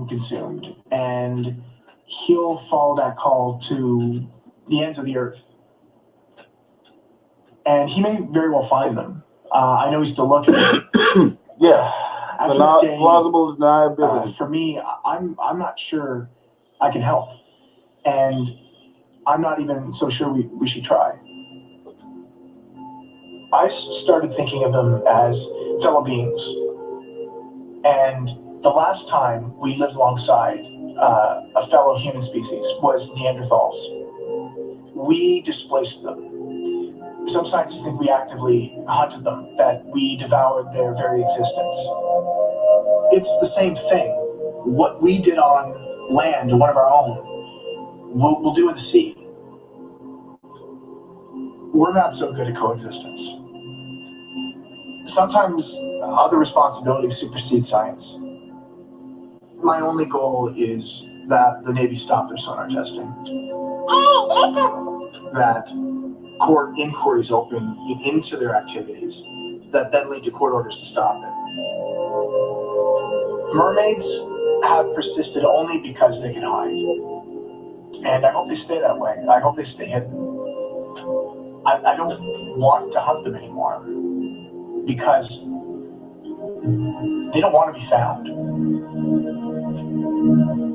E: Consumed, and he'll follow that call to the ends of the earth, and he may very well find them. I know he's still looking.
A: Yeah,
E: after that day,
A: plausible deniability.
E: For me, I'm not sure I can help, and I'm not even so sure we should try. I started thinking of them as fellow beings, and the last time we lived alongside a fellow human species was Neanderthals. We displaced them. Some scientists think we actively hunted them, that we devoured their very existence. It's the same thing. What we did on land, one of our own, we'll do in the sea. We're not so good at coexistence. Sometimes other responsibilities supersede science. My only goal is that the Navy stop their sonar testing. That court inquiries open into their activities that then lead to court orders to stop it. Mermaids have persisted only because they can hide. And I hope they stay that way. I hope they stay hidden. I don't want to hunt them anymore because they don't want to be found.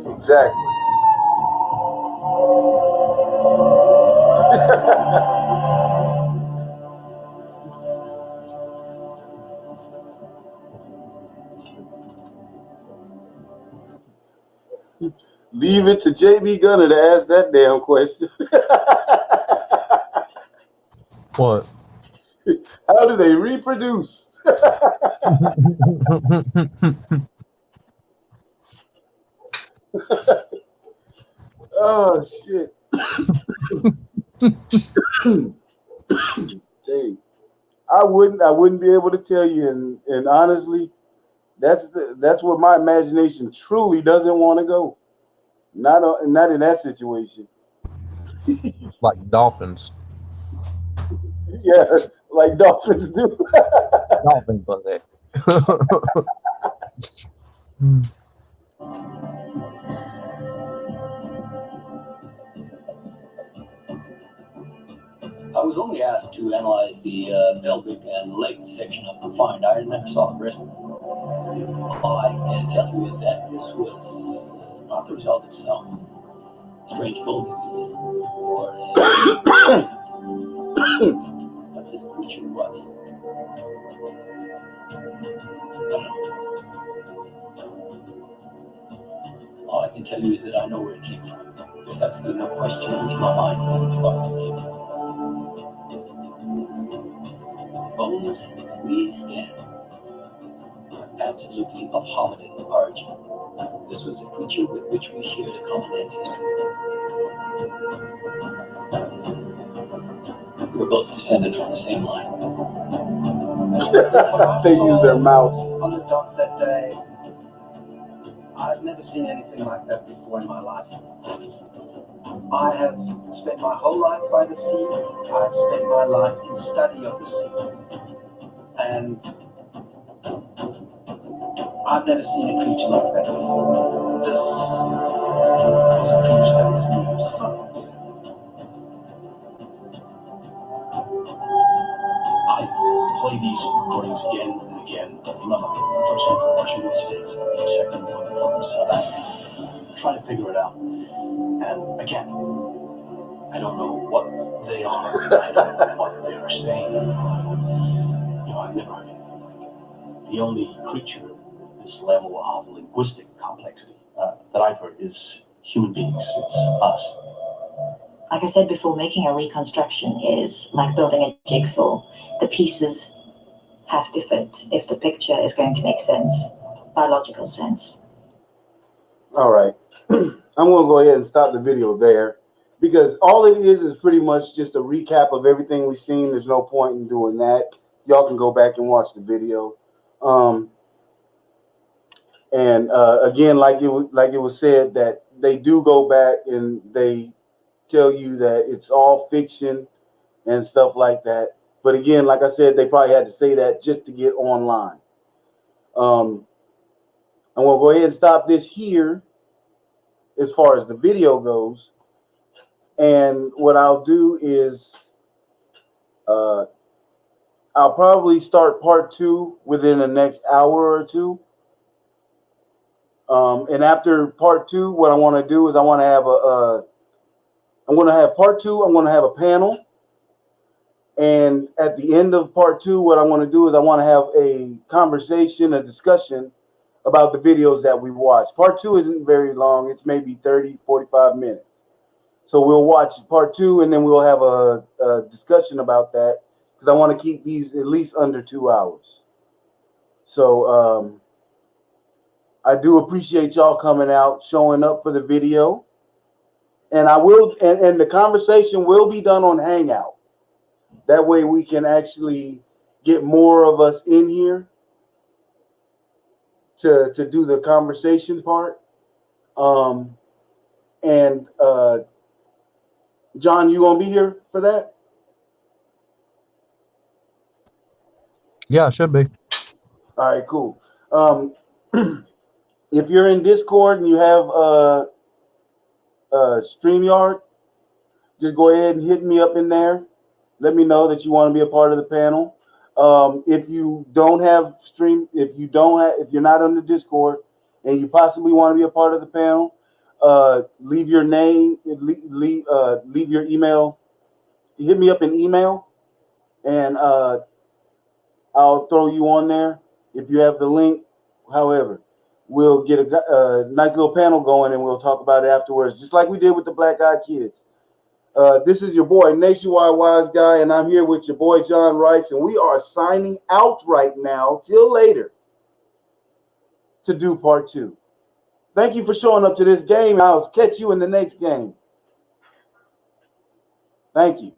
A: Exactly. Leave it to JB Gunner to ask that damn question.
C: What?
A: How do they reproduce? Oh shit. Dang. I wouldn't be able to tell you, and honestly, that's where my imagination truly doesn't want to go. Not in that situation.
C: Like dolphins.
A: Yeah, like dolphins do.
C: Dolphin buddy.
L: I was only asked to analyze the pelvic and leg section of the find. I never saw the rest of it. All I can tell you is that this was not the result of some strange bone disease or but this creature was. I don't know. All I can tell you is that I know where it came from. There's absolutely no question in my mind about where it came from. The bones that we scanned are absolutely of hominid origin. This was a creature with which we shared a common ancestry. We're both descended from the same line.
A: They use their mouth.
J: On the dock that day, I've never seen anything like that before in my life. I have spent my whole life by the sea. I've spent my life in study of the sea. And I've never seen a creature like that before. This was a creature that was new to science.
N: I play these recordings again and again. Remember, first one from Washington State, the second one from South Africa. Try to figure it out. And again, I don't know what they are. I don't know what they are saying. I've never heard anything like it. The only creature with this level of linguistic complexity that I've heard is human beings. It's us.
M: Like I said before, making a reconstruction is like building a jigsaw. The pieces have to fit if the picture is going to make sense, biological sense.
A: All right. I'm going to go ahead and stop the video there because all it is pretty much just a recap of everything we've seen. There's no point in doing that. Y'all can go back and watch the video. Again, like it was said, that they do go back and they tell you that it's all fiction and stuff like that. But again, like I said, they probably had to say that just to get online. I'm going to go ahead and stop this here as far as the video goes. And what I'll do is I'll probably start part 2 within the next hour or two. And after part 2, what I want to do is I want to have I'm going to have part 2. I'm going to have a panel. And at the end of part 2, what I want to do is I want to have a conversation, a discussion about the videos that we watched. Part 2 isn't very long. It's maybe 30, 45 minutes. So we'll watch part 2 and then we'll have a discussion about that because I want to keep these at least under 2 hours. So I do appreciate y'all coming out, showing up for the video. And I will, and the conversation will be done on Hangout. That way we can actually get more of us in here to do the conversation part. John, you gonna be here for that?
C: Yeah, it should be.
A: All right, cool. If you're in Discord and you have StreamYard, just go ahead and hit me up in there. Let me know that you want to be a part of the panel. If you don't have if you're not on the Discord and you possibly want to be a part of the panel, leave your name, leave your email. Hit me up in email, and I'll throw you on there if you have the link. However, we'll get a nice little panel going, and we'll talk about it afterwards, just like we did with the Black Eyed Kids. This is your boy, Nationwide Wise Guy, and I'm here with your boy, John Rice, and we are signing out right now till later to do part 2. Thank you for showing up to this game. I'll catch you in the next game. Thank you.